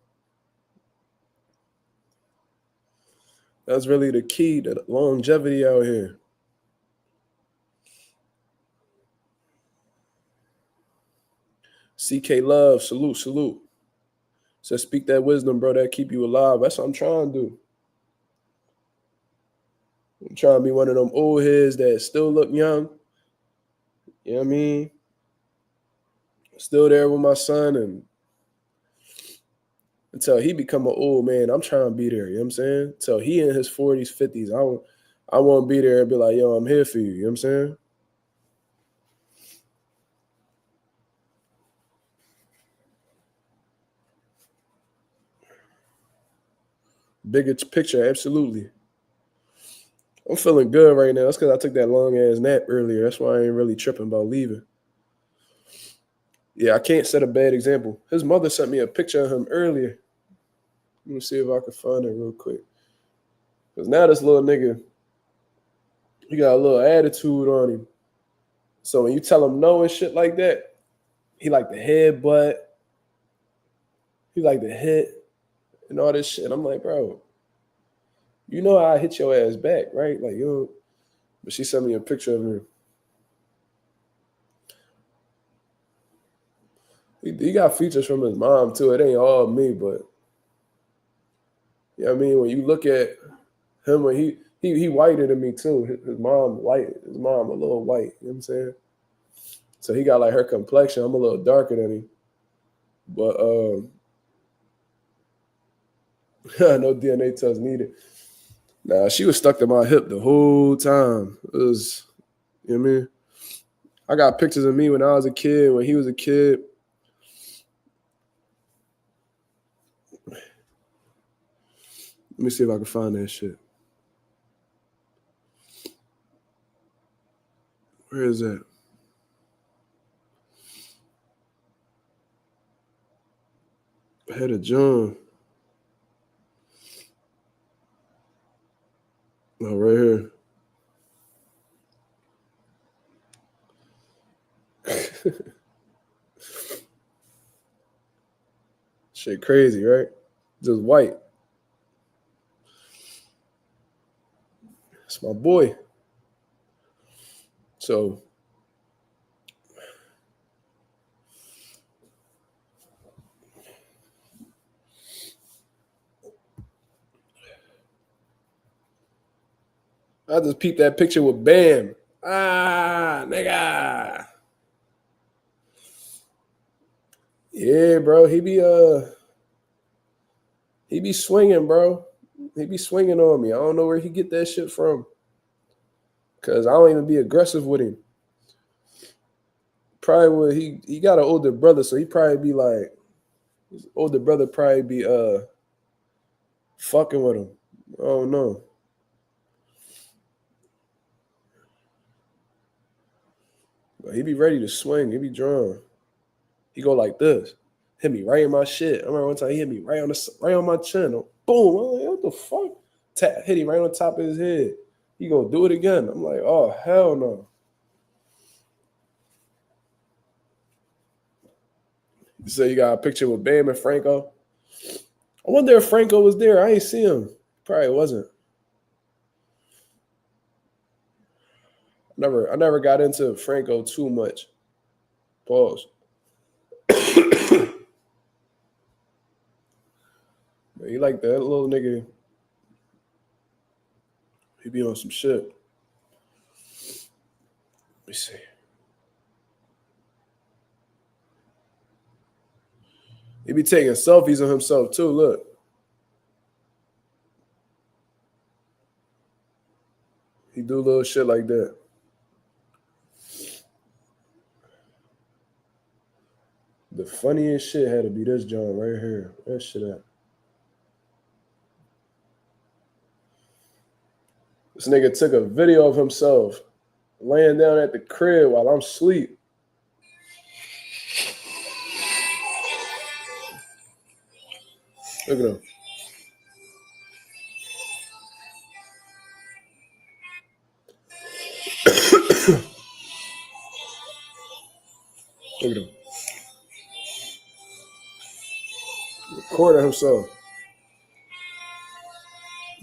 That's really the key to longevity out here. CK Love, salute. So speak that wisdom, bro, that keep you alive. That's what I'm trying to do. I'm trying to be one of them old heads that still look young. You know what I mean? Still there with my son, and until he become an old man, I'm trying to be there. You know what I'm saying? Until he in his 40s, 50s, I want to be there and be like, yo, I'm here for you. You know what I'm saying? Bigger picture, absolutely. I'm feeling good right now. That's because I took that long-ass nap earlier. That's why I ain't really tripping about leaving. Yeah, I can't set a bad example. His mother sent me a picture of him earlier. Let me see if I can find it real quick. Because now this little nigga, he got a little attitude on him. So when you tell him no and shit like that, he like the headbutt. He like the hit and all this shit. I'm like, bro, you know how I hit your ass back, right? Like, you know. But she sent me a picture of him. He got features from his mom, too. It ain't all me, but you know what I mean? When you look at him, when he whiter than me, too. His mom white. His mom a little white. You know what I'm saying? So he got like her complexion. I'm a little darker than him. But no DNA test needed. Nah, she was stuck to my hip the whole time. It was, you know what I mean? I got pictures of me when I was a kid, when he was a kid. Let me see if I can find that shit. Where is that? Head of John. Oh, right here. Shit crazy, right? Just white. It's my boy. So I just peeped that picture with Bam. Ah, nigga. Yeah, bro. He be swinging, bro. He be swinging on me. I don't know where he get that shit from. Cause I don't even be aggressive with him. Probably would he got an older brother, so he probably be like his older brother probably be fucking with him. I don't know. But he be ready to swing. He be drawn. He go like this. Hit me right in my shit. I remember one time he hit me right on my chin. Boom. I'm like, what the fuck? Hit him right on top of his head. He gonna do it again. I'm like, oh hell no. You say you got a picture with Bam and Franco. I wonder if Franco was there. I ain't see him. Probably wasn't. I never got into Franco too much. Pause. He like that little nigga. He be on some shit. Let me see. He be taking selfies of himself too. Look. He do little shit like that. The funniest shit had to be this John right here. That shit at. This nigga took a video of himself laying down at the crib while I'm asleep. Look at him. Look at him. Recording himself.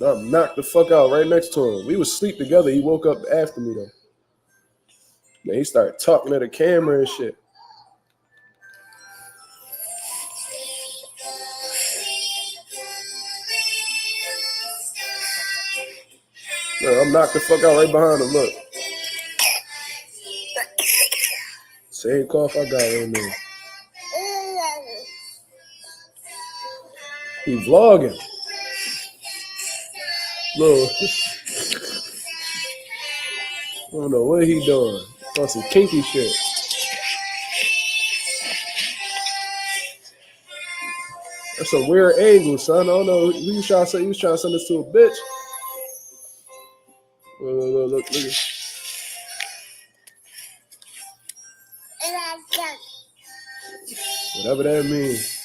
I knocked the fuck out right next to him. We was asleep together. He woke up after me though. Then he started talking to the camera and shit. No, I'm knocked the fuck out right behind him. Look. Same cough I got right now. He vlogging. Look. I don't know what he doing. On some kinky shit. That's a weird angle, son. I don't know. He was trying to send this to a bitch. Look. Whatever that means.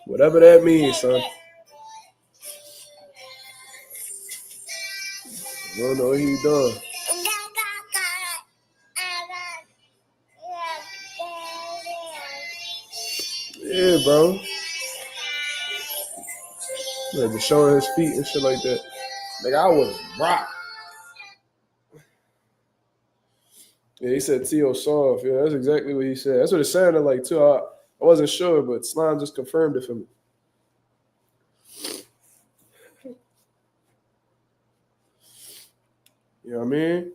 Whatever that means, son. I don't know what he doing. Yeah, bro. Like just showing his feet and shit like that. Like I was rock. Yeah, he said T.O. soft. Yeah, that's exactly what he said. That's what it sounded like too. I wasn't sure, but Slime just confirmed it for me. You know what I mean?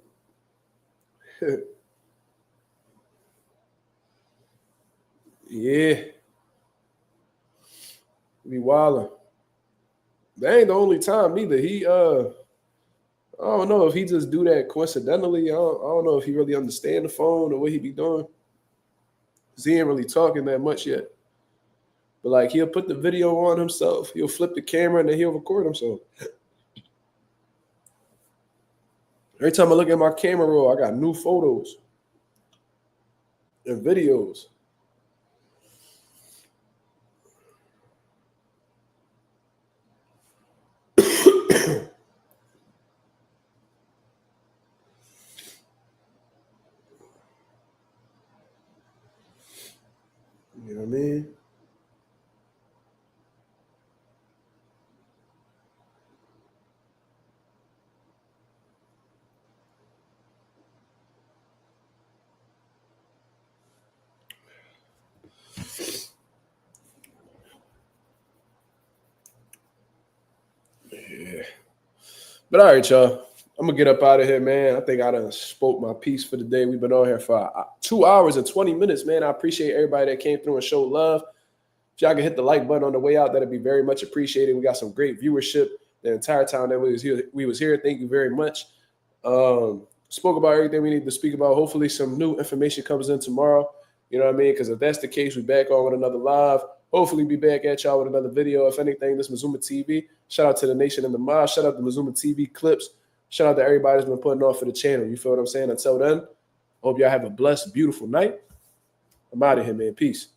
Yeah. Be wildin'. That ain't the only time either. He I don't know if he just do that coincidentally. I don't know if he really understand the phone or what he be doing. Cause he ain't really talking that much yet. But like he'll put the video on himself. He'll flip the camera and then he'll record himself. Every time I look at my camera roll, I got new photos and videos. You know what I mean? Yeah. But all right, y'all. I'm going to get up out of here, man. I think I done spoke my piece for the day. We've been on here for 2 hours and 20 minutes, man. I appreciate everybody that came through and showed love. If y'all can hit the like button on the way out, that'd be very much appreciated. We got some great viewership the entire time that we was here. Thank you very much. Spoke about everything we need to speak about. Hopefully some new information comes in tomorrow. You know what I mean? Because if that's the case, we back on with another live. Hopefully be back at y'all with another video. If anything, this Mazuma TV. Shout out to the nation and the mob. Shout out to Mazuma TV clips. Shout out to everybody that's been putting on for the channel. You feel what I'm saying? Until then, hope y'all have a blessed, beautiful night. I'm out of here, man. Peace.